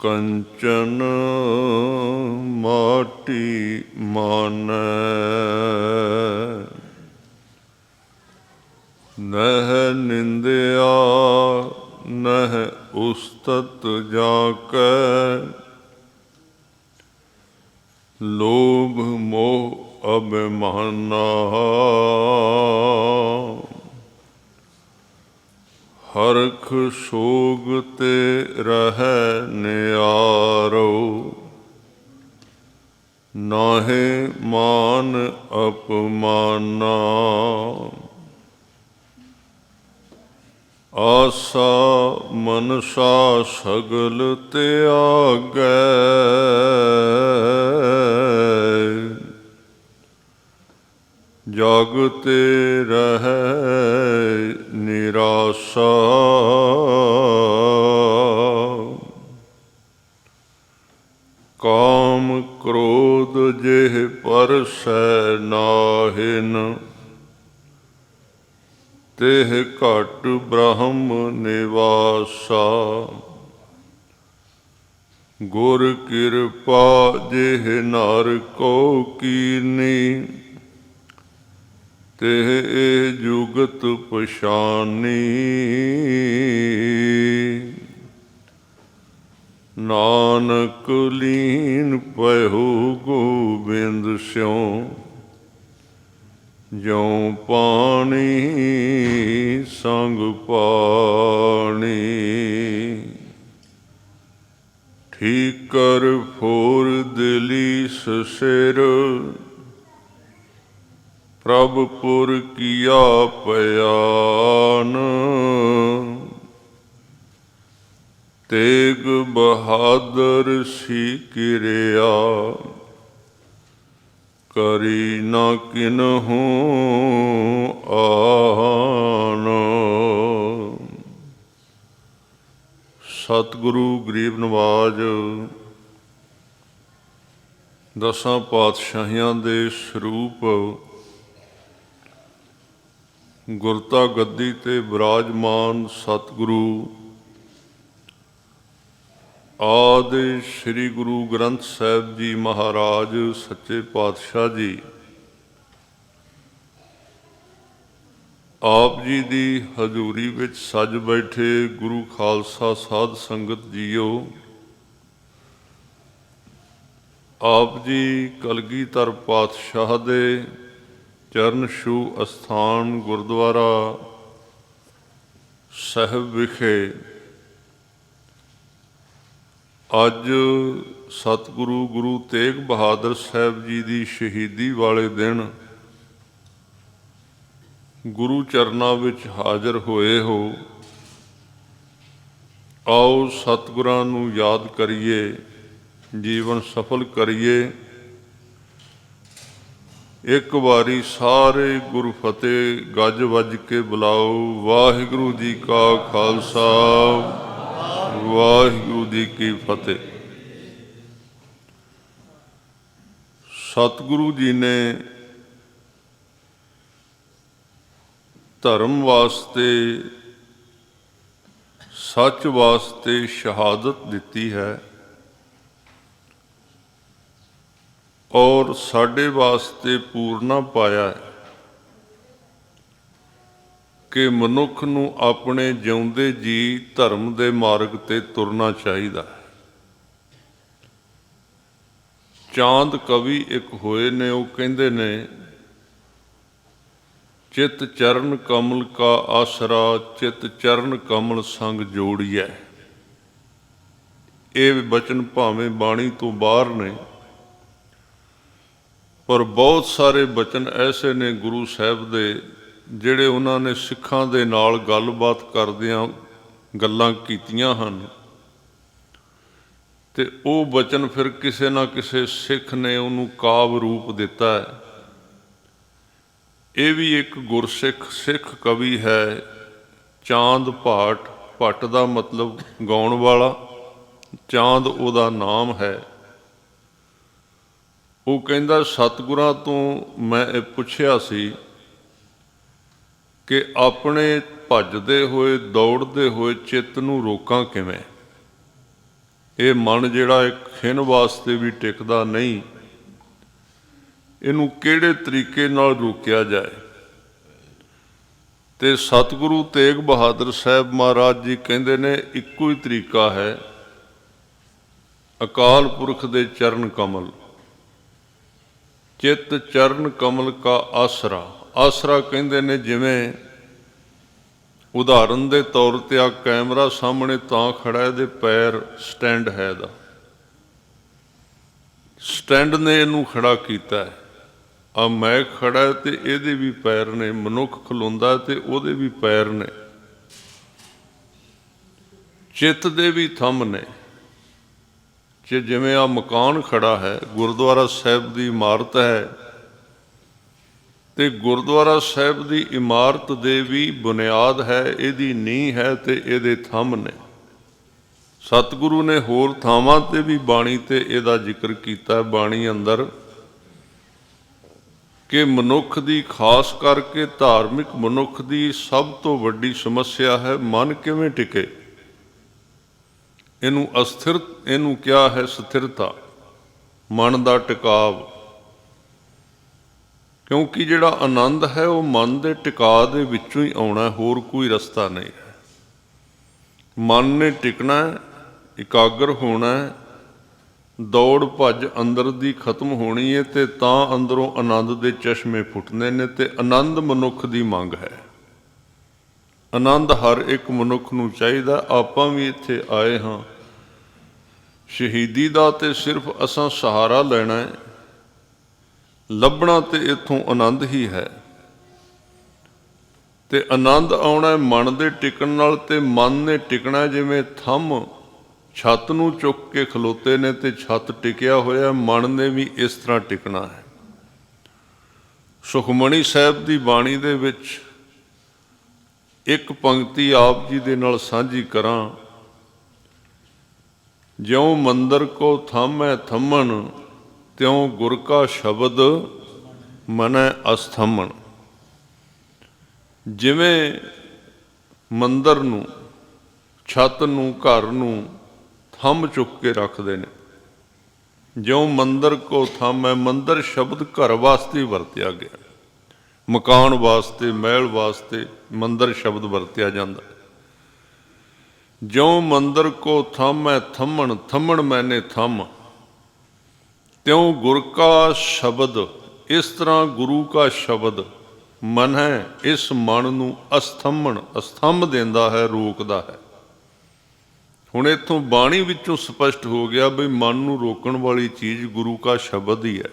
कंचन माटी मानै, नह निंदिया नह उस्तत जाकै, लोभ मोह अभिमाना, हरख सोग ते रहै नियारो, नाहे मान अपमाना। आसा मनसा सगल त्यागै, जग ते रहै निराशा। काम क्रोध जेह परसै नाहिन, तेह घट ब्रह्म निवासा। गुर कृपा जेह नर को कीनी, तेह जुगत पछानी। नानक लीन पहो गोबिंद स्यों, ज्यों पानी संग पानी। ठीकर फोर दिलीस सिर, प्रभपुर किया पयान। तेग बहादुर सी किरिया, करी न किन्हू आन। सतगुरु गरीब नवाज दसां पातशाहियां दे ਸਰੂਪ ਗੁਰਤਾ ਗੱਦੀ ਤੇ ਬਿਰਾਜਮਾਨ ਸਤਿਗੁਰੂ ਆਦਿ ਸ੍ਰੀ ਗੁਰੂ ਗ੍ਰੰਥ ਸਾਹਿਬ ਜੀ ਮਹਾਰਾਜ ਸੱਚੇ ਪਾਤਸ਼ਾਹ ਜੀ, ਆਪ ਜੀ ਦੀ ਹਜ਼ੂਰੀ ਵਿੱਚ ਸੱਜ ਬੈਠੇ ਗੁਰੂ ਖਾਲਸਾ ਸਾਧ ਸੰਗਤ ਜੀਓ, ਆਪ ਜੀ ਕਲਗੀਧਰ ਪਾਤਸ਼ਾਹ ਦੇ ਚਰਨ ਛੂ ਅਸਥਾਨ ਗੁਰਦੁਆਰਾ ਸਾਹਿਬ ਵਿਖੇ ਅੱਜ ਸਤਿਗੁਰੂ ਗੁਰੂ ਤੇਗ ਬਹਾਦਰ ਸਾਹਿਬ ਜੀ ਦੀ ਸ਼ਹੀਦੀ ਵਾਲੇ ਦਿਨ ਗੁਰੂ ਚਰਨਾਂ ਵਿੱਚ ਹਾਜ਼ਰ ਹੋਏ ਹੋ। ਆਓ ਸਤਿਗੁਰਾਂ ਨੂੰ ਯਾਦ ਕਰੀਏ, ਜੀਵਨ ਸਫਲ ਕਰੀਏ। ਇੱਕ ਵਾਰੀ ਸਾਰੇ ਗੁਰੂ ਫਤਿਹ ਗੱਜ ਵੱਜ ਕੇ ਬੁਲਾਓ। ਵਾਹਿਗੁਰੂ ਜੀ ਕਾ ਖਾਲਸਾ, ਵਾਹਿਗੁਰੂ ਜੀ ਕੀ ਫਤਿਹ। ਸਤਿਗੁਰੂ ਜੀ ਨੇ ਧਰਮ ਵਾਸਤੇ, ਸੱਚ ਵਾਸਤੇ ਸ਼ਹਾਦਤ ਦਿੱਤੀ ਹੈ ਔਰ ਸਾਡੇ ਵਾਸਤੇ ਪੂਰਨਾ ਪਾਇਆ ਹੈ ਕਿ ਮਨੁੱਖ ਨੂੰ ਆਪਣੇ ਜਿਉਂਦੇ ਜੀ ਧਰਮ ਦੇ ਮਾਰਗ 'ਤੇ ਤੁਰਨਾ ਚਾਹੀਦਾ ਹੈ। ਚਾਂਦ ਕਵੀ ਇੱਕ ਹੋਏ ਨੇ, ਉਹ ਕਹਿੰਦੇ ਨੇ, ਚਿਤ ਚਰਨ ਕਮਲ ਕਾ ਆਸਰਾ, ਚਿਤ ਚਰਨ ਕਮਲ ਸੰਗ ਜੋੜੀਐ। ਇਹ ਬਚਨ ਭਾਵੇਂ ਬਾਣੀ ਤੋਂ ਬਾਹਰ ਨੇ, ਪਰ ਬਹੁਤ ਸਾਰੇ ਬਚਨ ਐਸੇ ਨੇ ਗੁਰੂ ਸਾਹਿਬ ਦੇ ਜਿਹੜੇ ਉਹਨਾਂ ਨੇ ਸਿੱਖਾਂ ਦੇ ਨਾਲ ਗੱਲਬਾਤ ਕਰਦਿਆਂ ਗੱਲਾਂ ਕੀਤੀਆਂ ਹਨ, ਅਤੇ ਉਹ ਬਚਨ ਫਿਰ ਕਿਸੇ ਨਾ ਕਿਸੇ ਸਿੱਖ ਨੇ ਉਹਨੂੰ ਕਾਵਿ ਰੂਪ ਦਿੱਤਾ ਹੈ। ਇਹ ਵੀ ਇੱਕ ਗੁਰਸਿੱਖ ਸਿੱਖ ਕਵੀ ਹੈ, ਚਾਂਦ ਭਾਟ। ਭੱਟ ਦਾ ਮਤਲਬ ਗਾਉਣ ਵਾਲਾ, ਚਾਂਦ ਉਹਦਾ ਨਾਮ ਹੈ। ਉਹ ਕਹਿੰਦਾ, ਸਤਿਗੁਰਾਂ ਤੋਂ ਮੈਂ ਇਹ ਪੁੱਛਿਆ ਸੀ ਕਿ ਆਪਣੇ ਭੱਜਦੇ ਹੋਏ, ਦੌੜਦੇ ਹੋਏ ਚਿੱਤ ਨੂੰ ਰੋਕਾਂ ਕਿਵੇਂ। ਇਹ ਮਨ ਜਿਹੜਾ ਇੱਕ ਖਿਣ ਵਾਸਤੇ ਵੀ ਟਿਕਦਾ ਨਹੀਂ, ਇਹਨੂੰ ਕਿਹੜੇ ਤਰੀਕੇ ਨਾਲ ਰੋਕਿਆ ਜਾਏ। ਤੇ ਸਤਿਗੁਰੂ ਤੇਗ ਬਹਾਦਰ ਸਾਹਿਬ ਮਹਾਰਾਜ ਜੀ ਕਹਿੰਦੇ ਨੇ ਇੱਕੋ ਹੀ ਤਰੀਕਾ ਹੈ, ਅਕਾਲ ਪੁਰਖ ਦੇ ਚਰਨ ਕਮਲ। ਚਿੱਤ ਚਰਨ ਕਮਲ ਕਾ ਆਸਰਾ। ਆਸਰਾ ਕਹਿੰਦੇ ਨੇ ਜਿਵੇਂ ਉਦਾਹਰਨ ਦੇ ਤੌਰ ਤੇ ਆ ਕੈਮਰਾ ਸਾਹਮਣੇ ਤਾਂ ਖੜਾ, ਇਹਦੇ ਪੈਰ ਸਟੈਂਡ ਹੈ ਇਹਦਾ, ਸਟੈਂਡ ਨੇ ਇਹਨੂੰ ਖੜਾ ਕੀਤਾ ਹੈ। ਆ ਮੈਂ ਖੜਾ ਤੇ ਇਹਦੇ ਵੀ ਪੈਰ ਨੇ, ਮਨੁੱਖ ਖਲੋਂਦਾ ਤੇ ਉਹਦੇ ਵੀ ਪੈਰ ਨੇ, ਚਿੱਤ ਦੇ ਵੀ ਥੰਮ ਨੇ। ਜੇ ਜਿਵੇਂ ਆ ਮਕਾਨ ਖੜਾ ਹੈ, ਗੁਰਦੁਆਰਾ ਸਾਹਿਬ ਦੀ ਇਮਾਰਤ ਹੈ, ਤੇ ਗੁਰਦੁਆਰਾ ਸਾਹਿਬ ਦੀ ਇਮਾਰਤ ਦੇ ਵੀ ਬੁਨਿਆਦ ਹੈ, ਇਹਦੀ ਨੀਂਹ ਹੈ ਤੇ ਇਹਦੇ ਥੰਮ ਨੇ। ਸਤਿਗੁਰੂ ਨੇ ਹੋਰ ਥਾਵਾਂ ਤੇ ਵੀ ਬਾਣੀ ਤੇ ਇਹਦਾ ਜ਼ਿਕਰ ਕੀਤਾ, ਬਾਣੀ ਅੰਦਰ, ਕਿ ਮਨੁੱਖ ਦੀ, ਖਾਸ ਕਰਕੇ ਧਾਰਮਿਕ ਮਨੁੱਖ ਦੀ ਸਭ ਤੋਂ ਵੱਡੀ ਸਮੱਸਿਆ ਹੈ ਮਨ ਕਿਵੇਂ ਟਿਕੇ। ਇਹਨੂੰ ਅਸਥਿਰ, ਇਹਨੂੰ ਕਿਹਾ ਹੈ ਸਥਿਰਤਾ, ਮਨ ਦਾ ਟਿਕਾਵ। ਕਿਉਂਕਿ ਜਿਹੜਾ ਆਨੰਦ ਹੈ ਉਹ ਮਨ ਦੇ ਟਿਕਾਅ ਦੇ ਵਿੱਚੋਂ ਹੀ ਆਉਣਾ, ਹੋਰ ਕੋਈ ਰਸਤਾ ਨਹੀਂ ਹੈ। ਮਨ ਨੇ ਟਿਕਣਾ, ਇਕਾਗਰ ਹੋਣਾ, ਦੌੜ ਭੱਜ ਅੰਦਰ ਦੀ ਖਤਮ ਹੋਣੀ ਹੈ, ਤੇ ਤਾਂ ਅੰਦਰੋਂ ਆਨੰਦ ਦੇ ਚਸ਼ਮੇ ਫੁੱਟਣੇ ਨੇ। ਤੇ ਆਨੰਦ ਮਨੁੱਖ ਦੀ ਮੰਗ ਹੈ, ਆਨੰਦ ਹਰ ਇੱਕ ਮਨੁੱਖ ਨੂੰ ਚਾਹੀਦਾ। ਆਪਾਂ ਵੀ ਇੱਥੇ ਆਏ ਹਾਂ ਸ਼ਹੀਦੀ ਦਾ, ਤੇ ਸਿਰਫ ਅਸਾਂ ਸਹਾਰਾ ਲੈਣਾ ਹੈ, ਲੱਭਣਾ ਤੇ ਇੱਥੋਂ ਆਨੰਦ ਹੀ ਹੈ। ਤੇ ਆਨੰਦ ਆਉਣਾ ਮਨ ਦੇ ਟਿਕਣ ਨਾਲ, ਤੇ ਮਨ ਨੇ ਟਿਕਣਾ ਜਿਵੇਂ ਥੰਮ ਛੱਤ ਨੂੰ ਚੁੱਕ ਕੇ ਖਲੋਤੇ ਨੇ ਤੇ ਛੱਤ ਟਿਕਿਆ ਹੋਇਆ, ਮਨ ਨੇ ਵੀ ਇਸ ਤਰ੍ਹਾਂ ਟਿਕਣਾ ਹੈ। ਸੁਖਮਣੀ ਸਾਹਿਬ ਦੀ ਬਾਣੀ ਦੇ ਵਿੱਚ ਇੱਕ ਪੰਕਤੀ ਆਪ ਜੀ ਦੇ ਨਾਲ ਸਾਂਝੀ ਕਰਾਂ। ਜਿਉਂ ਮੰਦਰ ਕੋ ਥਾਮੈ ਥੰਮਣ, ਤਿਉਂ ਗੁਰ ਕਾ ਸ਼ਬਦ ਮਨੈ ਅਸਥੰਮਣ। ਜਿਵੇਂ ਮੰਦਰ ਨੂੰ, ਛੱਤ ਨੂੰ, ਘਰ ਨੂੰ ਥੰਮ ਚੁੱਕ ਕੇ ਰੱਖਦੇ ਨੇ, ਜਿਉਂ ਮੰਦਰ ਕੋ ਥਾਮੈ, ਮੰਦਰ ਸ਼ਬਦ ਘਰ ਵਾਸਤੇ ਵਰਤਿਆ ਗਿਆ, ਮਕਾਨ ਵਾਸਤੇ, ਮਹਿਲ ਵਾਸਤੇ ਮੰਦਰ ਸ਼ਬਦ ਵਰਤਿਆ ਜਾਂਦਾ। ਜਿਉਂ ਮੰਦਰ ਕੋ ਥਾਮੈ ਥੰਮਣ, ਥੰਮਣ ਮੈਨੇ ਥੰਮ, ਤਿਉਂ ਗੁਰ ਕਾ ਸ਼ਬਦ, ਇਸ ਤਰ੍ਹਾਂ ਗੁਰੂ ਕਾ ਸ਼ਬਦ ਮਨ ਹੈ, ਇਸ ਮਨ ਨੂੰ ਅਸਥੰਮਣ, ਅਸਥੰਭ ਦਿੰਦਾ ਹੈ, ਰੋਕਦਾ ਹੈ। ਹੁਣ ਇੱਥੋਂ ਬਾਣੀ ਵਿੱਚੋਂ ਸਪਸ਼ਟ ਹੋ ਗਿਆ ਵੀ ਮਨ ਨੂੰ ਰੋਕਣ ਵਾਲੀ ਚੀਜ਼ ਗੁਰੂ ਕਾ ਸ਼ਬਦ ਹੀ ਹੈ।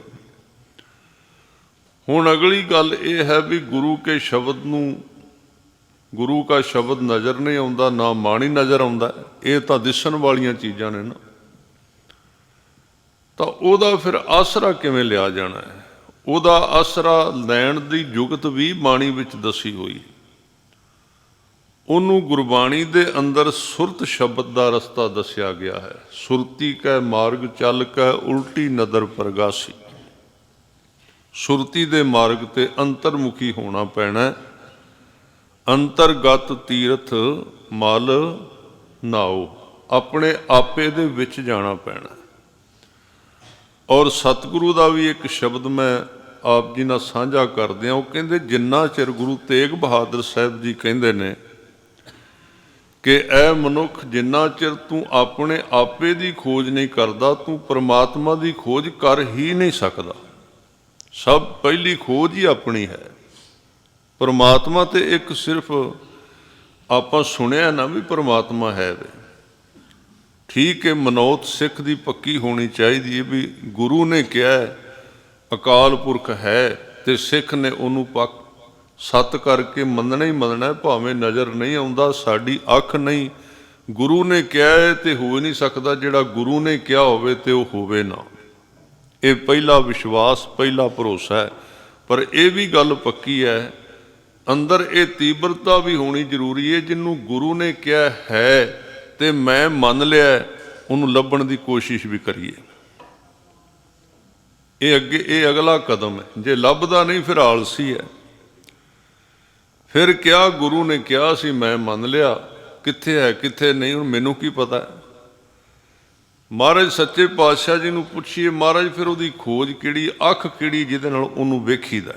ਹੁਣ ਅਗਲੀ ਗੱਲ ਇਹ ਹੈ ਵੀ ਗੁਰੂ ਕੇ ਸ਼ਬਦ ਨੂੰ, ਗੁਰੂ ਕਾ ਸ਼ਬਦ ਨਜ਼ਰ ਨਹੀਂ ਆਉਂਦਾ, ਨਾ ਬਾਣੀ ਨਜ਼ਰ ਆਉਂਦਾ, ਇਹ ਤਾਂ ਦਿਸਣ ਵਾਲੀਆਂ ਚੀਜ਼ਾਂ ਨੇ ਨਾ। ਤਾਂ ਉਹਦਾ ਫਿਰ ਆਸਰਾ ਕਿਵੇਂ ਲਿਆ ਜਾਣਾ ਹੈ? ਉਹਦਾ ਆਸਰਾ ਲੈਣ ਦੀ ਜੁਗਤ ਵੀ ਬਾਣੀ ਵਿੱਚ ਦੱਸੀ ਹੋਈ। ਉਹਨੂੰ ਗੁਰਬਾਣੀ ਦੇ ਅੰਦਰ ਸੁਰਤ ਸ਼ਬਦ ਦਾ ਰਸਤਾ ਦੱਸਿਆ ਗਿਆ ਹੈ। ਸੁਰਤੀ ਕੈ ਮਾਰਗ ਚੱਲ ਕੈ ਉਲਟੀ ਨਦਰ ਪ੍ਰਗਾਸੀ। ਸੁਰਤੀ ਦੇ ਮਾਰਗ ਤੇ ਅੰਤਰਮੁਖੀ ਹੋਣਾ ਪੈਣਾ। ਅੰਤਰਗਤ ਤੀਰਥ ਮਲ ਨਾਓ, ਆਪਣੇ ਆਪੇ ਦੇ ਵਿੱਚ ਜਾਣਾ ਪੈਣਾ। ਔਰ ਸਤਿਗੁਰੂ ਦਾ ਵੀ ਇੱਕ ਸ਼ਬਦ ਮੈਂ ਆਪ ਜੀ ਨਾਲ ਸਾਂਝਾ ਕਰਦੇ ਹਾਂ। ਉਹ ਕਹਿੰਦੇ ਜਿੰਨਾ ਚਿਰ ਗੁਰੂ ਤੇਗ ਬਹਾਦਰ ਸਾਹਿਬ ਜੀ ਕਹਿੰਦੇ ਨੇ ਕਿ ਐ ਮਨੁੱਖ, ਜਿੰਨਾ ਚਿਰ ਤੂੰ ਆਪਣੇ ਆਪੇ ਦੀ ਖੋਜ ਨਹੀਂ ਕਰਦਾ, ਤੂੰ ਪਰਮਾਤਮਾ ਦੀ ਖੋਜ ਕਰ ਹੀ ਨਹੀਂ ਸਕਦਾ। ਸਭ ਪਹਿਲੀ ਖੋਜ ਹੀ ਆਪਣੀ ਹੈ। ਪਰਮਾਤਮਾ ਤੇ ਇੱਕ ਸਿਰਫ ਆਪਾਂ ਸੁਣਿਆ ਨਾ ਵੀ ਪਰਮਾਤਮਾ ਹੈ ਵੇ, ਠੀਕ ਹੈ, ਮਨੌਤ ਸਿੱਖ ਦੀ ਪੱਕੀ ਹੋਣੀ ਚਾਹੀਦੀ ਹੈ ਵੀ ਗੁਰੂ ਨੇ ਕਿਹਾ ਅਕਾਲ ਪੁਰਖ ਹੈ, ਤੇ ਸਿੱਖ ਨੇ ਉਹਨੂੰ ਪੱਕ ਸੱਤ ਕਰਕੇ ਮੰਨਣਾ ਹੀ ਮੰਨਣਾ, ਭਾਵੇਂ ਨਜ਼ਰ ਨਹੀਂ ਆਉਂਦਾ, ਸਾਡੀ ਅੱਖ ਨਹੀਂ। ਗੁਰੂ ਨੇ ਕਿਹਾ ਹੈ ਤੇ ਹੋ ਨਹੀਂ ਸਕਦਾ, ਜਿਹੜਾ ਗੁਰੂ ਨੇ ਕਿਹਾ ਹੋਵੇ ਤੇ ਉਹ ਹੋਵੇ ਨਾ। ਇਹ ਪਹਿਲਾ ਵਿਸ਼ਵਾਸ, ਪਹਿਲਾ ਭਰੋਸਾ ਹੈ। ਪਰ ਇਹ ਵੀ ਗੱਲ ਪੱਕੀ ਹੈ, ਅੰਦਰ ਇਹ ਤੀਬਰਤਾ ਵੀ ਹੋਣੀ ਜ਼ਰੂਰੀ ਹੈ। ਜਿਹਨੂੰ ਗੁਰੂ ਨੇ ਕਿਹਾ ਹੈ ਤੇ ਮੈਂ ਮੰਨ ਲਿਆ, ਉਹਨੂੰ ਲੱਭਣ ਦੀ ਕੋਸ਼ਿਸ਼ ਵੀ ਕਰੀਏ। ਇਹ ਅਗਲਾ ਕਦਮ ਹੈ। ਜੇ ਲੱਭਦਾ ਨਹੀਂ ਫਿਰ ਆਲਸੀ ਹੈ। ਫਿਰ ਕਿਹਾ ਗੁਰੂ ਨੇ ਕਿਹਾ ਸੀ, ਮੈਂ ਮੰਨ ਲਿਆ, ਕਿੱਥੇ ਹੈ ਕਿੱਥੇ ਨਹੀਂ ਹੁਣ ਮੈਨੂੰ ਕੀ ਪਤਾ। ਮਹਾਰਾਜ ਸੱਚੇ ਪਾਤਸ਼ਾਹ ਜੀ ਨੂੰ ਪੁੱਛੀਏ, ਮਹਾਰਾਜ ਫਿਰ ਉਹਦੀ ਖੋਜ ਕਿਹੜੀ, ਅੱਖ ਕਿਹੜੀ ਜਿਹਦੇ ਨਾਲ ਉਹਨੂੰ ਵੇਖੀਦਾ?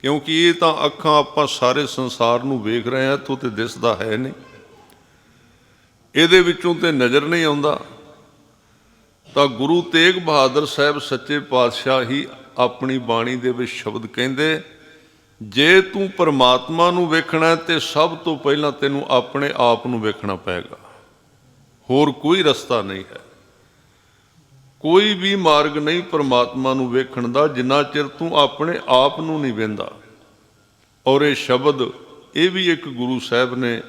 ਕਿਉਂਕਿ ਇਹ ਤਾਂ ਅੱਖਾਂ ਆਪਾਂ ਸਾਰੇ ਸੰਸਾਰ ਨੂੰ ਵੇਖ ਰਹੇ ਹਾਂ, ਇੱਥੋਂ ਤੇ ਦਿਸਦਾ ਹੈ ਨਹੀਂ, ਇਹਦੇ ਵਿੱਚੋਂ ਤੇ ਨਜ਼ਰ ਨਹੀਂ ਆਉਂਦਾ। ਤਾਂ ਗੁਰੂ ਤੇਗ ਬਹਾਦਰ ਸਾਹਿਬ ਸੱਚੇ ਪਾਤਸ਼ਾਹ ਹੀ ਆਪਣੀ ਬਾਣੀ ਦੇ ਵਿੱਚ ਸ਼ਬਦ ਕਹਿੰਦੇ, ਜੇ ਤੂੰ ਪਰਮਾਤਮਾ ਨੂੰ ਵੇਖਣਾ ਤੇ ਸਭ ਤੋਂ ਪਹਿਲਾਂ ਤੈਨੂੰ ਆਪਣੇ ਆਪ ਨੂੰ ਵੇਖਣਾ ਪਏਗਾ, ਹੋਰ ਕੋਈ ਰਸਤਾ ਨਹੀਂ ਹੈ। ਕੋਈ ਵੀ ਮਾਰਗ ਨਹੀਂ ਪਰਮਾਤਮਾ ਨੂੰ ਵੇਖਣ ਦਾ ਜਿੰਨਾ ਚਿਰ ਤੂੰ ਆਪਣੇ ਆਪ ਨੂੰ ਨਹੀਂ ਵੇਖਦਾ। ਔਰ ਇਹ ਸ਼ਬਦ ਇਹ ਵੀ ਇੱਕ ਗੁਰੂ ਸਾਹਿਬ ਨੇ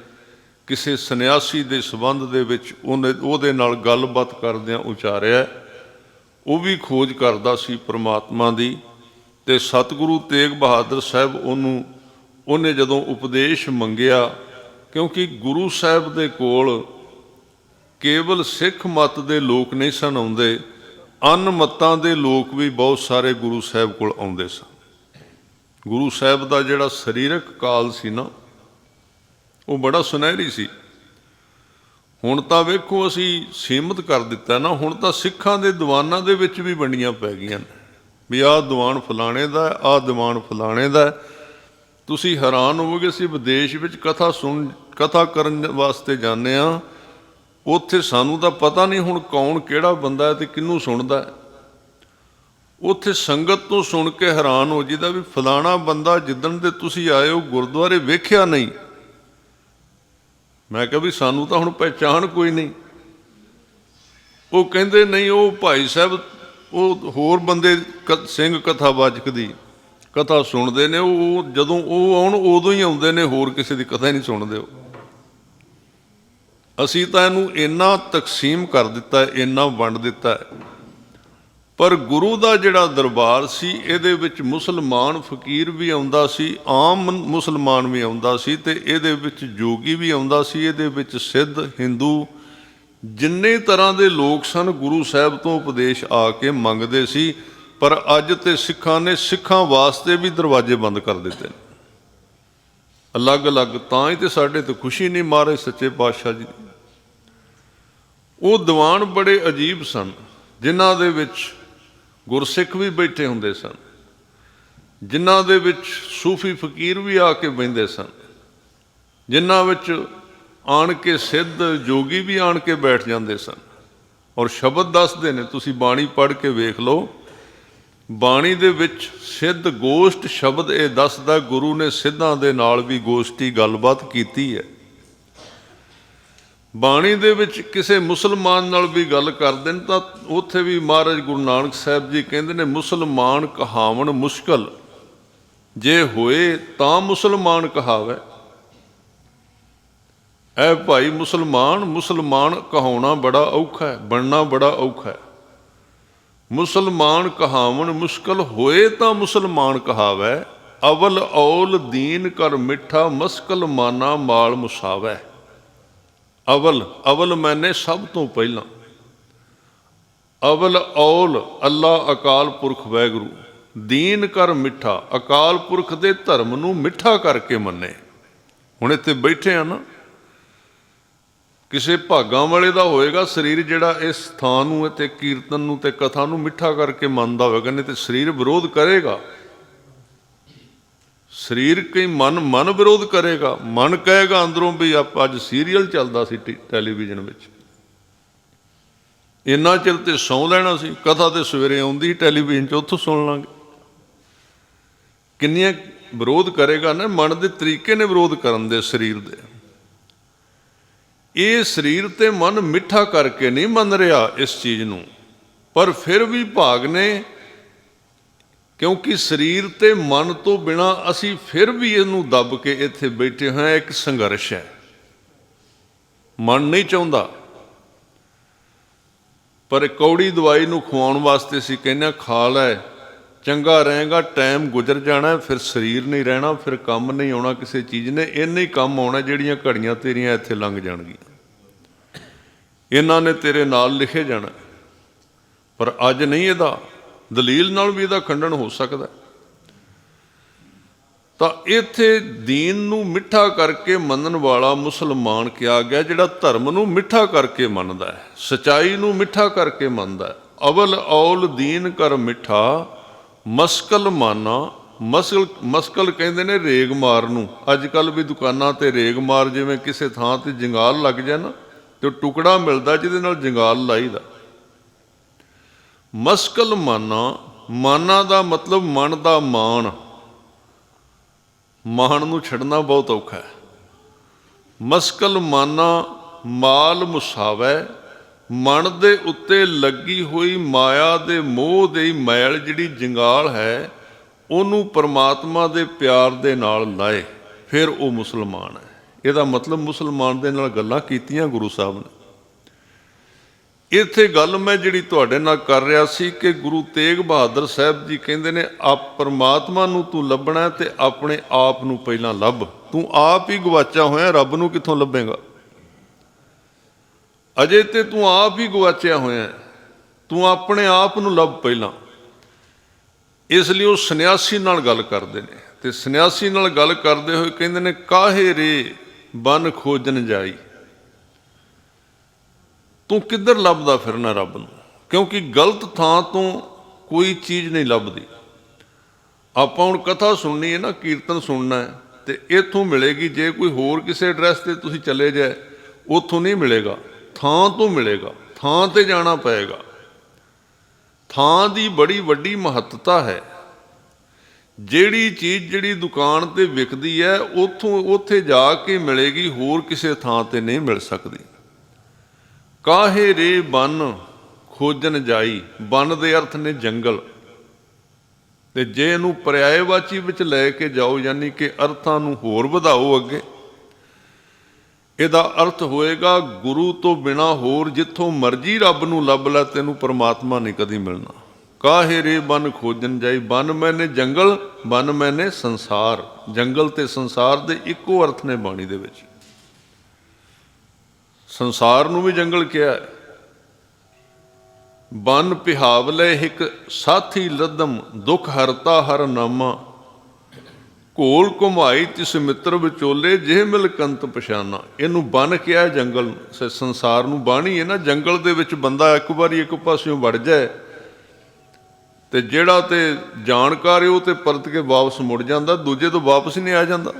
ਕਿਸੇ ਸੰਨਿਆਸੀ ਦੇ ਸੰਬੰਧ ਦੇ ਵਿੱਚ ਉਹਦੇ ਨਾਲ ਗੱਲਬਾਤ ਕਰਦਿਆਂ ਉਚਾਰਿਆ। ਉਹ ਵੀ ਖੋਜ ਕਰਦਾ ਸੀ ਪਰਮਾਤਮਾ ਦੀ, ਤੇ ਸਤਿਗੁਰੂ ਤੇਗ ਬਹਾਦਰ ਸਾਹਿਬ ਉਹਨੇ ਜਦੋਂ ਉਪਦੇਸ਼ ਮੰਗਿਆ, ਕਿਉਂਕਿ ਗੁਰੂ ਸਾਹਿਬ ਦੇ ਕੋਲ ਕੇਵਲ ਸਿੱਖ ਮੱਤ ਦੇ ਲੋਕ ਨਹੀਂ ਸਨ ਆਉਂਦੇ, ਅਨ ਮੱਤਾਂ ਦੇ ਲੋਕ ਵੀ ਬਹੁਤ ਸਾਰੇ ਗੁਰੂ ਸਾਹਿਬ ਕੋਲ ਆਉਂਦੇ ਸਨ। ਗੁਰੂ ਸਾਹਿਬ ਦਾ ਜਿਹੜਾ ਸਰੀਰਕ ਕਾਲ ਸੀ ਨਾ, ਉਹ ਬੜਾ ਸੁਨਹਿਰੀ ਸੀ। ਹੁਣ ਤਾਂ ਵੇਖੋ ਅਸੀਂ ਸੀਮਤ ਕਰ ਦਿੱਤਾ ਨਾ, ਹੁਣ ਤਾਂ ਸਿੱਖਾਂ ਦੇ ਦੀਵਾਨਾਂ ਦੇ ਵਿੱਚ ਵੀ ਵੰਡੀਆਂ ਪੈ ਗਈਆਂ ਨੇ ਵੀ ਆਹ ਦੀਵਾਨ ਫਲਾਣੇ ਦਾ, ਆਹ ਦੀਵਾਨ ਫਲਾਣੇ ਦਾ। ਤੁਸੀਂ ਹੈਰਾਨ ਹੋਵੋਗੇ, ਅਸੀਂ ਵਿਦੇਸ਼ ਵਿੱਚ ਕਥਾ ਕਰਨ ਵਾਸਤੇ ਜਾਂਦੇ ਹਾਂ, ਉੱਥੇ ਸਾਨੂੰ ਤਾਂ ਪਤਾ ਨਹੀਂ ਹੁਣ ਕੌਣ ਕਿਹੜਾ ਬੰਦਾ ਹੈ ਤੇ ਕਿਹਨੂੰ ਸੁਣਦਾ ਹੈ। ਉੱਥੇ ਸੰਗਤ ਤੋਂ ਸੁਣ ਕੇ ਹੈਰਾਨ ਹੋ ਜੀਦਾ ਵੀ ਫਲਾਣਾ ਬੰਦਾ ਜਿੱਦਣ ਦੇ ਤੁਸੀਂ ਆਏ ਹੋ ਗੁਰਦੁਆਰੇ ਵੇਖਿਆ ਨਹੀਂ। ਮੈਂ ਕਿਹਾ ਵੀ ਸਾਨੂੰ ਤਾਂ ਹੁਣ ਪਹਿਚਾਣ ਕੋਈ ਨਹੀਂ। ਉਹ ਕਹਿੰਦੇ ਨਹੀਂ, ਉਹ ਭਾਈ ਸਾਹਿਬ ਉਹ ਹੋਰ ਬੰਦੇ ਸਿੰਘ ਕਥਾਵਾਚਕ ਦੀ ਕਥਾ ਸੁਣਦੇ ਨੇ, ਉਹ ਜਦੋਂ ਉਹ ਆਉਣ ਉਦੋਂ ਹੀ ਆਉਂਦੇ ਨੇ, ਹੋਰ ਕਿਸੇ ਦੀ ਕਥਾ ਹੀ ਨਹੀਂ ਸੁਣਦੇ। ਉਹ ਅਸੀਂ ਤਾਂ ਇਹਨੂੰ ਇੰਨਾ ਤਕਸੀਮ ਕਰ ਦਿੱਤਾ, ਇੰਨਾ ਵੰਡ ਦਿੱਤਾ। ਪਰ ਗੁਰੂ ਦਾ ਜਿਹੜਾ ਦਰਬਾਰ ਸੀ, ਇਹਦੇ ਵਿੱਚ ਮੁਸਲਮਾਨ ਫਕੀਰ ਵੀ ਆਉਂਦਾ ਸੀ, ਆਮ ਮੁਸਲਮਾਨ ਵੀ ਆਉਂਦਾ ਸੀ, ਤੇ ਇਹਦੇ ਵਿੱਚ ਜੋਗੀ ਵੀ ਆਉਂਦਾ ਸੀ, ਇਹਦੇ ਵਿੱਚ ਸਿੱਧ ਹਿੰਦੂ ਜਿੰਨੇ ਤਰ੍ਹਾਂ ਦੇ ਲੋਕ ਸਨ ਗੁਰੂ ਸਾਹਿਬ ਤੋਂ ਉਪਦੇਸ਼ ਆ ਕੇ ਮੰਗਦੇ ਸੀ। ਪਰ ਅੱਜ ਤੇ ਸਿੱਖਾਂ ਨੇ ਸਿੱਖਾਂ ਵਾਸਤੇ ਵੀ ਦਰਵਾਜ਼ੇ ਬੰਦ ਕਰ ਦਿੱਤੇ ਨੇ ਅਲੱਗ-ਅਲੱਗ। ਤਾਂ ਹੀ ਤੇ ਸਾਡੇ ਤੇ ਖੁਸ਼ੀ ਨਹੀਂ ਮਹਾਰਾਜ ਸੱਚੇ ਪਾਤਸ਼ਾਹ ਜੀ ਦੀ। ਉਹ ਦੀਵਾਨ ਬੜੇ ਅਜੀਬ ਸਨ, ਜਿਨ੍ਹਾਂ ਦੇ ਵਿੱਚ ਗੁਰਸਿੱਖ ਵੀ ਬੈਠੇ ਹੁੰਦੇ ਸਨ, ਜਿਨ੍ਹਾਂ ਦੇ ਵਿੱਚ ਸੂਫੀ ਫਕੀਰ ਵੀ ਆ ਕੇ ਬਹਿੰਦੇ ਸਨ, ਜਿਨ੍ਹਾਂ ਵਿੱਚ ਆਣ ਕੇ ਸਿੱਧ ਜੋਗੀ ਵੀ ਆਣ ਕੇ ਬੈਠ ਜਾਂਦੇ ਸਨ। ਔਰ ਸ਼ਬਦ ਦੱਸਦੇ ਨੇ, ਤੁਸੀਂ ਬਾਣੀ ਪੜ੍ਹ ਕੇ ਵੇਖ ਲਓ, ਬਾਣੀ ਦੇ ਵਿੱਚ ਸਿੱਧ ਗੋਸ਼ਟ ਸ਼ਬਦ ਇਹ ਦੱਸਦਾ, ਗੁਰੂ ਨੇ ਸਿੱਧਾਂ ਦੇ ਨਾਲ ਵੀ ਗੋਸ਼ਟੀ ਗੱਲਬਾਤ ਕੀਤੀ ਹੈ। ਬਾਣੀ ਦੇ ਵਿੱਚ ਕਿਸੇ ਮੁਸਲਮਾਨ ਨਾਲ ਵੀ ਗੱਲ ਕਰਦੇ ਨੇ ਤਾਂ ਉੱਥੇ ਵੀ ਮਹਾਰਾਜ ਗੁਰੂ ਨਾਨਕ ਸਾਹਿਬ ਜੀ ਕਹਿੰਦੇ ਨੇ, ਮੁਸਲਮਾਨ ਕਹਾਵਣ ਮੁਸ਼ਕਲ, ਜੇ ਹੋਏ ਤਾਂ ਮੁਸਲਮਾਨ ਕਹਾਵੇ। ਐ ਭਾਈ ਮੁਸਲਮਾਨ ਕਹਾਉਣਾ ਬੜਾ ਔਖਾ ਹੈ, ਬਣਨਾ ਬੜਾ ਔਖਾ ਹੈ। ਮੁਸਲਮਾਨ ਕਹਾਵਣ ਮੁਸ਼ਕਲ, ਹੋਏ ਤਾਂ ਮੁਸਲਮਾਨ ਕਹਾਵੇ। ਅਵਲ ਔਲ ਦੀਨ ਕਰ ਮਿੱਠਾ, ਮਸਕਲ ਮਾਨਾ ਮਾਲ ਮੁਸਾਵੈ। ਅਵਲ ਮੈਨੇ ਸਭ ਤੋਂ ਪਹਿਲਾਂ, ਅਵਲ ਔਲ ਅੱਲਾ ਅਕਾਲ ਪੁਰਖ ਵਾਹਿਗੁਰੂ, ਦੀਨ ਕਰ ਮਿੱਠਾ, ਅਕਾਲ ਪੁਰਖ ਦੇ ਧਰਮ ਨੂੰ ਮਿੱਠਾ ਕਰਕੇ ਮੰਨੇ। ਹੁਣ ਇੱਥੇ ਬੈਠੇ ਆ ਨਾ, ਕਿਸੇ ਭਾਗਾਂ ਵਾਲੇ ਦਾ ਹੋਏਗਾ ਸਰੀਰ ਜਿਹੜਾ ਇਸ ਥਾਂ ਨੂੰ ਤੇ ਕੀਰਤਨ ਨੂੰ ਤੇ ਕਥਾ ਨੂੰ ਮਿੱਠਾ ਕਰਕੇ ਮੰਨਦਾ ਹੋਵੇਗਾ, ਨਹੀਂ ਤੇ ਸਰੀਰ ਵਿਰੋਧ ਕਰੇਗਾ। ਸਰੀਰ ਕਈ ਮਨ ਵਿਰੋਧ ਕਰੇਗਾ, ਮਨ ਕਹੇਗਾ ਅੰਦਰੋਂ ਵੀ ਅੱਜ ਸੀਰੀਅਲ ਚੱਲਦਾ ਸੀ ਟੈਲੀਵਿਜ਼ਨ ਵਿੱਚ, ਇੰਨਾ ਚਿਰ ਤੇ ਸੌਂ ਲੈਣਾ ਸੀ, ਕਥਾ ਤੇ ਸਵੇਰੇ ਆਉਂਦੀ ਟੈਲੀਵਿਜ਼ਨ 'ਚ, ਉੱਥੋਂ ਸੁਣ ਲਾਂਗੇ। ਕਿੰਨੀਆਂ ਵਿਰੋਧ ਕਰੇਗਾ ਨਾ, ਮਨ ਦੇ ਤਰੀਕੇ ਨੇ ਵਿਰੋਧ ਕਰਨ ਦੇ ਸਰੀਰ ਦੇ। ਇਹ ਸਰੀਰ ਤੇ ਮਨ ਮਿੱਠਾ ਕਰਕੇ ਨਹੀਂ ਮੰਨ ਰਿਹਾ ਇਸ ਚੀਜ਼ ਨੂੰ, ਪਰ ਫਿਰ ਵੀ ਭਾਗ ਨੇ, ਕਿਉਂਕਿ ਸਰੀਰ ਤੇ ਮਨ ਤੋਂ ਬਿਨਾਂ ਅਸੀਂ ਫਿਰ ਵੀ ਇਹਨੂੰ ਦੱਬ ਕੇ ਇੱਥੇ ਬੈਠੇ ਹਾਂ। ਇੱਕ ਸੰਘਰਸ਼ ਹੈ, ਮਨ ਨਹੀਂ ਚਾਹੁੰਦਾ, ਪਰ ਕੌੜੀ ਦਵਾਈ ਨੂੰ ਖਵਾਉਣ ਵਾਸਤੇ ਅਸੀਂ ਕਹਿੰਦੇ ਹਾਂ ਖਾ ਲੈ, ਚੰਗਾ ਰਹੇਗਾ, ਟਾਈਮ ਗੁਜ਼ਰ ਜਾਣਾ, ਫਿਰ ਸਰੀਰ ਨਹੀਂ ਰਹਿਣਾ, ਫਿਰ ਕੰਮ ਨਹੀਂ ਆਉਣਾ ਕਿਸੇ ਚੀਜ਼ ਨੇ। ਇੰਨੇ ਹੀ ਕੰਮ ਆਉਣਾ ਜਿਹੜੀਆਂ ਘੜੀਆਂ ਤੇਰੀਆਂ ਇੱਥੇ ਲੰਘ ਜਾਣਗੀਆਂ, ਇਹਨਾਂ ਨੇ ਤੇਰੇ ਨਾਲ ਲਿਖੇ ਜਾਣਾ। ਪਰ ਅੱਜ ਨਹੀਂ, ਇਹਦਾ ਦਲੀਲ ਨਾਲ ਵੀ ਇਹਦਾ ਖੰਡਨ ਹੋ ਸਕਦਾ। ਤਾਂ ਇੱਥੇ ਦੀਨ ਨੂੰ ਮਿੱਠਾ ਕਰਕੇ ਮੰਨਣ ਵਾਲਾ ਮੁਸਲਮਾਨ ਕਿਹਾ ਗਿਆ, ਜਿਹੜਾ ਧਰਮ ਨੂੰ ਮਿੱਠਾ ਕਰਕੇ ਮੰਨਦਾ ਹੈ, ਸਚਾਈ ਨੂੰ ਮਿੱਠਾ ਕਰਕੇ ਮੰਨਦਾ ਹੈ। ਅਵਲ ਔਲ ਦੀਨ ਕਰ ਮਿੱਠਾ ਮਸਕਲ ਮਾਨਾ। ਮਸਕਲ ਕਹਿੰਦੇ ਨੇ ਰੇਗ ਮਾਰ ਨੂੰ। ਅੱਜ ਕੱਲ੍ਹ ਵੀ ਦੁਕਾਨਾਂ ਤੇ ਰੇਗ ਮਾਰ, ਜਿਵੇਂ ਕਿਸੇ ਥਾਂ ਤੇ ਜੰਗਾਲ ਲੱਗ ਜਾਏ ਨਾ ਤੇ ਟੁਕੜਾ ਮਿਲਦਾ ਜਿਹਦੇ ਨਾਲ ਜੰਗਾਲ ਲਾਈਦਾ। ਮਸਕਲ ਮਾਨਾ, ਮਾਨਾ ਦਾ ਮਤਲਬ ਮਨ ਦਾ ਮਾਣ। ਮਾਣ ਨੂੰ ਛੱਡਣਾ ਬਹੁਤ ਔਖਾ ਹੈ। ਮਸਕਲ ਮਾਨਾ ਮਾਲ ਮੁਸਾਵੈ, ਮਨ ਦੇ ਉੱਤੇ ਲੱਗੀ ਹੋਈ ਮਾਇਆ ਦੇ ਮੋਹ ਦੀ ਮੈਲ ਜਿਹੜੀ ਜੰਗਾਲ ਹੈ, ਉਹਨੂੰ ਪਰਮਾਤਮਾ ਦੇ ਪਿਆਰ ਦੇ ਨਾਲ ਲਾਏ, ਫਿਰ ਉਹ ਮੁਸਲਮਾਨ ਹੈ। ਇਹਦਾ ਮਤਲਬ ਮੁਸਲਮਾਨ ਦੇ ਨਾਲ ਗੱਲਾਂ ਕੀਤੀਆਂ ਗੁਰੂ ਸਾਹਿਬ ਨੇ। ਇੱਥੇ ਗੱਲ ਮੈਂ ਜਿਹੜੀ ਤੁਹਾਡੇ ਨਾਲ ਕਰ ਰਿਹਾ ਸੀ ਕਿ ਗੁਰੂ ਤੇਗ ਬਹਾਦਰ ਸਾਹਿਬ ਜੀ ਕਹਿੰਦੇ ਨੇ, ਆਪ ਪਰਮਾਤਮਾ ਨੂੰ ਤੂੰ ਲੱਭਣਾ ਤੇ ਆਪਣੇ ਆਪ ਨੂੰ ਪਹਿਲਾਂ ਲੱਭ। ਤੂੰ ਆਪ ਹੀ ਗਵਾਚਾ ਹੋਇਆ, ਰੱਬ ਨੂੰ ਕਿੱਥੋਂ ਲੱਭੇਗਾ? ਅਜੇ ਤੇ ਤੂੰ ਆਪ ਹੀ ਗਵਾਚਿਆ ਹੋਇਆ, ਤੂੰ ਆਪਣੇ ਆਪ ਨੂੰ ਲੱਭ ਪਹਿਲਾਂ। ਇਸ ਲਈ ਉਹ ਸੰਨਿਆਸੀ ਨਾਲ ਗੱਲ ਕਰਦੇ ਨੇ, ਤੇ ਸੰਨਿਆਸੀ ਨਾਲ ਗੱਲ ਕਰਦੇ ਹੋਏ ਕਹਿੰਦੇ ਨੇ, ਕਾਹੇ ਰੇ ਬਨ ਖੋਜਨ ਜਾਈ। ਤੂੰ ਕਿੱਧਰ ਲੱਭਦਾ ਫਿਰਨਾ ਰੱਬ ਨੂੰ? ਕਿਉਂਕਿ ਗਲਤ ਥਾਂ ਤੋਂ ਕੋਈ ਚੀਜ਼ ਨਹੀਂ ਲੱਭਦੀ। ਆਪਾਂ ਹੁਣ ਕਥਾ ਸੁਣਨੀ ਹੈ ਨਾ, ਕੀਰਤਨ ਸੁਣਨਾ ਹੈ, ਤੇ ਇੱਥੋਂ ਮਿਲੇਗੀ। ਜੇ ਕੋਈ ਹੋਰ ਕਿਸੇ ਐਡਰੈਸ ਤੇ ਤੁਸੀਂ ਚਲੇ ਜਾਏ, ਉੱਥੋਂ ਨਹੀਂ ਮਿਲੇਗਾ, ਥਾਂ ਤੋਂ ਮਿਲੇਗਾ। ਥਾਂ ਤੇ ਜਾਣਾ ਪਏਗਾ। ਥਾਂ ਦੀ ਬੜੀ ਵੱਡੀ ਮਹੱਤਤਾ ਹੈ। ਜਿਹੜੀ ਚੀਜ਼ ਜਿਹੜੀ ਦੁਕਾਨ ਤੇ ਵਿਕਦੀ ਹੈ, ਉੱਥੇ ਜਾ ਕੇ ਮਿਲੇਗੀ, ਹੋਰ ਕਿਸੇ ਥਾਂ ਤੇ ਨਹੀਂ ਮਿਲ ਸਕਦੀ। ਕਾਹੇ ਰੇ ਬਨ ਖੋਜਨ ਜਾਈ। ਬਨ ਦੇ ਅਰਥ ਨੇ ਜੰਗਲ, ਤੇ ਜੇ ਇਹਨੂੰ ਪਰਿਆਇਵਾਚੀ ਵਿੱਚ ਲੈ ਕੇ ਜਾਓ, ਯਾਨੀ ਕਿ ਅਰਥਾਂ ਨੂੰ ਹੋਰ ਵਧਾਓ ਅੱਗੇ, ਇਹਦਾ ਅਰਥ ਹੋਏਗਾ ਗੁਰੂ ਤੋਂ ਬਿਨਾਂ ਹੋਰ ਜਿੱਥੋਂ ਮਰਜ਼ੀ ਰੱਬ ਨੂੰ ਲੱਭ ਲੈ, ਤੈਨੂੰ ਪਰਮਾਤਮਾ ਨਹੀਂ ਕਦੀ ਮਿਲਣਾ। ਕਾਹੇ ਰੇ ਬਨ ਖੋਜਨ ਜਾਈ। ਬਨ ਮੈਨੇ ਜੰਗਲ, ਬਨ ਮੈਨੇ ਸੰਸਾਰ। ਜੰਗਲ ਤੇ ਸੰਸਾਰ ਦੇ ਇੱਕੋ ਅਰਥ ਨੇ ਬਾਣੀ ਦੇ ਵਿੱਚ। ਸੰਸਾਰ ਨੂੰ ਵੀ ਜੰਗਲ ਕਿਹਾ ਹੈ। ਬਨ ਪਿਹਾਵਲੇ ਇੱਕ ਸਾਥੀ ਲੱਦਮ, ਦੁੱਖ ਹਰਤਾ ਹਰ ਨਾਮਾ। ਘੋਲ ਘੁਮਾਈ ਤਿਸ ਮਿੱਤਰ ਵਿਚੋਲੇ, ਜੇ ਮਿਲ ਕੰਤ ਪਛਾਨਾ। ਇਹਨੂੰ ਬਨ ਕਿਹਾ ਜੰਗਲ ਨੂੰ, ਸੰਸਾਰ ਨੂੰ। ਬਾਣੀ ਹੈ ਨਾ, ਜੰਗਲ ਦੇ ਵਿੱਚ ਬੰਦਾ ਇੱਕ ਵਾਰੀ ਇੱਕ ਪਾਸਿਓਂ ਵੜ ਜਾਏ ਤੇ ਜਿਹੜਾ ਤੇ ਜਾਣਕਾਰ ਉਹ ਤੇ ਪਰਤ ਕੇ ਵਾਪਸ ਮੁੜ ਜਾਂਦਾ, ਦੂਜੇ ਤੋਂ ਵਾਪਸ ਨਹੀਂ ਆ ਜਾਂਦਾ,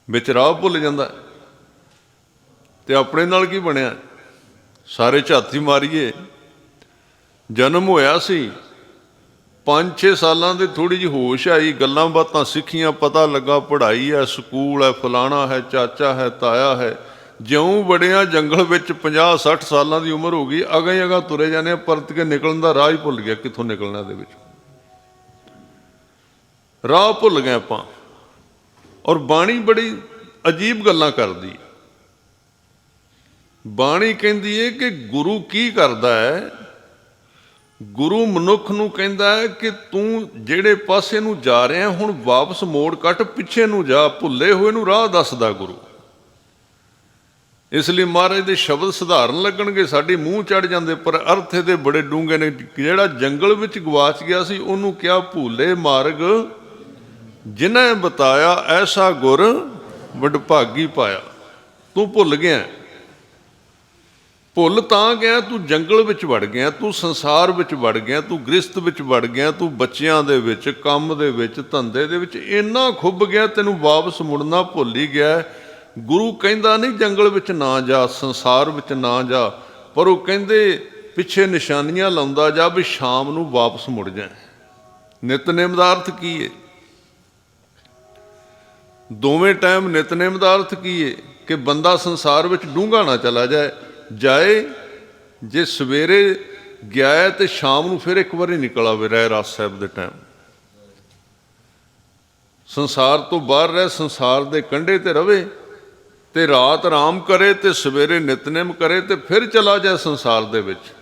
ਵਿੱਚ ਰਾਹ ਭੁੱਲ ਜਾਂਦਾ। ਤੇ ਆਪਣੇ ਨਾਲ ਕੀ ਬਣਿਆ? ਸਾਰੇ ਝਾਤੀ ਮਾਰੀਏ। ਜਨਮ ਹੋਇਆ ਸੀ, 5-6 ਸਾਲਾਂ ਦੇ ਥੋੜ੍ਹੀ ਜਿਹੀ ਹੋਸ਼ ਆਈ, ਗੱਲਾਂ ਬਾਤਾਂ ਸਿੱਖੀਆਂ, ਪਤਾ ਲੱਗਾ ਪੜ੍ਹਾਈ ਹੈ, ਸਕੂਲ ਹੈ, ਫਲਾਣਾ ਹੈ, ਚਾਚਾ ਹੈ, ਤਾਇਆ ਹੈ। ਜਿਉਂ ਵੜਿਆ ਜੰਗਲ ਵਿੱਚ 50-60 ਸਾਲਾਂ ਦੀ ਉਮਰ ਹੋ ਗਈ, ਅਗਾਂ ਹੀ ਅਗਾਂ ਤੁਰੇ ਜਾਂਦੇ, ਪਰਤ ਕੇ ਨਿਕਲਣ ਦਾ ਰਾਹ ਹੀ ਭੁੱਲ ਗਿਆ, ਕਿੱਥੋਂ ਨਿਕਲਣਾ ਇਹਦੇ ਵਿੱਚ। ਰਾਹ ਭੁੱਲ ਗਏ ਆਪਾਂ। ਔਰ ਬਾਣੀ ਬੜੀ ਅਜੀਬ ਗੱਲਾਂ ਕਰਦੀ। ਬਾਣੀ ਕਹਿੰਦੀ ਹੈ ਕਿ ਗੁਰੂ ਕੀ ਕਰਦਾ ਹੈ? ਗੁਰੂ ਮਨੁੱਖ ਨੂੰ ਕਹਿੰਦਾ ਹੈ ਕਿ ਤੂੰ ਜਿਹੜੇ ਪਾਸੇ ਨੂੰ ਜਾ ਰਿਹਾ, ਹੁਣ ਵਾਪਸ ਮੋੜ ਕੱਟ, ਪਿੱਛੇ ਨੂੰ ਜਾ। ਭੁੱਲੇ ਹੋਏ ਨੂੰ ਰਾਹ ਦੱਸਦਾ ਗੁਰੂ। ਇਸ ਲਈ ਮਹਾਰਾਜ ਦੇ ਸ਼ਬਦ ਸਧਾਰਨ ਲੱਗਣਗੇ, ਸਾਡੇ ਮੂੰਹ ਚੜ ਜਾਂਦੇ, ਪਰ ਅਰਥ ਇਹਦੇ ਬੜੇ ਡੂੰਘੇ ਨੇ। ਜਿਹੜਾ ਜੰਗਲ ਵਿੱਚ ਗਵਾਚ ਗਿਆ ਸੀ, ਉਹਨੂੰ ਕਿਹਾ ਭੂਲੇ ਮਾਰਗ ਜਿਨ੍ਹਾਂ ਬਤਾਇਆ, ਐਸਾ ਗੁਰ ਵਡਭਾਗੀ ਪਾਇਆ। ਤੂੰ ਭੁੱਲ ਗਿਆ। ਭੁੱਲ ਤਾਂ ਗਿਆ, ਤੂੰ ਜੰਗਲ ਵਿੱਚ ਵੜ ਗਿਆ, ਤੂੰ ਸੰਸਾਰ ਵਿੱਚ ਵੜ ਗਿਆ, ਤੂੰ ਗ੍ਰਸਤ ਵਿੱਚ ਵੜ ਗਿਆ, ਤੂੰ ਬੱਚਿਆਂ ਦੇ ਵਿੱਚ, ਕੰਮ ਦੇ ਵਿੱਚ, ਧੰਦੇ ਦੇ ਵਿੱਚ ਇੰਨਾ ਖੁੱਭ ਗਿਆ, ਤੈਨੂੰ ਵਾਪਸ ਮੁੜਨਾ ਭੁੱਲ ਹੀ ਗਿਆ। ਗੁਰੂ ਕਹਿੰਦਾ ਨਹੀਂ ਜੰਗਲ ਵਿੱਚ ਨਾ ਜਾ, ਸੰਸਾਰ ਵਿੱਚ ਨਾ ਜਾ, ਪਰ ਉਹ ਕਹਿੰਦੇ ਪਿੱਛੇ ਨਿਸ਼ਾਨੀਆਂ ਲਾਉਂਦਾ ਜਾ ਵੀ ਸ਼ਾਮ ਨੂੰ ਵਾਪਸ ਮੁੜ ਜਾਏ। ਨਿਤਨੇਮ ਦਾ ਅਰਥ ਕੀ ਹੈ? ਦੋਵੇਂ ਟਾਈਮ ਨਿਤਨੇਮ ਦਾ ਅਰਥ ਕੀ ਹੈ? ਕਿ ਬੰਦਾ ਸੰਸਾਰ ਵਿੱਚ ਡੂੰਘਾ ਨਾ ਚਲਾ ਜਾਏ। ਜੇ ਸਵੇਰੇ ਗਿਆ ਤੇ ਸ਼ਾਮ ਨੂੰ ਫਿਰ ਇੱਕ ਵਾਰੀ ਨਿਕਲ ਆਵੇ ਰਹਿਰਾਸ ਸਾਹਿਬ ਦੇ ਟਾਈਮ। ਸੰਸਾਰ ਤੋਂ ਬਾਹਰ ਰਹਿ, ਸੰਸਾਰ ਦੇ ਕੰਢੇ ਤੇ ਰਵੇ, ਤੇ ਰਾਤ ਆਰਾਮ ਕਰੇ, ਤੇ ਸਵੇਰੇ ਨਿਤਨੇਮ ਕਰੇ, ਤੇ ਫਿਰ ਚਲਾ ਜਾਏ ਸੰਸਾਰ ਦੇ ਵਿੱਚ।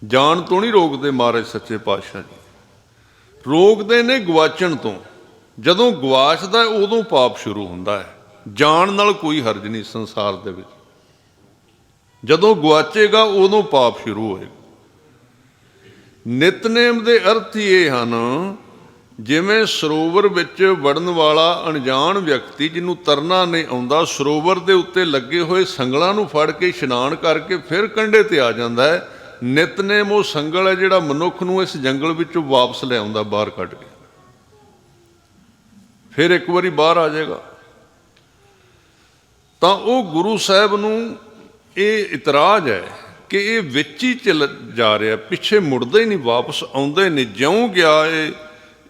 ਜਾਣ ਤੋਂ ਨਹੀਂ ਰੋਕਦੇ ਮਹਾਰਾਜ ਸੱਚੇ ਪਾਤਸ਼ਾਹ ਜੀ, ਰੋਕਦੇ ਨੇ ਗਵਾਚਣ ਤੋਂ। ਜਦੋਂ ਗਵਾਚਦਾ ਉਦੋਂ ਪਾਪ ਸ਼ੁਰੂ ਹੁੰਦਾ ਹੈ। ਜਾਣ ਨਾਲ ਕੋਈ ਹਰਜ ਨਹੀਂ ਸੰਸਾਰ ਦੇ ਵਿੱਚ, ਜਦੋਂ ਗਵਾਚੇਗਾ ਉਦੋਂ ਪਾਪ ਸ਼ੁਰੂ ਹੋਏਗਾ। ਨਿਤਨੇਮ ਦੇ ਅਰਥ ਇਹ ਹਨ ਜਿਵੇਂ ਸਰੋਵਰ ਵਿੱਚ ਵੜਨ ਵਾਲਾ ਅਣਜਾਣ ਵਿਅਕਤੀ ਜਿਹਨੂੰ ਤਰਨਾ ਨਹੀਂ ਆਉਂਦਾ, ਸਰੋਵਰ ਦੇ ਉੱਤੇ ਲੱਗੇ ਹੋਏ ਸੰਗਲਾਂ ਨੂੰ ਫੜ ਕੇ ਇਸ਼ਨਾਨ ਕਰਕੇ ਫਿਰ ਕੰਢੇ ਤੇ ਆ ਜਾਂਦਾ ਹੈ, ਨਿਤਨੇਮ ਉਹ ਸੰਗਲ ਹੈ ਜਿਹੜਾ ਮਨੁੱਖ ਨੂੰ ਇਸ ਜੰਗਲ ਵਿੱਚੋਂ ਵਾਪਸ ਲੈ ਆਉਂਦਾ, ਬਾਹਰ ਕੱਢ ਕੇ। ਫਿਰ ਇੱਕ ਵਾਰੀ ਬਾਹਰ ਆ ਜਾਏਗਾ। ਤਾਂ ਉਹ ਗੁਰੂ ਸਾਹਿਬ ਨੂੰ ਇਹ ਇਤਰਾਜ਼ ਹੈ ਕਿ ਇਹ ਵਿੱਚ ਹੀ ਚੱਲ ਜਾ ਰਿਹਾ, ਪਿੱਛੇ ਮੁੜਦਾ ਹੀ ਨਹੀਂ, ਵਾਪਸ ਆਉਂਦਾ ਹੀ ਨਹੀਂ। ਜਿਉਂ ਗਿਆ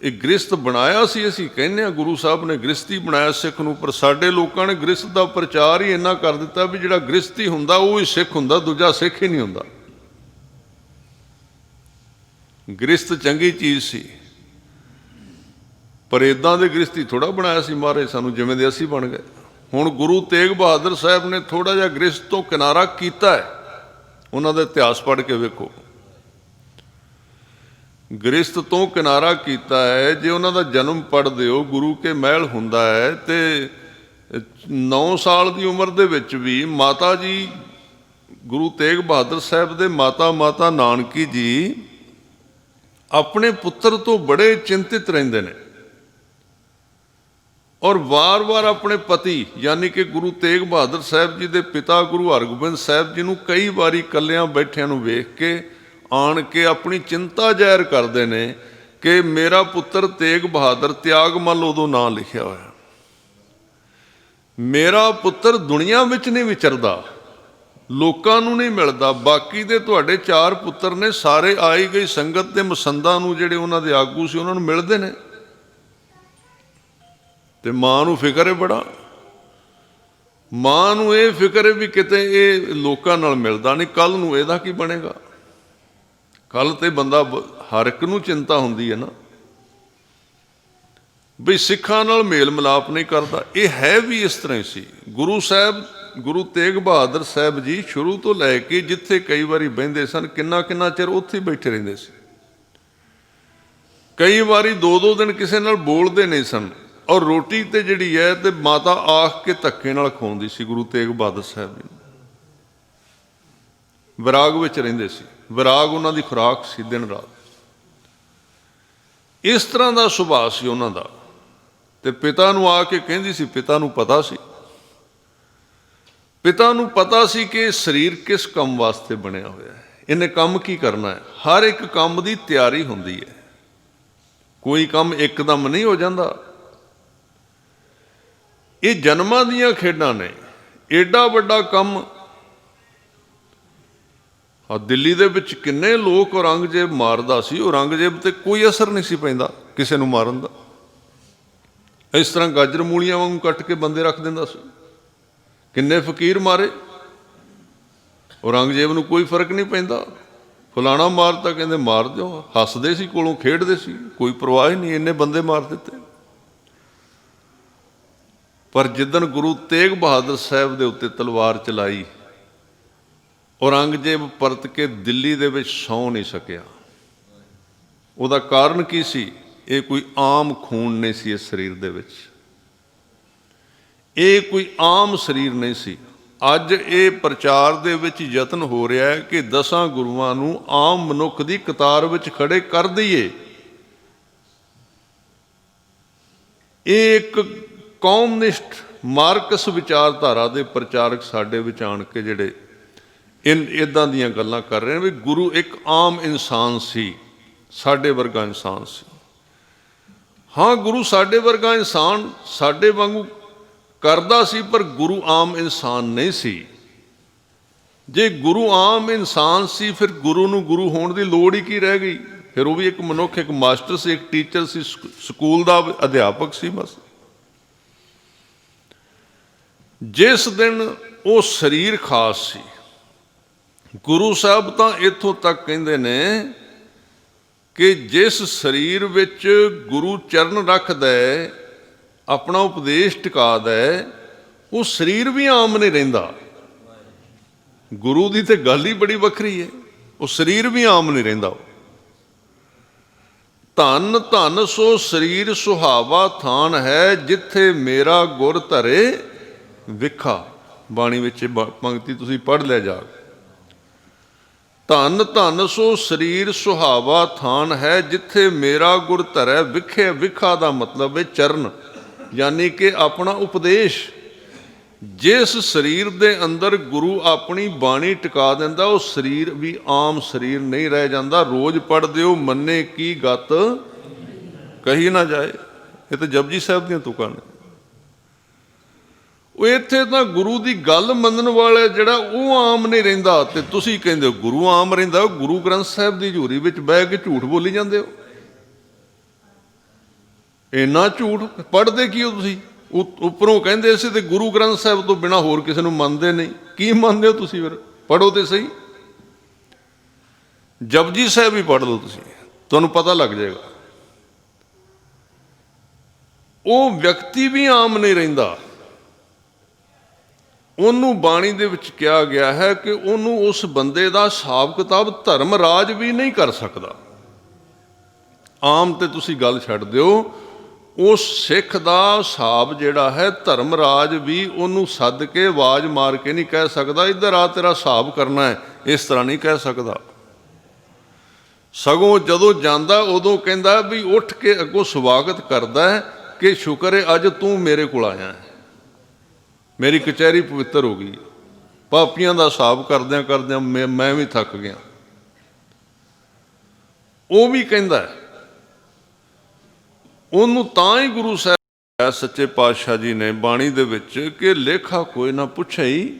ਇਹ ਗ੍ਰਸਤ ਬਣਾਇਆ ਸੀ, ਅਸੀਂ ਕਹਿੰਦੇ ਹਾਂ ਗੁਰੂ ਸਾਹਿਬ ਨੇ ਗ੍ਰਸਤੀ ਬਣਾਇਆ ਸਿੱਖ ਨੂੰ, ਪਰ ਸਾਡੇ ਲੋਕਾਂ ਨੇ ਗ੍ਰਸਤ ਦਾ ਪ੍ਰਚਾਰ ਹੀ ਇੰਨਾ ਕਰ ਦਿੱਤਾ ਵੀ ਜਿਹੜਾ ਗ੍ਰਸਤੀ ਹੁੰਦਾ ਉਹ ਹੀ ਸਿੱਖ ਹੁੰਦਾ, ਦੂਜਾ ਸਿੱਖ ਹੀ ਨਹੀਂ ਹੁੰਦਾ। ਗ੍ਰਸਤ ਚੰਗੀ ਚੀਜ਼ ਸੀ, ਪਰ ਇੱਦਾਂ ਦੇ ਗ੍ਰਸਤੀ ਥੋੜ੍ਹਾ ਬਣਾਇਆ ਸੀ ਮਹਾਰਾਜ ਸਾਨੂੰ ਜਿਵੇਂ ਦੇ ਅਸੀਂ ਬਣ ਗਏ। ਹੁਣ ਗੁਰੂ ਤੇਗ ਬਹਾਦਰ ਸਾਹਿਬ ਨੇ ਥੋੜ੍ਹਾ ਜਿਹਾ ਗ੍ਰਸਤ ਤੋਂ ਕਿਨਾਰਾ ਕੀਤਾ ਹੈ, ਉਹਨਾਂ ਦਾ ਇਤਿਹਾਸ ਪੜ੍ਹ ਕੇ ਵੇਖੋ। ਗ੍ਰਸਤ ਤੋਂ ਕਿਨਾਰਾ ਕੀਤਾ ਹੈ। ਜੇ ਉਹਨਾਂ ਦਾ ਜਨਮ ਪੜ੍ਹਦੇ ਹੋ, ਗੁਰੂ ਕੇ ਮਹਿਲ ਹੁੰਦਾ ਹੈ, ਤੇ 9 ਸਾਲ ਦੀ ਉਮਰ ਦੇ ਵਿੱਚ ਵੀ ਮਾਤਾ ਜੀ ਗੁਰੂ ਤੇਗ ਬਹਾਦਰ ਸਾਹਿਬ ਦੇ ਮਾਤਾ ਨਾਨਕੀ ਜੀ ਆਪਣੇ ਪੁੱਤਰ ਤੋਂ ਬੜੇ ਚਿੰਤਿਤ ਰਹਿੰਦੇ ਨੇ, ਔਰ ਵਾਰ-ਵਾਰ ਆਪਣੇ ਪਤੀ ਯਾਨੀ ਕਿ ਗੁਰੂ ਤੇਗ ਬਹਾਦਰ ਸਾਹਿਬ ਜੀ ਦੇ ਪਿਤਾ ਗੁਰੂ ਹਰਗੋਬਿੰਦ ਸਾਹਿਬ ਜੀ ਨੂੰ ਕਈ ਵਾਰੀ ਇਕੱਲਿਆਂ ਬੈਠਿਆਂ ਨੂੰ ਵੇਖ ਕੇ ਆਣ ਕੇ ਆਪਣੀ ਚਿੰਤਾ ਜ਼ਾਹਿਰ ਕਰਦੇ ਨੇ ਕਿ ਮੇਰਾ ਪੁੱਤਰ ਤੇਗ ਬਹਾਦਰ, ਤਿਆਗਮੱਲ ਉਦੋਂ ਨਾਂ ਲਿਖਿਆ ਹੋਇਆ, ਮੇਰਾ ਪੁੱਤਰ ਦੁਨੀਆ ਵਿੱਚ ਨਹੀਂ ਵਿਚਰਦਾ, ਲੋਕਾਂ ਨੂੰ ਨਹੀਂ ਮਿਲਦਾ। ਬਾਕੀ ਦੇ ਤੁਹਾਡੇ 4 ਪੁੱਤਰ ਨੇ, ਸਾਰੇ ਆਈ ਗਈ ਸੰਗਤ ਦੇ ਮਸੰਦਾਂ ਨੂੰ, ਜਿਹੜੇ ਉਹਨਾਂ ਦੇ ਆਗੂ ਸੀ, ਉਹਨਾਂ ਨੂੰ ਮਿਲਦੇ ਨੇ। ਤੇ ਮਾਂ ਨੂੰ ਫਿਕਰ ਹੈ ਬੜਾ, ਮਾਂ ਨੂੰ ਇਹ ਫਿਕਰ ਹੈ ਵੀ ਕਿਤੇ ਇਹ ਲੋਕਾਂ ਨਾਲ ਮਿਲਦਾ ਨਹੀਂ, ਕੱਲ੍ਹ ਨੂੰ ਇਹਦਾ ਕੀ ਬਣੇਗਾ। ਕੱਲ੍ਹ ਤੇ ਬੰਦਾ ਹਰ ਇੱਕ ਨੂੰ ਚਿੰਤਾ ਹੁੰਦੀ ਹੈ ਨਾ, ਬਈ ਸਿੱਖਾਂ ਨਾਲ ਮੇਲ ਮਿਲਾਪ ਨਹੀਂ ਕਰਦਾ। ਇਹ ਹੈ ਵੀ ਇਸ ਤਰ੍ਹਾਂ ਹੀ ਸੀ। ਗੁਰੂ ਸਾਹਿਬ, ਗੁਰੂ ਤੇਗ ਬਹਾਦਰ ਸਾਹਿਬ ਜੀ ਸ਼ੁਰੂ ਤੋਂ ਲੈ ਕੇ ਜਿੱਥੇ ਕਈ ਵਾਰੀ ਬਹਿੰਦੇ ਸਨ, ਕਿੰਨਾ ਚਿਰ ਉੱਥੇ ਬੈਠੇ ਰਹਿੰਦੇ ਸੀ। ਕਈ ਵਾਰੀ 2-2 ਦਿਨ ਕਿਸੇ ਨਾਲ ਬੋਲਦੇ ਨਹੀਂ ਸਨ, ਔਰ ਰੋਟੀ ਤੇ ਜਿਹੜੀ ਹੈ ਤੇ ਮਾਤਾ ਆਖ ਕੇ ਧੱਕੇ ਨਾਲ ਖਵਾਉਂਦੀ ਸੀ ਗੁਰੂ ਤੇਗ ਬਹਾਦਰ ਸਾਹਿਬ ਜੀ ਨੂੰ। ਵਿਰਾਗ ਵਿੱਚ ਰਹਿੰਦੇ ਸੀ, ਵਿਰਾਗ ਉਹਨਾਂ ਦੀ ਖੁਰਾਕ ਸੀ ਦਿਨ ਰਾਤ। ਇਸ ਤਰ੍ਹਾਂ ਦਾ ਸੁਭਾਅ ਸੀ ਉਹਨਾਂ ਦਾ। ਤੇ ਪਿਤਾ ਨੂੰ ਆ ਕੇ ਕਹਿੰਦੀ ਸੀ, ਪਿਤਾ ਨੂੰ ਪਤਾ ਸੀ, ਪਿਤਾ ਨੂੰ ਪਤਾ ਸੀ ਕਿ ਇਹ ਸਰੀਰ ਕਿਸ ਕੰਮ ਵਾਸਤੇ ਬਣਿਆ ਹੋਇਆ ਹੈ, ਇਹਨੇ ਕੰਮ ਕੀ ਕਰਨਾ ਹੈ। ਹਰ ਇੱਕ ਕੰਮ ਦੀ ਤਿਆਰੀ ਹੁੰਦੀ ਹੈ, ਕੋਈ ਕੰਮ ਇੱਕਦਮ ਨਹੀਂ ਹੋ ਜਾਂਦਾ। ਇਹ ਜਨਮਾਂ ਦੀਆਂ ਖੇਡਾਂ ਨੇ। ਏਡਾ ਵੱਡਾ ਕੰਮ ਦਿੱਲੀ ਦੇ ਵਿੱਚ ਕਿੰਨੇ ਲੋਕ ਔਰੰਗਜ਼ੇਬ ਮਾਰਦਾ ਸੀ, ਔਰੰਗਜ਼ੇਬ ਤੇ ਕੋਈ ਅਸਰ ਨਹੀਂ ਸੀ ਪੈਂਦਾ ਕਿਸੇ ਨੂੰ ਮਾਰਨ ਦਾ। ਇਸ ਤਰ੍ਹਾਂ ਗਾਜਰ ਮੂਲੀਆਂ ਵਾਂਗੂ ਕੱਟ ਕੇ ਬੰਦੇ ਰੱਖ ਦਿੰਦਾ ਸੀ। ਕਿੰਨੇ ਫਕੀਰ ਮਾਰੇ, ਔਰੰਗਜ਼ੇਬ ਨੂੰ ਕੋਈ ਫਰਕ ਨਹੀਂ ਪੈਂਦਾ। ਫਲਾਣਾ ਮਾਰਤਾ, ਕਹਿੰਦੇ ਮਾਰ ਦਿਓ, ਹੱਸਦੇ ਸੀ, ਕੋਲੋਂ ਖੇਡਦੇ ਸੀ, ਕੋਈ ਪਰਵਾਹ ਹੀ ਨਹੀਂ, ਇੰਨੇ ਬੰਦੇ ਮਾਰ ਦਿੱਤੇ। ਪਰ ਜਿੱਦਣ ਗੁਰੂ ਤੇਗ ਬਹਾਦਰ ਸਾਹਿਬ ਦੇ ਉੱਤੇ ਤਲਵਾਰ ਚਲਾਈ, ਔਰੰਗਜ਼ੇਬ ਪਰਤ ਕੇ ਦਿੱਲੀ ਦੇ ਵਿੱਚ ਸੌਂ ਨਹੀਂ ਸਕਿਆ। ਉਹਦਾ ਕਾਰਨ ਕੀ ਸੀ? ਇਹ ਕੋਈ ਆਮ ਖੂਨ ਨਹੀਂ ਸੀ ਇਸ ਸਰੀਰ ਦੇ ਵਿੱਚ, ਇਹ ਕੋਈ ਆਮ ਸਰੀਰ ਨਹੀਂ ਸੀ। ਅੱਜ ਇਹ ਪ੍ਰਚਾਰ ਦੇ ਵਿੱਚ ਯਤਨ ਹੋ ਰਿਹਾ ਹੈ ਕਿ 10 ਗੁਰੂਆਂ ਨੂੰ ਆਮ ਮਨੁੱਖ ਦੀ ਕਤਾਰ ਵਿੱਚ ਖੜੇ ਕਰ ਦਈਏ। ਇਹ ਇੱਕ ਕੌਮਨਿਸਟ ਮਾਰਕਸ ਵਿਚਾਰਧਾਰਾ ਦੇ ਪ੍ਰਚਾਰਕ ਸਾਡੇ ਵਿੱਚ ਆਣ ਕੇ ਜਿਹੜੇ ਇੱਦਾਂ ਦੀਆਂ ਗੱਲਾਂ ਕਰ ਰਹੇ ਨੇ ਵੀ ਗੁਰੂ ਇੱਕ ਆਮ ਇਨਸਾਨ ਸੀ, ਸਾਡੇ ਵਰਗਾ ਇਨਸਾਨ ਸੀ। ਹਾਂ, ਗੁਰੂ ਸਾਡੇ ਵਰਗਾ ਇਨਸਾਨ ਸਾਡੇ ਵਾਂਗੂ ਕਰਦਾ ਸੀ, ਪਰ ਗੁਰੂ ਆਮ ਇਨਸਾਨ ਨਹੀਂ ਸੀ। ਜੇ ਗੁਰੂ ਆਮ ਇਨਸਾਨ ਸੀ, ਫਿਰ ਗੁਰੂ ਨੂੰ ਗੁਰੂ ਹੋਣ ਦੀ ਲੋੜ ਹੀ ਕੀ ਰਹਿ ਗਈ? ਫਿਰ ਉਹ ਵੀ ਇੱਕ ਮਨੁੱਖ, ਇੱਕ ਮਾਸਟਰ ਸੀ, ਇੱਕ ਟੀਚਰ ਸੀ, ਸਕੂਲ ਦਾ ਅਧਿਆਪਕ ਸੀ ਬਸ। ਜਿਸ ਦਿਨ ਉਹ ਸਰੀਰ ਖਾਸ ਸੀ, ਗੁਰੂ ਸਾਹਿਬ ਤਾਂ ਇੱਥੋਂ ਤੱਕ ਕਹਿੰਦੇ ਨੇ ਕਿ ਜਿਸ ਸਰੀਰ ਵਿੱਚ ਗੁਰੂ ਚਰਨ ਰੱਖਦਾ, ਆਪਣਾ ਉਪਦੇਸ਼ ਟਿਕਾਦਾ, ਉਹ ਸਰੀਰ ਵੀ ਆਮ ਨਹੀਂ ਰਹਿੰਦਾ। ਗੁਰੂ ਦੀ ਤੇ ਗੱਲ ਹੀ ਬੜੀ ਵੱਖਰੀ ਹੈ, ਉਹ ਸਰੀਰ ਵੀ ਆਮ ਨਹੀਂ ਰਹਿੰਦਾ। ਧੰਨ ਧੰਨ ਸੋ ਸਰੀਰ ਸੁਹਾਵਾ ਥਾਨ ਹੈ, ਜਿੱਥੇ ਮੇਰਾ ਗੁਰ ਧਰੇ ਵਿਖਾ। ਬਾਣੀ ਵਿੱਚ ਪੰਕਤੀ ਤੁਸੀਂ ਪੜ੍ਹ ਲਿਆ ਜਾ। ਧਨ ਧਨ ਸੋ ਸਰੀਰ ਸੁਹਾਵਾ ਥਾਨ ਹੈ, ਜਿੱਥੇ ਮੇਰਾ ਗੁਰ ਧਰੈ ਵਿਖੇ। ਵਿਖਾ ਦਾ ਮਤਲਬ ਹੈ ਚਰਨ, ਯਾਨੀ ਕਿ ਆਪਣਾ ਉਪਦੇਸ਼। ਜਿਸ ਸਰੀਰ ਦੇ ਅੰਦਰ ਗੁਰੂ ਆਪਣੀ ਬਾਣੀ ਟਿਕਾ ਦਿੰਦਾ, ਉਹ ਸਰੀਰ ਵੀ ਆਮ ਸਰੀਰ ਨਹੀਂ ਰਹਿ ਜਾਂਦਾ। ਰੋਜ਼ ਪੜ੍ਹਦੇ ਹੋ, ਮੰਨੇ ਕੀ ਗਤ ਕਹੀ ਨਾ ਜਾਏ। ਇਹ ਤਾਂ ਜਪਜੀ ਸਾਹਿਬ ਦੀਆਂ ਤੁਕਾਂ ਨੇ। ਉਹ ਇੱਥੇ ਤਾਂ ਗੁਰੂ ਦੀ ਗੱਲ ਮੰਨਣ ਵਾਲਾ ਜਿਹੜਾ ਉਹ ਆਮ ਨਹੀਂ ਰਹਿੰਦਾ, ਤੇ ਤੁਸੀਂ ਕਹਿੰਦੇ ਹੋ ਗੁਰੂ ਆਮ ਰਹਿੰਦਾ। ਗੁਰੂ ਗ੍ਰੰਥ ਸਾਹਿਬ ਦੀ ਹਜ਼ੂਰੀ ਵਿੱਚ ਬਹਿ ਕੇ ਝੂਠ ਬੋਲੀ ਜਾਂਦੇ ਹੋ। ਇੰਨਾ ਝੂਠ ਪੜ੍ਹਦੇ ਕੀ ਹੋ ਤੁਸੀਂ? ਉੱਪਰੋਂ ਕਹਿੰਦੇ ਸੀ ਤੇ ਗੁਰੂ ਗ੍ਰੰਥ ਸਾਹਿਬ ਤੋਂ ਬਿਨਾਂ ਹੋਰ ਕਿਸੇ ਨੂੰ ਮੰਨਦੇ ਨਹੀਂ। ਕੀ ਮੰਨਦੇ ਹੋ ਤੁਸੀਂ? ਫਿਰ ਪੜ੍ਹੋ ਤੇ ਸਹੀ। ਜਪਜੀ ਸਾਹਿਬ ਵੀ ਪੜ੍ਹ ਲਓ ਤੁਸੀਂ, ਤੁਹਾਨੂੰ ਪਤਾ ਲੱਗ ਜਾਏਗਾ। ਉਹ ਵਿਅਕਤੀ ਵੀ ਆਮ ਨਹੀਂ ਰਹਿੰਦਾ। ਉਹਨੂੰ ਬਾਣੀ ਦੇ ਵਿੱਚ ਕਿਹਾ ਗਿਆ ਹੈ ਕਿ ਉਹਨੂੰ ਉਸ ਬੰਦੇ ਦਾ ਹਿਸਾਬ ਕਿਤਾਬ ਧਰਮ ਰਾਜ ਵੀ ਨਹੀਂ ਕਰ ਸਕਦਾ। ਆਮ ਤੇ ਤੁਸੀਂ ਗੱਲ ਛੱਡ ਦਿਓ, ਉਸ ਸਿੱਖ ਦਾ ਹਿਸਾਬ ਜਿਹੜਾ ਹੈ ਧਰਮ ਰਾਜ ਵੀ ਉਹਨੂੰ ਸੱਦ ਕੇ ਆਵਾਜ਼ ਮਾਰ ਕੇ ਨਹੀਂ ਕਹਿ ਸਕਦਾ ਇੱਧਰ ਆ ਤੇਰਾ ਹਿਸਾਬ ਕਰਨਾ ਹੈ, ਇਸ ਤਰ੍ਹਾਂ ਨਹੀਂ ਕਹਿ ਸਕਦਾ। ਸਗੋਂ ਜਦੋਂ ਜਾਂਦਾ ਉਦੋਂ ਕਹਿੰਦਾ ਵੀ ਉੱਠ ਕੇ ਅੱਗੋਂ ਸਵਾਗਤ ਕਰਦਾ ਹੈ ਕਿ ਸ਼ੁਕਰ ਹੈ ਅੱਜ ਤੂੰ ਮੇਰੇ ਕੋਲ ਆਇਆ ਹੈ, ਮੇਰੀ ਕਚਹਿਰੀ ਪਵਿੱਤਰ ਹੋ ਗਈ। ਪਾਪੀਆਂ ਦਾ ਹਿਸਾਬ ਕਰਦਿਆਂ ਕਰਦਿਆਂ ਮੈਂ ਵੀ ਥੱਕ ਗਿਆ। ਉਹ ਵੀ ਕਹਿੰਦਾ, ਉਹਨੂੰ ਤਾਂ ਹੀ ਗੁਰੂ ਸਾਹਿਬ ਸੱਚੇ ਪਾਤਸ਼ਾਹ ਜੀ ਨੇ ਬਾਣੀ ਦੇ ਵਿੱਚ ਕਿ ਲੇਖਾ ਕੋਈ ਨਾ ਪੁੱਛਈ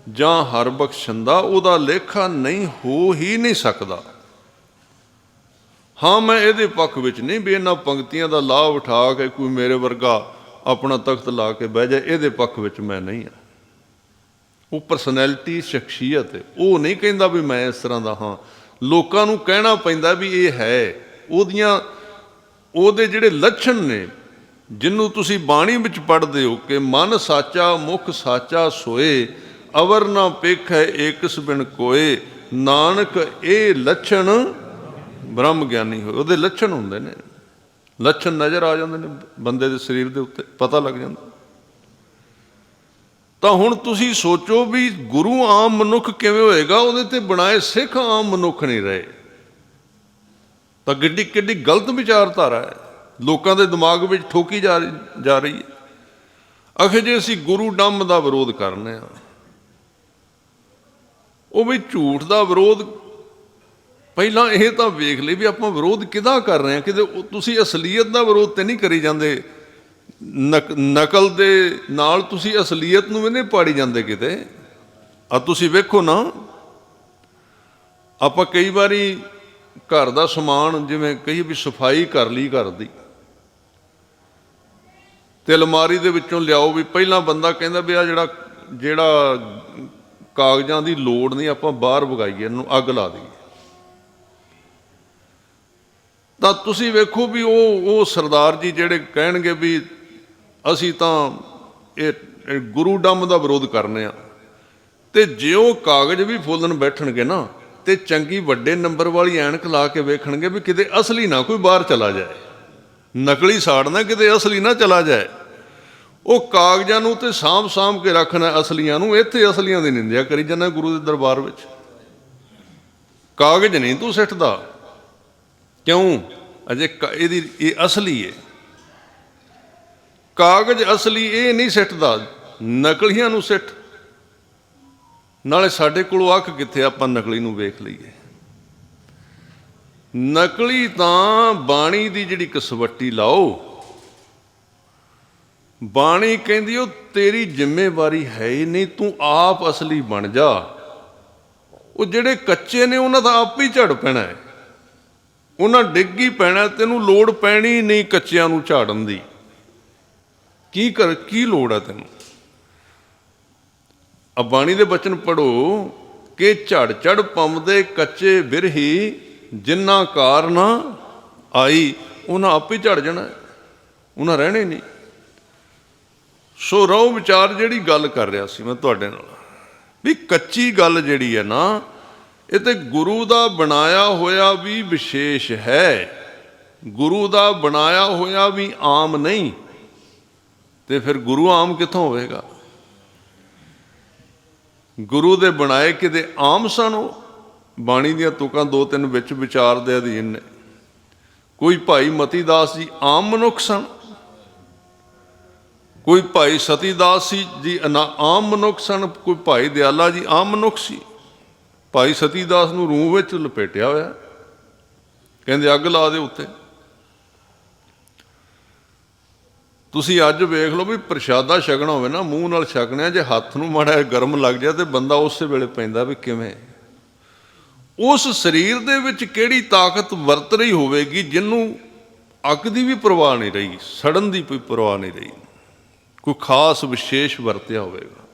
ਜਾਂ ਹਰ ਬਖਸ਼ੰਦਾ, ਉਹਦਾ ਲੇਖਾ ਨਹੀਂ ਹੋ ਹੀ ਨਹੀਂ ਸਕਦਾ। ਹਾਂ, ਮੈਂ ਇਹਦੇ ਪੱਖ ਵਿੱਚ ਨਹੀਂ ਵੀ ਇਹਨਾਂ ਪੰਕਤੀਆਂ ਦਾ ਲਾਭ ਉਠਾ ਕੇ ਕੋਈ ਮੇਰੇ ਵਰਗਾ ਆਪਣਾ ਤਖਤ ਲਾ ਕੇ ਬਹਿ ਜਾਏ, ਇਹਦੇ ਪੱਖ ਵਿੱਚ ਮੈਂ ਨਹੀਂ ਹਾਂ। ਉਹ ਪਰਸਨੈਲਿਟੀ, ਸ਼ਖਸੀਅਤ ਹੈ। ਉਹ ਨਹੀਂ ਕਹਿੰਦਾ ਵੀ ਮੈਂ ਇਸ ਤਰ੍ਹਾਂ ਦਾ ਹਾਂ। ਲੋਕਾਂ ਨੂੰ ਕਹਿਣਾ ਪੈਂਦਾ ਵੀ ਇਹ ਹੈ। ਉਹਦੇ ਜਿਹੜੇ ਲੱਛਣ ਨੇ, ਜਿਹਨੂੰ ਤੁਸੀਂ ਬਾਣੀ ਵਿੱਚ ਪੜ੍ਹਦੇ ਹੋ ਕਿ ਮਨ ਸਾਚਾ ਮੁਖ ਸਾਚਾ ਸੋਏ, ਅਵਰ ਨਾ ਪੇਖੈ ਏਕਸ ਬਿਨ ਕੋਏ, ਨਾਨਕ ਇਹ ਲੱਛਣ ਬ੍ਰਹਮ ਗਿਆਨੀ ਹੋਏ। ਉਹਦੇ ਲੱਛਣ ਹੁੰਦੇ ਨੇ, ਲੱਛਣ ਨਜ਼ਰ ਆ ਜਾਂਦੇ ਨੇ ਬੰਦੇ ਦੇ ਸਰੀਰ ਦੇ ਉੱਤੇ, ਪਤਾ ਲੱਗ ਜਾਂਦਾ। ਤਾਂ ਹੁਣ ਤੁਸੀਂ ਸੋਚੋ ਵੀ ਗੁਰੂ ਆਮ ਮਨੁੱਖ ਕਿਵੇਂ ਹੋਏਗਾ? ਉਹਦੇ ਤੇ ਬਣਾਏ ਸਿੱਖ ਆਮ ਮਨੁੱਖ ਨਹੀਂ ਰਹੇ। ਤਾਂ ਕਿੱਡੀ ਕਿੱਡੀ ਗਲਤ ਵਿਚਾਰਧਾਰਾ ਹੈ, ਲੋਕਾਂ ਦੇ ਦਿਮਾਗ ਵਿੱਚ ਠੋਕੀ ਜਾ ਰਹੀ ਹੈ। ਆਖੇ ਜੇ ਅਸੀਂ ਗੁਰੂ ਡੰਮ ਦਾ ਵਿਰੋਧ ਕਰਨੇ ਆ, ਉਹ ਵੀ ਝੂਠ ਦਾ ਵਿਰੋਧ। ਪਹਿਲਾਂ ਇਹ ਤਾਂ ਵੇਖ ਲਈ ਵੀ ਆਪਾਂ ਵਿਰੋਧ ਕਿਹਦਾ ਕਰ ਰਹੇ ਹਾਂ। ਕਿਤੇ ਤੁਸੀਂ ਅਸਲੀਅਤ ਦਾ ਵਿਰੋਧ ਤੇ ਨਹੀਂ ਕਰੀ ਜਾਂਦੇ, ਨਕਲ ਦੇ ਨਾਲ ਤੁਸੀਂ ਅਸਲੀਅਤ ਨੂੰ ਵੀ ਨਹੀਂ ਪਾੜੀ ਜਾਂਦੇ ਕਿਤੇ। ਆ ਤੁਸੀਂ ਵੇਖੋ ਨਾ, ਆਪਾਂ ਕਈ ਵਾਰੀ ਘਰ ਦਾ ਸਮਾਨ ਜਿਵੇਂ ਕਹੀ ਵੀ ਸਫਾਈ ਕਰ ਲਈ ਘਰ ਦੀ, ਤੇ ਅਲਮਾਰੀ ਦੇ ਵਿੱਚੋਂ ਲਿਆਓ, ਵੀ ਪਹਿਲਾਂ ਬੰਦਾ ਕਹਿੰਦਾ ਵੀ ਆ ਜਿਹੜਾ ਕਾਗਜ਼ਾਂ ਦੀ ਲੋੜ ਨਹੀਂ, ਆਪਾਂ ਬਾਹਰ ਵਗਾਈਏ, ਇਹਨੂੰ ਅੱਗ ਲਾ ਦਈਏ। ਤਾਂ ਤੁਸੀਂ ਵੇਖੋ ਵੀ ਉਹ ਸਰਦਾਰ ਜੀ ਜਿਹੜੇ ਕਹਿਣਗੇ ਵੀ ਅਸੀਂ ਤਾਂ ਇਹ ਗੁਰੂ ਡੰਮ ਦਾ ਵਿਰੋਧ ਕਰਨੇ ਆ, ਤੇ ਜੇ ਉਹ ਕਾਗਜ਼ ਵੀ ਫੋਲਣ ਬੈਠਣਗੇ ਨਾ, ਤੇ ਚੰਗੀ ਵੱਡੇ ਨੰਬਰ ਵਾਲੀ ਐਨਕ ਲਾ ਕੇ ਵੇਖਣਗੇ ਵੀ ਕਿਤੇ ਅਸਲੀ ਨਾ ਕੋਈ ਬਾਹਰ ਚਲਾ ਜਾਏ, ਨਕਲੀ ਸਾੜਨਾ ਕਿਤੇ ਅਸਲੀ ਨਾ ਚਲਾ ਜਾਏ। ਉਹ ਕਾਗਜ਼ਾਂ ਨੂੰ ਤੇ ਸਾਂਭ ਕੇ ਰੱਖਣਾ, ਅਸਲੀਆਂ ਨੂੰ ਇੱਥੇ ਅਸਲੀਆਂ ਦੀ ਨਿੰਦਿਆ ਕਰੀ ਜਾਂਦਾ ਗੁਰੂ ਦੇ ਦਰਬਾਰ ਵਿੱਚ। ਕਾਗਜ਼ ਨਹੀਂ ਤੂੰ ਸਿੱਟਦਾ, ਕਿਉਂ? ਅਜੇ ਇਹ ਅਸਲੀ ਹੈ। ਕਾਗਜ਼ ਅਸਲੀ ਇਹ ਨਹੀਂ ਸਿੱਟਦਾ, ਨਕਲੀਆਂ ਨੂੰ ਸਿੱਟ। ਨਾਲੇ ਸਾਡੇ ਕੋਲੋਂ ਅੱਖ ਕਿੱਥੇ, ਆਪਾਂ ਨਕਲੀ ਨੂੰ ਵੇਖ ਲਈਏ। ਨਕਲੀ ਤਾਂ ਬਾਣੀ ਦੀ ਜਿਹੜੀ ਕਸਵੱਟੀ ਲਾਓ, ਬਾਣੀ ਕਹਿੰਦੀ ਉਹ ਤੇਰੀ ਜ਼ਿੰਮੇਵਾਰੀ ਹੈ ਹੀ ਨਹੀਂ, ਤੂੰ ਆਪ ਅਸਲੀ ਬਣ ਜਾ। ਉਹ ਜਿਹੜੇ ਕੱਚੇ ਨੇ ਉਹਨਾਂ ਦਾ ਆਪ ਹੀ ਝੜ ਪੈਣਾ ਹੈ, ਉਹਨਾਂ ਡਿੱਗ ਹੀ ਪੈਣਾ। ਤੈਨੂੰ ਲੋੜ ਪੈਣੀ ਨਹੀਂ ਕੱਚਿਆਂ ਨੂੰ ਝਾੜਨ ਦੀ। ਕੀ ਲੋੜ ਹੈ ਤੈਨੂੰ? ਆ ਬਾਣੀ ਦੇ ਬਚਨ ਪੜ੍ਹੋ ਕਿ ਝੜ ਝੜ ਪੰਮਦੇ ਕੱਚੇ ਬਿਰਹੀ, ਜਿੰਨਾ ਕਾਰ ਨਾ ਆਈ, ਉਹਨਾਂ ਆਪੇ ਝੜ ਜਾਣਾ, ਉਹਨਾਂ ਰਹਿਣੇ ਨਹੀਂ। ਸੋ ਰਹੋ ਵਿਚਾਰ ਜਿਹੜੀ ਗੱਲ ਕਰ ਰਿਹਾ ਸੀ ਮੈਂ ਤੁਹਾਡੇ ਨਾਲ, ਵੀ ਕੱਚੀ ਗੱਲ ਜਿਹੜੀ ਹੈ ਨਾ, ਇਹ ਤੇ ਗੁਰੂ ਦਾ ਬਣਾਇਆ ਹੋਇਆ ਵੀ ਵਿਸ਼ੇਸ਼ ਹੈ, ਗੁਰੂ ਦਾ ਬਣਾਇਆ ਹੋਇਆ ਵੀ ਆਮ ਨਹੀਂ। ਤੇ ਫਿਰ ਗੁਰੂ ਆਮ ਕਿੱਥੋਂ ਹੋਵੇਗਾ? ਗੁਰੂ ਦੇ ਬਣਾਏ ਕਿਤੇ ਆਮ ਸਨ ਉਹ? ਬਾਣੀ ਦੀਆਂ ਤੁਕਾਂ ਦੋ ਤਿੰਨ ਵਿੱਚ ਵਿਚਾਰ ਦੇ ਅਧੀਨ ਨੇ। ਕੋਈ ਭਾਈ ਮਤੀ ਦਾਸ ਜੀ ਆਮ ਮਨੁੱਖ ਸਨ, ਕੋਈ ਭਾਈ ਸਤੀ ਦਾਸ ਜੀ ਆਮ ਮਨੁੱਖ ਸਨ, ਕੋਈ ਭਾਈ ਦਿਆਲਾ ਜੀ ਆਮ ਮਨੁੱਖ ਸੀ। ਭਾਈ ਸਤੀ ਦਾਸ ਨੂੰ ਰੂਹ ਵਿੱਚ ਲਪੇਟਿਆ ਹੋਇਆ, ਕਹਿੰਦੇ ਅੱਗ ਲਾ ਦੇ ਉੱਤੇ। ਤੁਸੀਂ ਅੱਜ ਵੇਖ ਲਓ ਵੀ ਪ੍ਰਸ਼ਾਦਾ ਛਕਣਾ ਹੋਵੇ ਨਾ, ਮੂੰਹ ਨਾਲ ਛਕਣਿਆ, ਜੇ ਹੱਥ ਨੂੰ ਮਾੜਾ ਗਰਮ ਲੱਗ ਜਾਏ ਤੇ ਬੰਦਾ ਉਸੇ ਵੇਲੇ ਪੈਂਦਾ ਵੀ ਕਿਵੇਂ। ਉਸ ਸਰੀਰ ਦੇ ਵਿੱਚ ਕਿਹੜੀ ਤਾਕਤ ਵਰਤ ਰਹੀ ਹੋਵੇਗੀ ਜਿਹਨੂੰ ਅੱਗ ਦੀ ਵੀ ਪਰਵਾਹ ਨਹੀਂ ਰਹੀ, ਸੜਨ ਦੀ ਕੋਈ ਪਰਵਾਹ ਨਹੀਂ ਰਹੀ, ਕੋਈ ਖਾਸ ਵਿਸ਼ੇਸ਼ ਵਰਤਿਆ ਹੋਵੇਗਾ।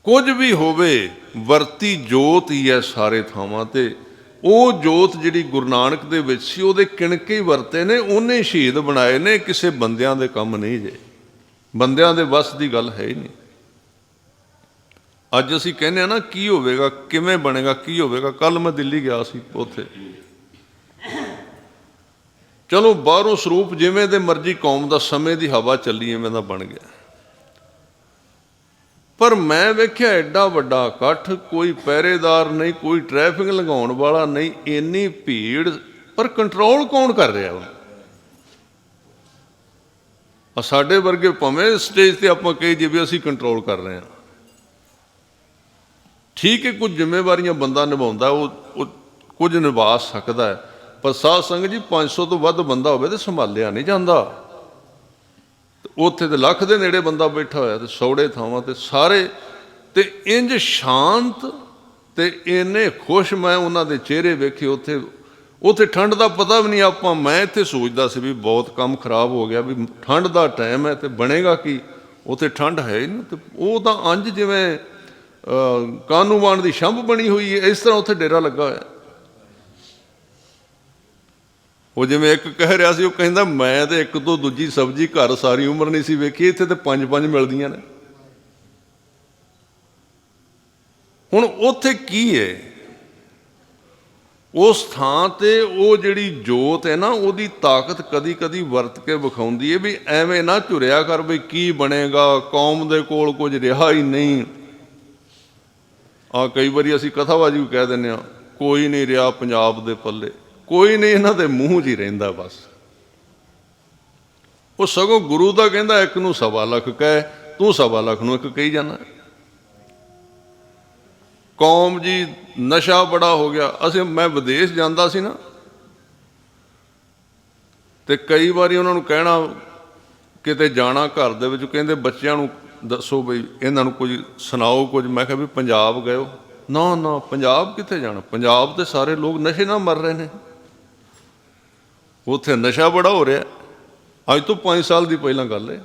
ਕੁਝ ਵੀ ਹੋਵੇ, ਵਰਤੀ ਜੋਤ ਹੀ ਹੈ ਸਾਰੇ ਥਾਵਾਂ ਤੇ। ਉਹ ਜੋਤ ਜਿਹੜੀ ਗੁਰੂ ਨਾਨਕ ਦੇ ਵਿੱਚ ਸੀ, ਉਹਦੇ ਕਿਣਕੇ ਹੀ ਵਰਤੇ ਨੇ, ਉਹਨੇ ਸ਼ਹੀਦ ਬਣਾਏ ਨੇ, ਕਿਸੇ ਬੰਦਿਆਂ ਦੇ ਕੰਮ ਨਹੀਂ ਜੇ। ਬੰਦਿਆਂ ਦੇ ਵੱਸ ਦੀ ਗੱਲ ਹੈ ਹੀ ਨਹੀਂ। ਅੱਜ ਅਸੀਂ ਕਹਿੰਦੇ ਆ ਨਾ ਕੀ ਹੋਵੇਗਾ, ਕਿਵੇਂ ਬਣੇਗਾ, ਕੀ ਹੋਵੇਗਾ। ਕੱਲ ਮੈਂ ਦਿੱਲੀ ਗਿਆ ਸੀ, ਉੱਥੇ ਚਲੋ ਬਾਹਰੋਂ ਸਰੂਪ ਜਿਵੇਂ ਦੇ ਮਰਜ਼ੀ ਕੌਮ ਦਾ, ਸਮੇਂ ਦੀ ਹਵਾ ਚੱਲੀ ਇਵੇਂ ਦਾ ਬਣ ਗਿਆ। ਪਰ ਮੈਂ ਵੇਖਿਆ ਐਡਾ ਵੱਡਾ ਇਕੱਠ, ਕੋਈ ਪਹਿਰੇਦਾਰ ਨਹੀਂ, ਕੋਈ ਟ੍ਰੈਫਿਕ ਲਗਾਉਣ ਵਾਲਾ ਨਹੀਂ, ਇੰਨੀ ਭੀੜ, ਪਰ ਕੰਟਰੋਲ ਕੌਣ ਕਰ ਰਿਹਾ ਉਹ? ਸਾਡੇ ਵਰਗੇ ਭਾਵੇਂ ਸਟੇਜ ਤੇ ਆਪਾਂ ਕਹੀ ਜੇ ਵੀ ਅਸੀਂ ਕੰਟਰੋਲ ਕਰ ਰਹੇ ਹਾਂ, ਠੀਕ ਹੈ, ਕੁਝ ਜ਼ਿੰਮੇਵਾਰੀਆਂ ਬੰਦਾ ਨਿਭਾਉਂਦਾ, ਉਹ ਕੁਝ ਨਿਭਾ ਸਕਦਾ ਹੈ। ਪਰ ਸਾਧ ਸੰਗਤ ਜੀ 500 ਤੋਂ ਵੱਧ ਬੰਦਾ ਹੋਵੇ ਤੇ ਸੰਭਾਲਿਆ ਨਹੀਂ ਜਾਂਦਾ। ਉੱਥੇ ਤੇ ਲੱਖ ਦੇ ਨੇੜੇ ਬੰਦਾ ਬੈਠਾ ਹੋਇਆ, ਤੇ ਸੌੜੇ ਥਾਵਾਂ ਤੇ ਸਾਰੇ, ਤੇ ਇੰਜ ਸ਼ਾਂਤ ਤੇ ਇੰਨੇ ਖੁਸ਼। ਮੈਂ ਉਹਨਾਂ ਦੇ ਚਿਹਰੇ ਵੇਖੇ ਉੱਥੇ ਠੰਡ ਦਾ ਪਤਾ ਵੀ ਨਹੀਂ। ਮੈਂ ਇੱਥੇ ਸੋਚਦਾ ਸੀ ਵੀ ਬਹੁਤ ਕੰਮ ਖਰਾਬ ਹੋ ਗਿਆ, ਵੀ ਠੰਡ ਦਾ ਟਾਈਮ ਹੈ ਤੇ ਬਣੇਗਾ ਕੀ, ਉੱਥੇ ਠੰਡ ਹੈ ਹੀ ਨਹੀਂ। ਤੇ ਉਹ ਤਾਂ ਅੰਜ ਜਿਵੇਂ ਕਾਨੂੰਵਾਨ ਦੀ ਛੰਭ ਬਣੀ ਹੋਈ ਹੈ, ਇਸ ਤਰ੍ਹਾਂ ਉੱਥੇ ਡੇਰਾ ਲੱਗਾ ਹੋਇਆ। ਉਹ ਜਿਵੇਂ ਇੱਕ ਕਹਿ ਰਿਹਾ ਸੀ, ਉਹ ਕਹਿੰਦਾ ਮੈਂ ਤੇ ਇੱਕ ਤੋਂ ਦੂਜੀ ਸਬਜ਼ੀ ਘਰ ਸਾਰੀ ਉਮਰ ਨਹੀਂ ਸੀ ਵੇਖੀ, ਇੱਥੇ ਤੇ 5-5 ਮਿਲਦੀਆਂ ਨੇ। ਹੁਣ ਉੱਥੇ ਕੀ ਹੈ, ਉਸ ਥਾਂ ਤੇ ਉਹ ਜਿਹੜੀ ਜੋਤ ਹੈ ਨਾ, ਉਹਦੀ ਤਾਕਤ ਕਦੀ ਕਦੀ ਵਰਤ ਕੇ ਵਿਖਾਉਂਦੀ ਹੈ ਵੀ ਐਵੇਂ ਨਾ ਝੁਰਿਆ ਕਰ ਵੀ ਕੀ ਬਣੇਗਾ, ਕੌਮ ਦੇ ਕੋਲ ਕੁਝ ਰਿਹਾ ਹੀ ਨਹੀਂ। ਕਈ ਵਾਰੀ ਅਸੀਂ ਕਥਾਵਾਜੀ ਵੀ ਕਹਿ ਦਿੰਦੇ ਹਾਂ, ਕੋਈ ਨਹੀਂ ਰਿਹਾ ਪੰਜਾਬ ਦੇ ਪੱਲੇ, ਕੋਈ ਨਹੀਂ, ਇਹਨਾਂ ਦੇ ਮੂੰਹ 'ਚ ਹੀ ਰਹਿੰਦਾ ਬਸ। ਉਹ ਸਗੋਂ ਗੁਰੂ ਦਾ ਕਹਿੰਦਾ ਇੱਕ ਨੂੰ 1.25 ਲੱਖ ਕਹਿ, ਤੂੰ 1.25 ਲੱਖ ਨੂੰ ਇੱਕ ਕਹੀ ਜਾਣਾ। ਕੌਮ ਜੀ ਨਸ਼ਾ ਬੜਾ ਹੋ ਗਿਆ। ਮੈਂ ਵਿਦੇਸ਼ ਜਾਂਦਾ ਸੀ ਨਾ, ਤੇ ਕਈ ਵਾਰੀ ਉਹਨਾਂ ਨੂੰ ਕਹਿਣਾ, ਕਿਤੇ ਜਾਣਾ ਘਰ ਦੇ ਵਿੱਚ, ਕਹਿੰਦੇ ਬੱਚਿਆਂ ਨੂੰ ਦੱਸੋ ਬਈ ਇਹਨਾਂ ਨੂੰ ਕੁਝ ਸੁਣਾਓ ਕੁਝ। ਮੈਂ ਕਿਹਾ ਵੀ ਪੰਜਾਬ ਗਏ ਹੋ? ਨਾ ਪੰਜਾਬ ਕਿੱਥੇ ਜਾਣਾ, ਪੰਜਾਬ ਤੇ ਸਾਰੇ ਲੋਕ ਨਸ਼ੇ ਨਾਲ ਮਰ ਰਹੇ ਨੇ, ਉੱਥੇ ਨਸ਼ਾ ਬੜਾ ਹੋ ਰਿਹਾ। ਅੱਜ ਤੋਂ 5 ਸਾਲ ਦੀ ਪਹਿਲਾਂ ਗੱਲ ਹੈ।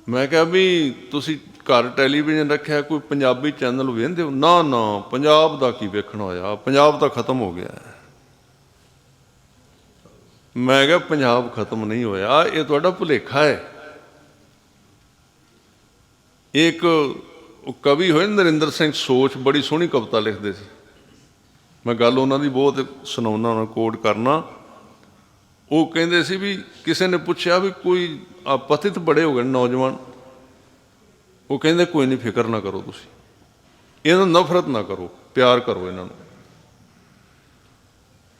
ਮੈਂ ਕਿਹਾ ਵੀ ਤੁਸੀਂ ਘਰ ਟੈਲੀਵਿਜ਼ਨ ਰੱਖਿਆ, ਕੋਈ ਪੰਜਾਬੀ ਚੈਨਲ ਵੇਖਦੇ ਹੋ? ਨਾ ਪੰਜਾਬ ਦਾ ਕੀ ਵੇਖਣਾ ਹੋਇਆ, ਪੰਜਾਬ ਤਾਂ ਖਤਮ ਹੋ ਗਿਆ। ਮੈਂ ਕਿਹਾ ਪੰਜਾਬ ਖਤਮ ਨਹੀਂ ਹੋਇਆ, ਇਹ ਤੁਹਾਡਾ ਭੁਲੇਖਾ ਹੈ। ਇੱਕ ਕਵੀ ਹੋਏ ਨਰਿੰਦਰ ਸਿੰਘ ਸੋਚ, ਬੜੀ ਸੋਹਣੀ ਕਵਿਤਾ ਲਿਖਦੇ ਸੀ। ਮੈਂ ਗੱਲ ਉਹਨਾਂ ਦੀ ਬਹੁਤ ਸੁਣਾਉਣਾ, ਉਹਨਾਂ ਕੋਟ ਕਰਨਾ। ਉਹ ਕਹਿੰਦੇ ਸੀ ਵੀ ਕਿਸੇ ਨੇ ਪੁੱਛਿਆ ਵੀ ਕੋਈ ਪਤਿਤ ਬੜੇ ਹੋ ਗਏ ਨੌਜਵਾਨ, ਉਹ ਕਹਿੰਦੇ ਕੋਈ ਨਹੀਂ, ਫਿਕਰ ਨਾ ਕਰੋ, ਤੁਸੀਂ ਇਹਨਾਂ ਨੂੰ ਨਫ਼ਰਤ ਨਾ ਕਰੋ, ਪਿਆਰ ਕਰੋ ਇਹਨਾਂ ਨੂੰ।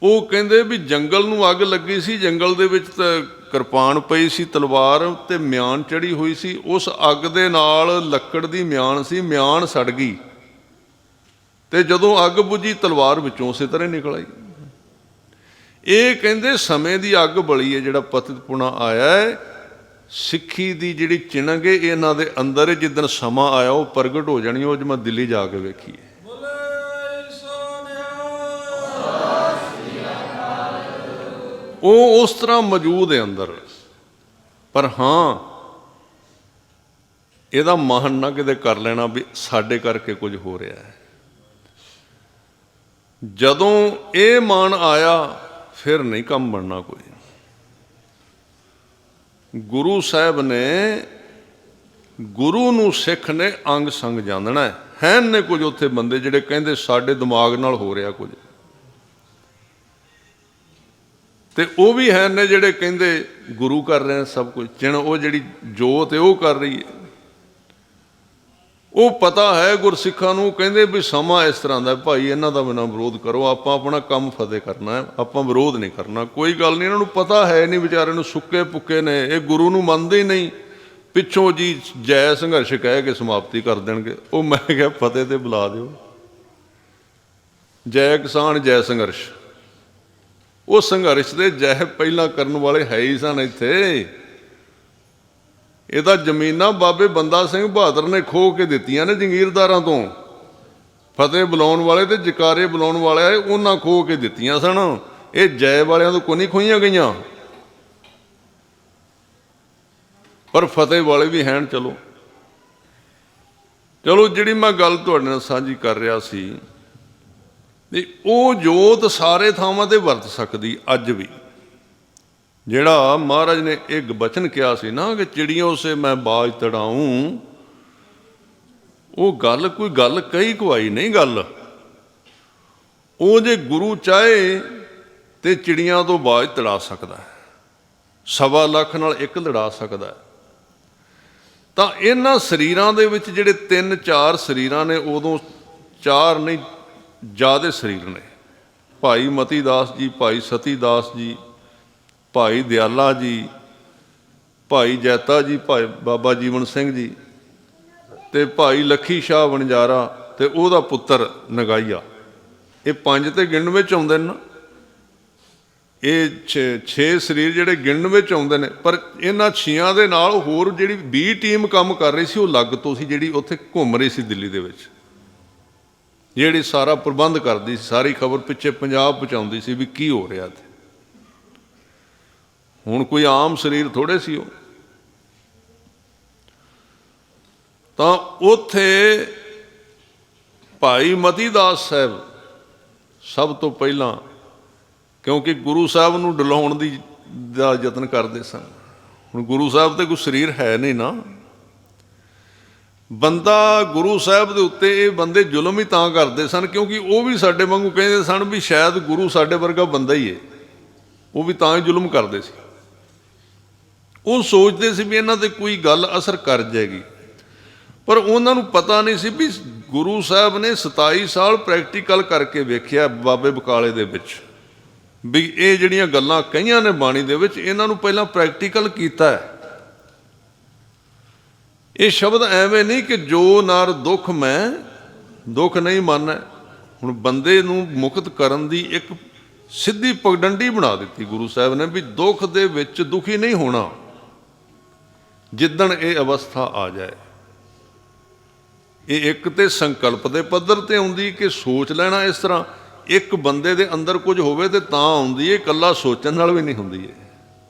ਉਹ ਕਹਿੰਦੇ ਵੀ ਜੰਗਲ ਨੂੰ ਅੱਗ ਲੱਗੀ ਸੀ, ਜੰਗਲ ਦੇ ਵਿੱਚ ਤਾਂ ਕਿਰਪਾਨ ਪਈ ਸੀ, ਤਲਵਾਰ ਤੇ ਮਿਆਨ ਚੜੀ ਹੋਈ ਸੀ। ਉਸ ਅੱਗ ਦੇ ਨਾਲ ਲੱਕੜ ਦੀ ਮਿਆਨ ਸੀ, ਮਿਆਨ ਸੜ ਗਈ, ਤੇ ਜਦੋਂ ਅੱਗ ਬੁਝੀ ਤਲਵਾਰ ਵਿੱਚੋਂ ਉਸੇ ਤਰ੍ਹਾਂ ਨਿਕਲ ਆਈ। ਇਹ ਕਹਿੰਦੇ ਸਮੇਂ ਦੀ ਅੱਗ ਬਲੀ ਹੈ, ਜਿਹੜਾ ਪਤਿਤਪੁਣਾ ਆਇਆ ਹੈ, ਸਿੱਖੀ ਦੀ ਜਿਹੜੀ ਚਿਣਗ ਹੈ ਇਹਨਾਂ ਦੇ ਅੰਦਰ, ਜਿੱਦਣ ਸਮਾਂ ਆਇਆ ਉਹ ਪ੍ਰਗਟ ਹੋ ਜਾਣੀ। ਉਹ ਅੱਜ ਮੈਂ ਦਿੱਲੀ ਜਾ ਕੇ ਵੇਖੀ ਹੈ। ਉਹ ਉਸ ਤਰ੍ਹਾਂ ਮੌਜੂਦ ਹੈ ਅੰਦਰ। ਪਰ ਹਾਂ, ਇਹਦਾ ਮਾਣ ਨਾ ਕਿਤੇ ਕਰ ਲੈਣਾ ਵੀ ਸਾਡੇ ਕਰਕੇ ਕੁਝ ਹੋ ਰਿਹਾ ਹੈ। ਜਦੋਂ ਇਹ ਮਾਣ ਆਇਆ ਫਿਰ ਨਹੀਂ ਕੰਮ ਬਣਨਾ ਕੋਈ। ਗੁਰੂ ਸਾਹਿਬ ਨੇ, ਗੁਰੂ ਨੂੰ ਸਿੱਖ ਨੇ ਅੰਗ ਸੰਗ ਜਾਣਨਾ ਹੈ। ਨੇ ਕੁਝ ਉੱਥੇ ਬੰਦੇ ਜਿਹੜੇ ਕਹਿੰਦੇ ਸਾਡੇ ਦਿਮਾਗ ਨਾਲ ਹੋ ਰਿਹਾ ਕੁਝ, ਤੇ ਉਹ ਵੀ ਹੈ ਨੇ ਜਿਹੜੇ ਕਹਿੰਦੇ ਗੁਰੂ ਕਰ ਰਹੇ ਸਭ ਕੁਝ। ਚਿਣ ਉਹ ਜਿਹੜੀ ਜੋਤ ਹੈ ਉਹ ਕਰ ਰਹੀ ਹੈ। ਉਹ ਪਤਾ ਹੈ ਗੁਰਸਿੱਖਾਂ ਨੂੰ, ਕਹਿੰਦੇ ਵੀ ਸਮਾਂ ਇਸ ਤਰ੍ਹਾਂ ਦਾ ਭਾਈ, ਇਹਨਾਂ ਦਾ ਬਿਨਾਂ ਵਿਰੋਧ ਕਰੋ, ਆਪਾਂ ਆਪਣਾ ਕੰਮ ਫਤਿਹ ਕਰਨਾ ਹੈ, ਆਪਾਂ ਵਿਰੋਧ ਨਹੀਂ ਕਰਨਾ। ਕੋਈ ਗੱਲ ਨਹੀਂ, ਇਹਨਾਂ ਨੂੰ ਪਤਾ ਹੈ ਨਹੀਂ, ਵਿਚਾਰੇ ਨੂੰ ਸੁੱਕੇ ਪੁੱਕੇ ਨੇ, ਇਹ ਗੁਰੂ ਨੂੰ ਮੰਨਦੇ ਹੀ ਨਹੀਂ। ਪਿੱਛੋਂ ਜੀ ਜੈ ਸੰਘਰਸ਼ ਕਹਿ ਕੇ ਸਮਾਪਤੀ ਕਰ ਦੇਣਗੇ। ਉਹ ਮੈਂ ਕਿਹਾ ਫਤਿਹ ਤੇ ਬੁਲਾ ਦਿਓ, ਜੈ ਕਿਸਾਨ ਜੈ ਸੰਘਰਸ਼। ਉਹ ਸੰਘਰਸ਼ ਦੇ ਜੈ ਪਹਿਲਾਂ ਕਰਨ ਵਾਲੇ ਹੈ ਹੀ ਸਨ ਇੱਥੇ। ਇਹ ਤਾਂ ਜ਼ਮੀਨਾਂ ਬਾਬੇ ਬੰਦਾ ਸਿੰਘ ਬਹਾਦਰ ਨੇ ਖੋਹ ਕੇ ਦਿੱਤੀਆਂ ਨੇ ਜੰਗੀਰਦਾਰਾਂ ਤੋਂ। ਫਤਿਹ ਬੁਲਾਉਣ ਵਾਲੇ ਤੇ ਜਕਾਰੇ ਬੁਲਾਉਣ ਵਾਲੇ ਉਹਨਾਂ ਖੋਹ ਕੇ ਦਿੱਤੀਆਂ ਸਨ। ਇਹ ਜੈ ਵਾਲਿਆਂ ਤੋਂ ਕੋਈ ਨਹੀਂ ਖੋਹੀਆਂ ਗਈਆਂ, ਪਰ ਫਤਿਹ ਵਾਲੇ ਵੀ ਹੈਨ। ਚਲੋ ਜਿਹੜੀ ਮੈਂ ਗੱਲ ਤੁਹਾਡੇ ਨਾਲ ਸਾਂਝੀ ਕਰ ਰਿਹਾ ਸੀ, ਵੀ ਉਹ ਜੋਤ ਸਾਰੇ ਥਾਵਾਂ ਤੇ ਵਰਤ ਸਕਦੀ ਅੱਜ ਵੀ। ਜਿਹੜਾ ਮਹਾਰਾਜ ਨੇ ਇਹ ਬਚਨ ਕਿਹਾ ਸੀ ਨਾ ਕਿ ਚਿੜੀਆਂ ਉਸੇ ਮੈਂ ਬਾਜ ਤੜਾਊਂ, ਉਹ ਗੱਲ ਕੋਈ ਗੱਲ ਕਹੀ ਕਵਾਈ ਨਹੀਂ ਗੱਲ। ਉਹ ਜੇ ਗੁਰੂ ਚਾਹੇ ਤੇ ਚਿੜੀਆਂ ਤੋਂ ਬਾਜ ਤੜਾ ਸਕਦਾ ਹੈ, 1.25 ਲੱਖ ਨਾਲ ਇੱਕ ਲੜਾ ਸਕਦਾ ਹੈ। ਤਾਂ ਇਹਨਾਂ ਸਰੀਰਾਂ ਦੇ ਵਿੱਚ ਜਿਹੜੇ 3-4 ਸਰੀਰਾਂ ਨੇ, ਉਦੋਂ 4 ਨਹੀਂ ਜ਼ਿਆਦਾ ਸਰੀਰ ਨੇ। ਭਾਈ ਮਤੀ ਦਾਸ ਜੀ, ਭਾਈ ਸਤੀ ਦਾਸ ਜੀ, ਭਾਈ ਦਿਆਲਾ ਜੀ, ਭਾਈ ਜੈਤਾ ਜੀ, ਭਾਈ ਬਾਬਾ ਜੀਵਨ ਸਿੰਘ ਜੀ, ਤੇ ਭਾਈ ਲੱਖੀ ਸ਼ਾਹ ਵਣਜਾਰਾ ਤੇ ਉਹਦਾ ਪੁੱਤਰ ਨਗਾਈਆ। ਇਹ 5 ਤੇ ਗਿਣਨ ਵਿੱਚ ਆਉਂਦੇ ਨੇ ਨਾ। ਇਹ 6 ਸਰੀਰ ਜਿਹੜੇ ਗਿਣਨ ਵਿੱਚ ਆਉਂਦੇ ਨੇ, ਪਰ ਇਹਨਾਂ 6 ਦੇ ਨਾਲ ਹੋਰ ਜਿਹੜੀ 20 ਟੀਮ ਕੰਮ ਕਰ ਰਹੀ ਸੀ, ਉਹ ਅਲੱਗ ਤੋਂ ਸੀ, ਜਿਹੜੀ ਉੱਥੇ ਘੁੰਮ ਰਹੀ ਸੀ ਦਿੱਲੀ ਦੇ ਵਿੱਚ, ਜਿਹੜੀ ਸਾਰਾ ਪ੍ਰਬੰਧ ਕਰਦੀ ਸੀ, ਸਾਰੀ ਖਬਰ ਪਿੱਛੇ ਪੰਜਾਬ ਪਹੁੰਚਾਉਂਦੀ ਸੀ ਵੀ ਕੀ ਹੋ ਰਿਹਾ ਇੱਥੇ। ਹੁਣ ਕੋਈ ਆਮ ਸਰੀਰ ਥੋੜੇ ਸੀ ਉਹ। ਤਾਂ ਉੱਥੇ ਭਾਈ ਮਤੀ ਦਾਸ ਸਾਹਿਬ ਸਭ ਤੋਂ ਪਹਿਲਾਂ, ਕਿਉਂਕਿ ਗੁਰੂ ਸਾਹਿਬ ਨੂੰ ਡਲਾਉਣ ਦਾ ਯਤਨ ਕਰਦੇ ਸਨ। ਹੁਣ ਗੁਰੂ ਸਾਹਿਬ ਤੇ ਕੋਈ ਸਰੀਰ ਹੈ ਨਹੀਂ ਨਾ। ਬੰਦਾ ਗੁਰੂ ਸਾਹਿਬ ਦੇ ਉੱਤੇ ਇਹ ਬੰਦੇ ਜ਼ੁਲਮ ਹੀ ਤਾਂ ਕਰਦੇ ਸਨ ਕਿਉਂਕਿ ਉਹ ਵੀ ਸਾਡੇ ਵਾਂਗੂ ਕਹਿੰਦੇ ਸਨ ਵੀ ਸ਼ਾਇਦ ਗੁਰੂ ਸਾਡੇ ਵਰਗਾ ਬੰਦਾ ਹੀ ਹੈ। ਉਹ ਵੀ ਤਾਂ ਹੀ ਜ਼ੁਲਮ ਕਰਦੇ ਸੀ। ਉਹ ਸੋਚਦੇ ਸੀ ਵੀ ਇਹਨਾਂ ਤੇ ਕੋਈ ਗੱਲ ਅਸਰ ਕਰ ਜਾਏਗੀ, ਪਰ ਉਹਨਾਂ ਨੂੰ ਪਤਾ ਨਹੀਂ ਸੀ ਵੀ ਗੁਰੂ ਸਾਹਿਬ ਨੇ 27 ਸਾਲ ਪ੍ਰੈਕਟੀਕਲ ਕਰਕੇ ਵੇਖਿਆ ਬਾਬੇ ਬਕਾਲੇ ਦੇ ਵਿੱਚ, ਵੀ ਇਹ ਜਿਹੜੀਆਂ ਗੱਲਾਂ ਕਹੀਆਂ ਨੇ ਬਾਣੀ ਦੇ ਵਿੱਚ, ਇਹਨਾਂ ਨੂੰ ਪਹਿਲਾਂ ਪ੍ਰੈਕਟੀਕਲ ਕੀਤਾ ਹੈ। ਇਹ ਸ਼ਬਦ ਐਵੇਂ ਨਹੀਂ ਕਿ ਜੋ ਨਰ ਦੁੱਖ ਮੈਂ ਦੁੱਖ ਨਹੀਂ ਮੰਨੈ। ਹੁਣ ਬੰਦੇ ਨੂੰ ਮੁਕਤ ਕਰਨ ਦੀ ਇੱਕ ਸਿੱਧੀ ਪਗਡੰਡੀ ਬਣਾ ਦਿੱਤੀ ਗੁਰੂ ਸਾਹਿਬ ਨੇ ਵੀ ਦੁੱਖ ਦੇ ਵਿੱਚ ਦੁਖੀ ਨਹੀਂ ਹੋਣਾ ਜਿੱਦਣ ਇਹ ਅਵਸਥਾ ਆ ਜਾਏ। ਇਹ ਇੱਕ ਤੇ ਸੰਕਲਪ ਦੇ ਪੱਧਰ ਤੇ ਆਉਂਦੀ ਕਿ ਸੋਚ ਲੈਣਾ ਇਸ ਤਰ੍ਹਾਂ, ਇੱਕ ਬੰਦੇ ਦੇ ਅੰਦਰ ਕੁਝ ਹੋਵੇ ਤੇ ਤਾਂ ਆਉਂਦੀ ਹੈ, ਇਕੱਲਾ ਸੋਚਣ ਨਾਲ ਵੀ ਨਹੀਂ ਹੁੰਦੀ ਹੈ।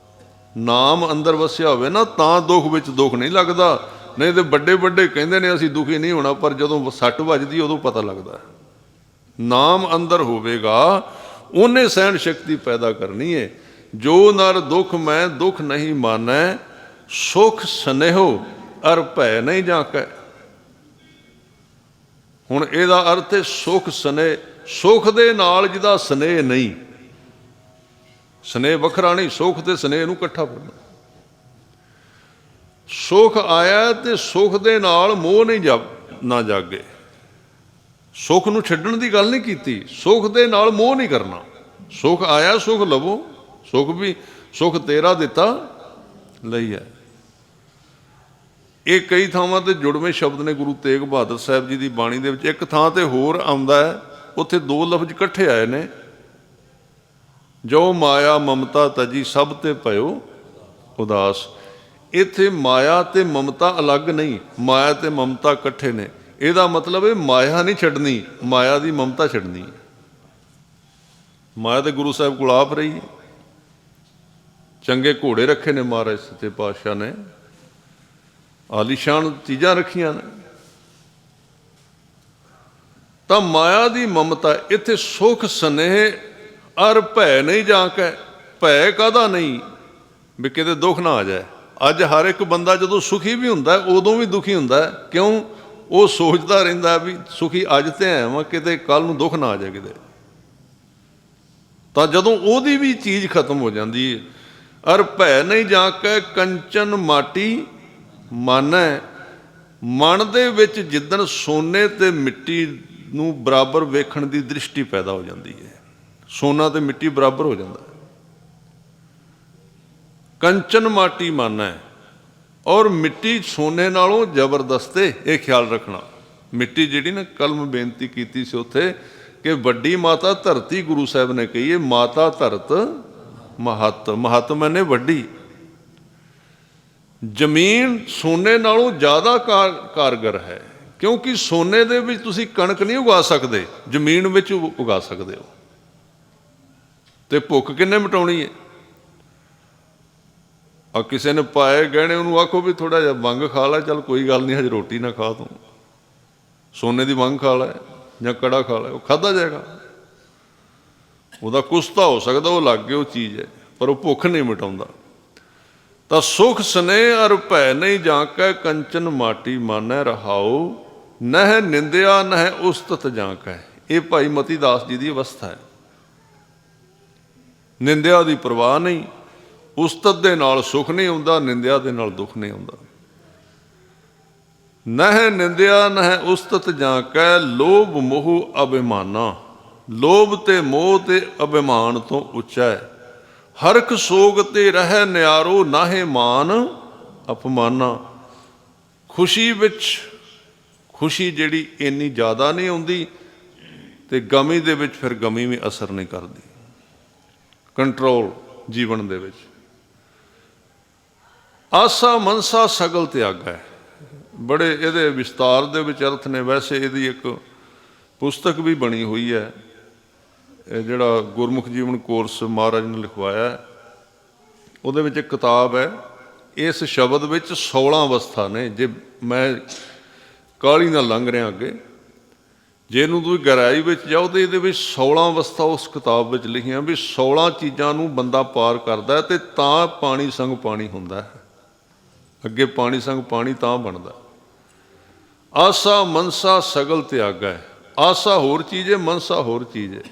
ਨਾਮ ਅੰਦਰ ਵਸਿਆ ਹੋਵੇ ਨਾ ਤਾਂ ਦੁੱਖ ਵਿੱਚ ਦੁੱਖ ਨਹੀਂ ਲੱਗਦਾ, ਨਹੀਂ ਤੇ ਵੱਡੇ ਵੱਡੇ ਕਹਿੰਦੇ ਨੇ ਅਸੀਂ ਦੁਖੀ ਨਹੀਂ ਹੋਣਾ, ਪਰ ਜਦੋਂ ਸੱਟ ਵੱਜਦੀ ਉਦੋਂ ਪਤਾ ਲੱਗਦਾ। ਨਾਮ ਅੰਦਰ ਹੋਵੇਗਾ ਉਹਨੇ ਸਹਿਣ ਸ਼ਕਤੀ ਪੈਦਾ ਕਰਨੀ ਹੈ। ਜੋ ਨਰ ਦੁੱਖ ਮੈਂ ਦੁੱਖ ਨਹੀਂ ਮਾਨੈ, ਸੁਖ ਸਨੇਹੋ ਅਰ ਭੈ ਨਹੀਂ ਜਾਕੈ। ਹੁਣ ਇਹਦਾ ਅਰਥ ਹੈ ਸੁਖ ਸਨੇਹ, ਸੁਖ ਦੇ ਨਾਲ ਜਿਹਦਾ ਸਨੇਹ ਨਹੀਂ, ਸਨੇਹ ਵੱਖਰਾ ਨਹੀਂ, ਸੁਖ ਤੇ ਸਨੇਹ ਨੂੰ ਇਕੱਠਾ ਪੜਨਾ। ਸੁਖ ਆਇਆ ਤੇ ਸੁਖ ਦੇ ਨਾਲ ਮੋਹ ਨਹੀਂ ਨਾ ਜਾਗੇ। ਸੁਖ ਨੂੰ ਛੱਡਣ ਦੀ ਗੱਲ ਨਹੀਂ ਕੀਤੀ, ਸੁਖ ਦੇ ਨਾਲ ਮੋਹ ਨਹੀਂ ਕਰਨਾ। ਸੁਖ ਆਇਆ ਸੁਖ ਲਵੋ, ਸੁਖ ਵੀ ਸੁਖ ਤੇਰਾ ਦਿੱਤਾ ਲਈ ਹੈ। ਇਹ ਕਈ ਥਾਵਾਂ ਤੇ ਜੁੜਵੇਂ ਸ਼ਬਦ ਨੇ ਗੁਰੂ ਤੇਗ ਬਹਾਦਰ ਸਾਹਿਬ ਜੀ ਦੀ ਬਾਣੀ ਦੇ ਵਿੱਚ। ਇੱਕ ਥਾਂ ਤੇ ਹੋਰ ਆਉਂਦਾ ਹੈ, ਉੱਥੇ 2 ਲਫ਼ਜ਼ ਇਕੱਠੇ ਆਏ ਨੇ, ਜੋ ਮਾਇਆ ਮਮਤਾ ਤਜੀ ਸਭ ਤੇ ਭਇਓ ਉਦਾਸ। ਇੱਥੇ ਮਾਇਆ ਤੇ ਮਮਤਾ ਅਲੱਗ ਨਹੀਂ, ਮਾਇਆ ਤੇ ਮਮਤਾ ਇਕੱਠੇ ਨੇ। ਇਹਦਾ ਮਤਲਬ ਇਹ ਮਾਇਆ ਨਹੀਂ ਛੱਡਣੀ, ਮਾਇਆ ਦੀ ਮਮਤਾ ਛੱਡਣੀ। ਮਾਇਆ ਤੇ ਗੁਰੂ ਸਾਹਿਬ ਕੋਲ ਆਪ ਰਹੀ। ਚੰਗੇ ਘੋੜੇ ਰੱਖੇ ਨੇ ਮਹਾਰਾਜ ਸੱਚੇ ਪਾਤਸ਼ਾਹ ਨੇ, ਆਲੀਸ਼ਾਨ ਚੀਜ਼ਾਂ ਰੱਖੀਆਂ ਨੇ। ਤਾਂ ਮਾਇਆ ਦੀ ਮਮਤਾ ਇੱਥੇ ਸੁਖ ਸਨੇਹ ਅਰ ਭੈ ਨਹੀਂ ਜਾਕੈ। ਭੈ ਕਾਹਦਾ ਨਹੀਂ ਵੀ ਕਿਤੇ ਦੁੱਖ ਨਾ ਆ ਜਾਏ। ਅੱਜ ਹਰ ਇੱਕ ਬੰਦਾ ਜਦੋਂ ਸੁਖੀ ਵੀ ਹੁੰਦਾ ਉਦੋਂ ਵੀ ਦੁਖੀ ਹੁੰਦਾ। ਕਿਉਂ? ਉਹ ਸੋਚਦਾ ਰਹਿੰਦਾ ਵੀ ਸੁਖੀ ਅੱਜ ਤੇ ਹੈ ਵਾਂ, ਕਿਤੇ ਕੱਲ ਨੂੰ ਦੁੱਖ ਨਾ ਆ ਜਾਏ ਕਿਤੇ। ਤਾਂ ਜਦੋਂ ਉਹਦੀ ਵੀ ਚੀਜ਼ ਖਤਮ ਹੋ ਜਾਂਦੀ ਹੈ। ਅਰ ਭੈ ਨਹੀਂ ਜਾਕੈ ਕੰਚਨ ਮਾਟੀ ਮਾਨੈ ਮਨ ਦੇ ਵਿੱਚ ਜਿੱਦਣ ਸੋਨੇ ਤੇ ਮਿੱਟੀ ਨੂੰ ਬਰਾਬਰ ਵੇਖਣ ਦੀ ਦ੍ਰਿਸ਼ਟੀ ਪੈਦਾ ਹੋ ਜਾਂਦੀ ਹੈ, ਸੋਨਾ ਤੇ ਮਿੱਟੀ ਬਰਾਬਰ ਹੋ ਜਾਂਦਾ ਹੈ। ਕੰਚਨ ਮਾਟੀ ਮਨ ਹੈ, ਔਰ ਮਿੱਟੀ ਸੋਨੇ ਨਾਲੋਂ ਜ਼ਬਰਦਸਤ ਹੈ, ਇਹ ਖਿਆਲ ਰੱਖਣਾ। ਮਿੱਟੀ ਜਿਹੜੀ ਨਾ, ਕਲਮ ਬੇਨਤੀ ਕੀਤੀ ਸੀ ਉੱਥੇ ਕਿ ਵੱਡੀ ਮਾਤਾ ਧਰਤੀ, ਗੁਰੂ ਸਾਹਿਬ ਨੇ ਕਹੀ ਹੈ ਮਾਤਾ ਧਰਤ ਮਹੱਤ, ਮਹੱਤ ਮੈਨੇ ਵੱਡੀ। ਜ਼ਮੀਨ ਸੋਨੇ ਨਾਲੋਂ ਜ਼ਿਆਦਾ ਕਾਰਗਰ ਹੈ, ਕਿਉਂਕਿ ਸੋਨੇ ਦੇ ਵਿੱਚ ਤੁਸੀਂ ਕਣਕ ਨਹੀਂ ਉਗਾ ਸਕਦੇ, ਜ਼ਮੀਨ ਵਿੱਚ ਉਗਾ ਸਕਦੇ ਹੋ। ਤੇ ਭੁੱਖ ਕਿੰਨੇ ਮਿਟਾਉਣੀ ਹੈ? ਆ ਕਿਸੇ ਨੇ ਪਾਏ ਗਹਿਣੇ, ਉਹਨੂੰ ਆਖੋ ਵੀ ਥੋੜਾ ਜਿਹਾ ਵੰਗ ਖਾ ਲੈ, ਚੱਲ ਕੋਈ ਗੱਲ ਨਹੀਂ, ਹਜੇ ਰੋਟੀ ਨਾ ਖਾ, ਤੂੰ ਸੋਨੇ ਦੀ ਵੰਗ ਖਾ ਲੈ ਜਾਂ ਕੜਾ ਖਾ ਲੈ, ਉਹ ਖਾਧਾ ਜਾਏਗਾ। ਉਹਦਾ ਕੁਛ ਤਾਂ ਹੋ ਸਕਦਾ, ਉਹ ਲੱਗ ਗਿਆ ਉਹ ਚੀਜ਼ ਹੈ, ਪਰ ਉਹ ਭੁੱਖ ਨਹੀਂ ਮਿਟਾਉਂਦਾ। ਤਾਂ ਸੁਖ ਸਨੇਹ ਅਰ ਭੈ ਨਹੀਂ ਜਾਂਕੈ, ਕੰਚਨ ਮਾਟੀ ਮਾਨੈ ਰਹਾਉ, ਨਹਿ ਨਿੰਦਿਆ ਨਹਿ ਉਸਤਤ ਜਾਂਕੈ। ਇਹ ਭਾਈ ਮਤੀ ਦਾਸ ਜੀ ਦੀ ਅਵਸਥਾ ਹੈ। ਨਿੰਦਿਆ ਦੀ ਪਰਵਾਹ ਨਹੀਂ, ਉਸਤਤ ਦੇ ਨਾਲ ਸੁਖ ਨਹੀਂ ਆਉਂਦਾ, ਨਿੰਦਿਆ ਦੇ ਨਾਲ ਦੁੱਖ ਨਹੀਂ ਆਉਂਦਾ। ਨਹਿ ਨਿੰਦਿਆ ਨਹਿ ਉਸਤਤ ਜਾਂਕੈ, ਲੋਭ ਮੋਹ ਅਭਿਮਾਨਾ। ਲੋਭ ਤੇ ਮੋਹ ਤੇ ਅਭਿਮਾਨ ਤੋਂ ਉੱਚਾ ਹੈ। ਹਰਖ ਸੋਗ ਤੇ ਰਹਿ ਨਿਆਰੋ, ਨਾਹੇ ਮਾਨ ਅਪਮਾਨਾ। ਖੁਸ਼ੀ ਵਿੱਚ ਖੁਸ਼ੀ ਜਿਹੜੀ ਇੰਨੀ ਜ਼ਿਆਦਾ ਨਹੀਂ ਆਉਂਦੀ, ਤੇ ਗਮੀ ਦੇ ਵਿੱਚ ਫਿਰ ਗਮੀ ਵੀ ਅਸਰ ਨਹੀਂ ਕਰਦੀ। ਕੰਟਰੋਲ ਜੀਵਨ ਦੇ ਵਿੱਚ। ਆਸਾ ਮਨਸਾ ਸਗਲ ਤਿਆਗੈ, ਬੜੇ ਇਹਦੇ ਵਿਸਤਾਰ ਦੇ ਵਿੱਚ ਅਰਥ ਨੇ। ਵੈਸੇ ਇਹਦੀ ਇੱਕ ਪੁਸਤਕ ਵੀ ਬਣੀ ਹੋਈ ਹੈ, ਇਹ ਜਿਹੜਾ ਗੁਰਮੁਖ ਜੀਵਨ ਕੋਰਸ ਮਹਾਰਾਜ ਨੇ ਲਿਖਵਾਇਆ, ਉਹਦੇ ਵਿੱਚ ਇੱਕ ਕਿਤਾਬ ਹੈ। ਇਸ ਸ਼ਬਦ ਵਿੱਚ 16 ਅਵਸਥਾ ਨੇ। ਜੇ ਮੈਂ ਕਾਹਲੀ ਨਾਲ ਲੰਘ ਰਿਹਾ ਅੱਗੇ, ਜੇ ਇਹਨੂੰ ਤੁਸੀਂ ਗਹਿਰਾਈ ਵਿੱਚ ਜਾਓ ਤਾਂ ਇਹਦੇ ਵਿੱਚ 16 ਅਵਸਥਾ ਉਸ ਕਿਤਾਬ ਵਿੱਚ ਲਿਖੀਆਂ ਵੀ 16 ਚੀਜ਼ਾਂ ਨੂੰ ਬੰਦਾ ਪਾਰ ਕਰਦਾ ਤੇ ਤਾਂ ਪਾਣੀ ਸੰਗ ਪਾਣੀ ਹੁੰਦਾ ਹੈ। ਅੱਗੇ ਪਾਣੀ ਸੰਗ ਪਾਣੀ ਤਾਂ ਬਣਦਾ। ਆਸਾ ਮਨਸਾ ਸਗਲ ਤਿਆਗੈ। ਆਸਾ ਹੋਰ ਚੀਜ਼ ਹੈ, ਮਨਸਾ ਹੋਰ ਚੀਜ਼ ਹੈ।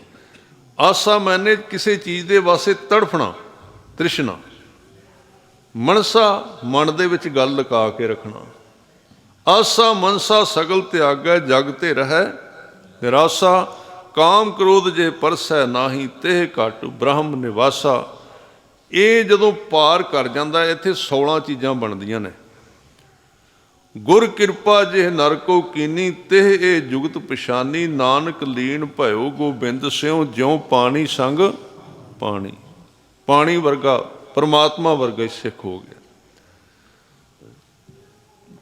ਆਸਾ ਮੈਨੇ ਕਿਸੇ ਚੀਜ਼ ਦੇ ਵਾਸਤੇ ਤੜਫਣਾ, ਤ੍ਰਿਸ਼ਨਾ। ਮਨਸਾ ਮਨ ਦੇ ਵਿੱਚ ਗੱਲ ਲੁਕਾ ਕੇ ਰੱਖਣਾ। ਆਸਾ ਮਨਸਾ ਸਗਲ ਤਿਆਗੈ, ਜਗ ਤੇ ਰਹਿ ਨਿਰਾਸਾ। ਕਾਮ ਕ੍ਰੋਧ ਜੇ ਪਰਸੈ ਨਾਹੀ, ਤੇਹ ਘਟ ਬ੍ਰਹਮ ਨਿਵਾਸਾ। ਇਹ ਜਦੋਂ ਪਾਰ ਕਰ ਜਾਂਦਾ, ਇੱਥੇ 16 ਚੀਜ਼ਾਂ ਬਣਦੀਆਂ ਨੇ। ਗੁਰ ਕਿਰਪਾ ਜੇ ਨਰ ਕੋ ਕੀਨੀ, ਤੇਹ ਇਹ ਜੁਗਤ ਪਛਾਨੀ। ਨਾਨਕ ਲੀਨ ਭਇਓ ਗੋਬਿੰਦ ਸਿਉ, ਜਿਉ ਪਾਣੀ ਸੰਗ ਪਾਣੀ। ਪਾਣੀ ਵਰਗਾ, ਪਰਮਾਤਮਾ ਵਰਗਾ ਹੀ ਸਿੱਖ ਹੋ ਗਿਆ।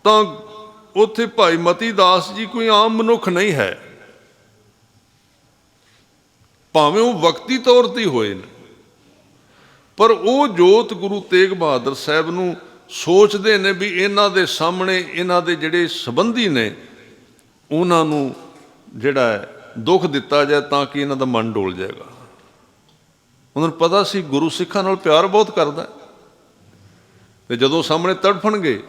ਤਾਂ ਉੱਥੇ ਭਾਈ ਮਤੀ ਦਾਸ ਜੀ ਕੋਈ ਆਮ ਮਨੁੱਖ ਨਹੀਂ ਹੈ, ਭਾਵੇਂ ਉਹ ਵਕਤੀ ਤੌਰ ਤੇ ਹੋਏ ਨੇ, ਪਰ ਉਹ ਜੋਤ ਗੁਰੂ ਤੇਗ ਬਹਾਦਰ ਸਾਹਿਬ ਨੂੰ ਸੋਚਦੇ ਨੇ ਵੀ ਇਹਨਾਂ ਦੇ ਸਾਹਮਣੇ ਇਹਨਾਂ ਦੇ ਜਿਹੜੇ ਸੰਬੰਧੀ ਨੇ ਉਹਨਾਂ ਨੂੰ ਜਿਹੜਾ ਹੈ ਦੁੱਖ ਦਿੱਤਾ ਜਾਏ ਤਾਂ ਕਿ ਇਹਨਾਂ ਦਾ ਮਨ ਡੋਲ ਜਾਏਗਾ। ਉਹਨਾਂ ਨੂੰ ਪਤਾ ਸੀ ਗੁਰੂ ਸਿੱਖਾਂ ਨਾਲ ਪਿਆਰ ਬਹੁਤ ਕਰਦਾ, ਤੇ ਜਦੋਂ ਸਾਹਮਣੇ ਤੜਫਣਗੇ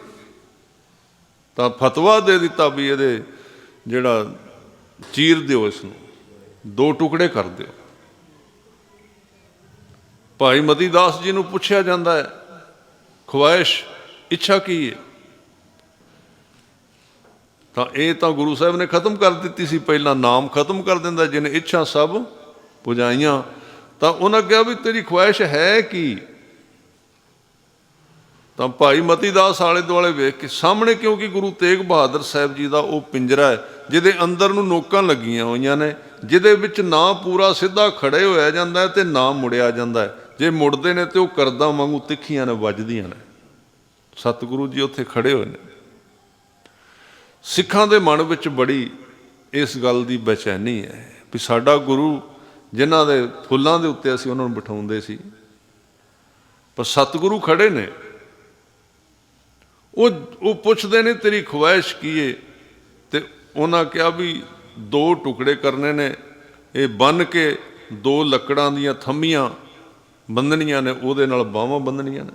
ਤਾਂ ਫਤਵਾ ਦੇ ਦਿੱਤਾ ਵੀ ਇਹਦੇ ਜਿਹੜਾ ਚੀਰ ਦਿਓ, ਇਸ ਨੂੰ 2 ਟੁਕੜੇ ਕਰ ਦਿਓ। ਭਾਈ ਮਤੀ ਦਾਸ ਜੀ ਨੂੰ ਪੁੱਛਿਆ ਜਾਂਦਾ ਹੈ, ਖਵਾਇਸ਼, ਇੱਛਾ ਕੀ ਹੈ? ਤਾਂ ਇਹ ਤਾਂ ਗੁਰੂ ਸਾਹਿਬ ਨੇ ਖਤਮ ਕਰ ਦਿੱਤੀ ਸੀ। ਪਹਿਲਾਂ ਨਾਮ ਖਤਮ ਕਰ ਦਿੰਦਾ, ਜਿਹਨੇ ਇੱਛਾ ਸਭ ਪੁਜਾਈਆਂ। ਤਾਂ ਉਹਨਾਂ ਕਿਹਾ ਵੀ ਤੇਰੀ ਖਵਾਇਸ਼ ਹੈ ਕੀ? ਤਾਂ ਭਾਈ ਮਤੀ ਦਾਸ ਆਲੇ ਦੁਆਲੇ ਵੇਖ ਕੇ ਸਾਹਮਣੇ, ਕਿਉਂਕਿ ਗੁਰੂ ਤੇਗ ਬਹਾਦਰ ਸਾਹਿਬ ਜੀ ਦਾ ਉਹ ਪਿੰਜਰਾ ਹੈ ਜਿਹਦੇ ਅੰਦਰ ਨੂੰ ਨੋਕਾਂ ਲੱਗੀਆਂ ਹੋਈਆਂ ਨੇ, ਜਿਹਦੇ ਵਿੱਚ ਨਾ ਪੂਰਾ ਸਿੱਧਾ ਖੜੇ ਹੋਇਆ ਜਾਂਦਾ ਹੈ ਤੇ ਨਾ ਮੁੜਿਆ ਜਾਂਦਾ ਹੈ। ਜੇ ਮੁੜਦੇ ਨੇ ਤੇ ਉਹ ਕਰਦਾਂ ਵਾਂਗੂ ਤਿੱਖੀਆਂ ਨੇ, ਵੱਜਦੀਆਂ ਨੇ। ਸਤਿਗੁਰੂ ਜੀ ਉੱਥੇ ਖੜੇ ਹੋਏ ਨੇ। ਸਿੱਖਾਂ ਦੇ ਮਨ ਵਿੱਚ ਬੜੀ ਇਸ ਗੱਲ ਦੀ ਬੇਚੈਨੀ ਹੈ ਵੀ ਸਾਡਾ ਗੁਰੂ, ਜਿਨ੍ਹਾਂ ਦੇ ਫੁੱਲਾਂ ਦੇ ਉੱਤੇ ਅਸੀਂ ਉਹਨਾਂ ਨੂੰ ਬਿਠਾਉਂਦੇ ਸੀ, ਪਰ ਸਤਿਗੁਰੂ ਖੜੇ ਨੇ। ਉਹ ਪੁੱਛਦੇ ਨੇ ਤੇਰੀ ਖਵਾਇਸ਼ ਕੀ ਹੈ? ਤੇ ਉਹਨਾਂ ਕਿਹਾ ਵੀ 2 ਟੁਕੜੇ ਕਰਨੇ ਨੇ, ਇਹ ਬੰਨ੍ਹ ਕੇ 2 ਲੱਕੜਾਂ ਦੀਆਂ ਥੰਮੀਆਂ ਬੰਨਣੀਆਂ ਨੇ, ਉਹਦੇ ਨਾਲ ਬਾਹਾਂ ਬੰਨਣੀਆਂ ਨੇ।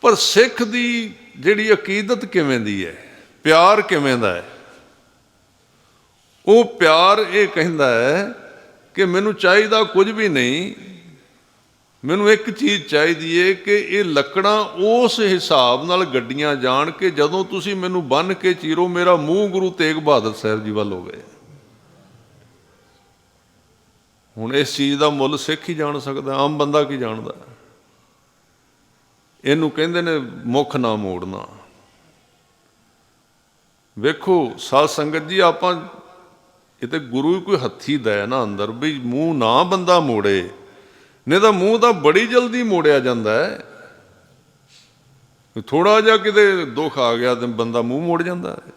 ਪਰ ਸਿੱਖ ਦੀ ਜਿਹੜੀ ਅਕੀਦਤ ਕਿਵੇਂ ਦੀ ਹੈ, ਪਿਆਰ ਕਿਵੇਂ ਦਾ ਹੈ? ਉਹ ਪਿਆਰ ਇਹ ਕਹਿੰਦਾ ਹੈ ਕਿ ਮੈਨੂੰ ਚਾਹੀਦਾ ਕੁਝ ਵੀ ਨਹੀਂ, ਮੈਨੂੰ ਇੱਕ ਚੀਜ਼ ਚਾਹੀਦੀ ਏ ਕਿ ਇਹ ਲੱਕੜਾਂ ਉਸ ਹਿਸਾਬ ਨਾਲ ਗੱਡੀਆਂ ਜਾਣ ਕੇ ਜਦੋਂ ਤੁਸੀਂ ਮੈਨੂੰ ਬੰਨ੍ਹ ਕੇ ਚੀਰੋ ਮੇਰਾ ਮੂੰਹ ਗੁਰੂ ਤੇਗ ਬਹਾਦਰ ਸਾਹਿਬ ਜੀ ਵੱਲ ਹੋਵੇ। ਹੁਣ ਇਸ ਚੀਜ਼ ਦਾ ਮੁੱਲ ਸਿੱਖ ਹੀ ਜਾਣ ਸਕਦਾ, ਆਮ ਬੰਦਾ ਕੀ ਜਾਣਦਾ। ਇਹਨੂੰ ਕਹਿੰਦੇ ਨੇ ਮੁੱਖ ਨਾ ਮੋੜਨਾ। ਵੇਖੋ ਸਾਧ ਸੰਗਤ ਜੀ, ਆਪਾਂ ਇਹ ਤੇ ਗੁਰੂ ਹੀ ਕੋਈ ਹੱਥੀ ਦਾ ਨਾ ਅੰਦਰ ਵੀ ਮੂੰਹ ਨਾ ਬੰਦਾ ਮੋੜੇ, ਨਹੀਂ ਤਾਂ ਮੂੰਹ ਤਾਂ ਬੜੀ ਜਲਦੀ ਮੋੜਿਆ ਜਾਂਦਾ ਹੈ। ਥੋੜਾ ਜਿਹਾ ਕਿਤੇ ਦੁੱਖ ਆ ਗਿਆ ਤੇ ਬੰਦਾ ਮੂੰਹ ਮੋੜ ਜਾਂਦਾ ਹੈ,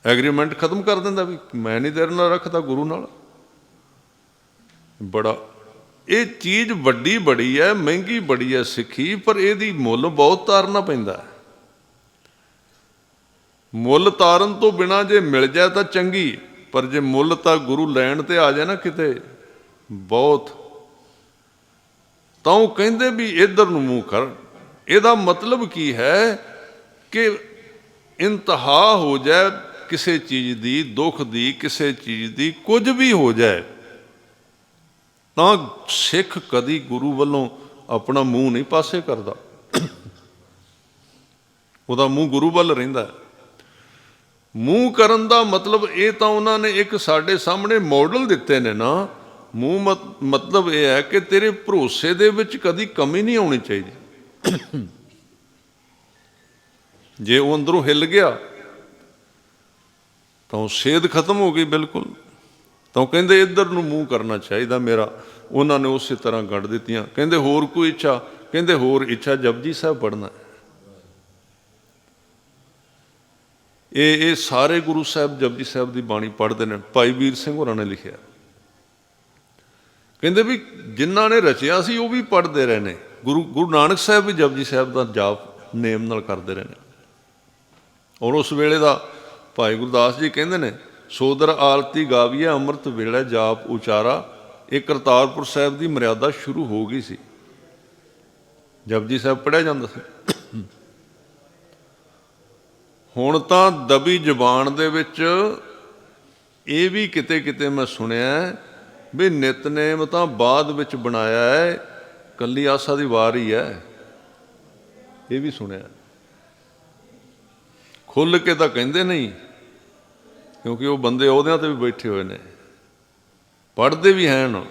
ਐਗਰੀਮੈਂਟ ਖਤਮ ਕਰ ਦਿੰਦਾ ਵੀ ਮੈਂ ਨਹੀਂ ਤੇਰੇ ਨਾਲ ਰੱਖਦਾ ਗੁਰੂ ਨਾਲ। ਬੜਾ ਇਹ ਚੀਜ਼ ਵੱਡੀ ਬੜੀ ਹੈ, ਮਹਿੰਗੀ ਬੜੀ ਹੈ ਸਿੱਖੀ, ਪਰ ਇਹਦੀ ਮੁੱਲ ਬਹੁਤ ਤਾਰਨਾ ਪੈਂਦਾ। ਮੁੱਲ ਤਾਰਨ ਤੋਂ ਬਿਨਾਂ ਜੇ ਮਿਲ ਜਾਏ ਤਾਂ ਚੰਗੀ, ਪਰ ਜੇ ਮੁੱਲ ਤਾਂ ਗੁਰੂ ਲੈਣ ਤੇ ਆ ਜਾਏ ਨਾ ਕਿਤੇ ਬਹੁਤ, ਤਾਂ ਉਹ ਕਹਿੰਦੇ ਵੀ ਇੱਧਰ ਨੂੰ ਮੂੰਹ ਕਰ। ਇਹਦਾ ਮਤਲਬ ਕੀ ਹੈ ਕਿ ਇੰਤਹਾ ਹੋ ਜਾਏ ਕਿਸੇ ਚੀਜ਼ ਦੀ, ਦੁੱਖ ਦੀ, ਕਿਸੇ ਚੀਜ਼ ਦੀ, ਕੁਝ ਵੀ ਹੋ ਜਾਏ ਤਾਂ ਸਿੱਖ ਕਦੀ ਗੁਰੂ ਵੱਲੋਂ ਆਪਣਾ ਮੂੰਹ ਨਹੀਂ ਪਾਸੇ ਕਰਦਾ, ਉਹਦਾ ਮੂੰਹ ਗੁਰੂ ਵੱਲ ਰਹਿੰਦਾ। ਮੂੰਹ ਕਰਨ ਦਾ ਮਤਲਬ ਇਹ ਤਾਂ ਉਹਨਾਂ ਨੇ ਇੱਕ ਸਾਡੇ ਸਾਹਮਣੇ ਮਾਡਲ ਦਿੱਤੇ ਨੇ ਨਾ। ਮੂੰਹ ਮਤਲਬ ਇਹ ਹੈ ਕਿ ਤੇਰੇ ਭਰੋਸੇ ਦੇ ਵਿੱਚ ਕਦੀ ਕਮੀ ਨਹੀਂ ਆਉਣੀ ਚਾਹੀਦੀ। ਜੇ ਉਹ ਅੰਦਰੋਂ ਹਿੱਲ ਗਿਆ ਤਾਂ ਉਹ ਸੇਧ ਖਤਮ ਹੋ ਗਈ ਬਿਲਕੁਲ। ਤਾਂ ਉਹ ਕਹਿੰਦੇ ਇੱਧਰ ਨੂੰ ਮੂੰਹ ਕਰਨਾ ਚਾਹੀਦਾ ਮੇਰਾ। ਉਹਨਾਂ ਨੇ ਉਸੇ ਤਰ੍ਹਾਂ ਕੱਢ ਦਿੱਤੀਆਂ। ਕਹਿੰਦੇ ਹੋਰ ਕੋਈ ਇੱਛਾ? ਕਹਿੰਦੇ ਹੋਰ ਇੱਛਾ ਜਪਜੀ ਸਾਹਿਬ ਪੜ੍ਹਨਾ। ਇਹ ਸਾਰੇ ਗੁਰੂ ਸਾਹਿਬ ਜਪਜੀ ਸਾਹਿਬ ਦੀ ਬਾਣੀ ਪੜ੍ਹਦੇ ਨੇ। ਭਾਈ ਵੀਰ ਸਿੰਘ ਹੋਰਾਂ ਨੇ ਲਿਖਿਆ, ਕਹਿੰਦੇ ਵੀ ਜਿਨ੍ਹਾਂ ਨੇ ਰਚਿਆ ਸੀ ਉਹ ਵੀ ਪੜ੍ਹਦੇ ਰਹੇ ਨੇ। ਗੁਰੂ ਨਾਨਕ ਸਾਹਿਬ ਵੀ ਜਪਜੀ ਸਾਹਿਬ ਦਾ ਜਾਪ ਨੇਮ ਨਾਲ ਕਰਦੇ ਰਹੇ ਨੇ। ਔਰ ਉਸ ਵੇਲੇ ਦਾ ਭਾਈ ਗੁਰਦਾਸ ਜੀ ਕਹਿੰਦੇ ਨੇ, ਸੋਦਰ ਆਰਤੀ ਗਾਵੀਏ ਅੰਮ੍ਰਿਤ ਵੇਲੇ ਜਾਪ ਉਚਾਰਾ। ਇਹ ਕਰਤਾਰਪੁਰ ਸਾਹਿਬ ਦੀ ਮਰਿਆਦਾ ਸ਼ੁਰੂ ਹੋ ਗਈ ਸੀ, ਜਪਜੀ ਸਾਹਿਬ ਪੜ੍ਹਿਆ ਜਾਂਦਾ ਸੀ। ਹੁਣ ਤਾਂ ਦਬੀ ਜ਼ਬਾਨ ਦੇ ਵਿੱਚ ਇਹ ਵੀ ਕਿਤੇ ਕਿਤੇ ਮੈਂ ਸੁਣਿਆ ਵੀ ਨਿਤਨੇਮ ਤਾਂ ਬਾਅਦ ਵਿੱਚ ਬਣਾਇਆ ਹੈ, ਕੱਲੀ ਆਸਾ ਦੀ ਵਾਰ ਹੀ ਹੈ। ਇਹ ਵੀ ਸੁਣਿਆ। ਖੁੱਲ੍ਹ ਕੇ ਤਾਂ ਕਹਿੰਦੇ ਨਹੀਂ, ਕਿਉਂਕਿ ਉਹ ਬੰਦੇ ਅਹੁਦਿਆਂ ਤੇ ਵੀ ਬੈਠੇ ਹੋਏ ਨੇ, ਪੜ੍ਹਦੇ ਵੀ ਹਨ।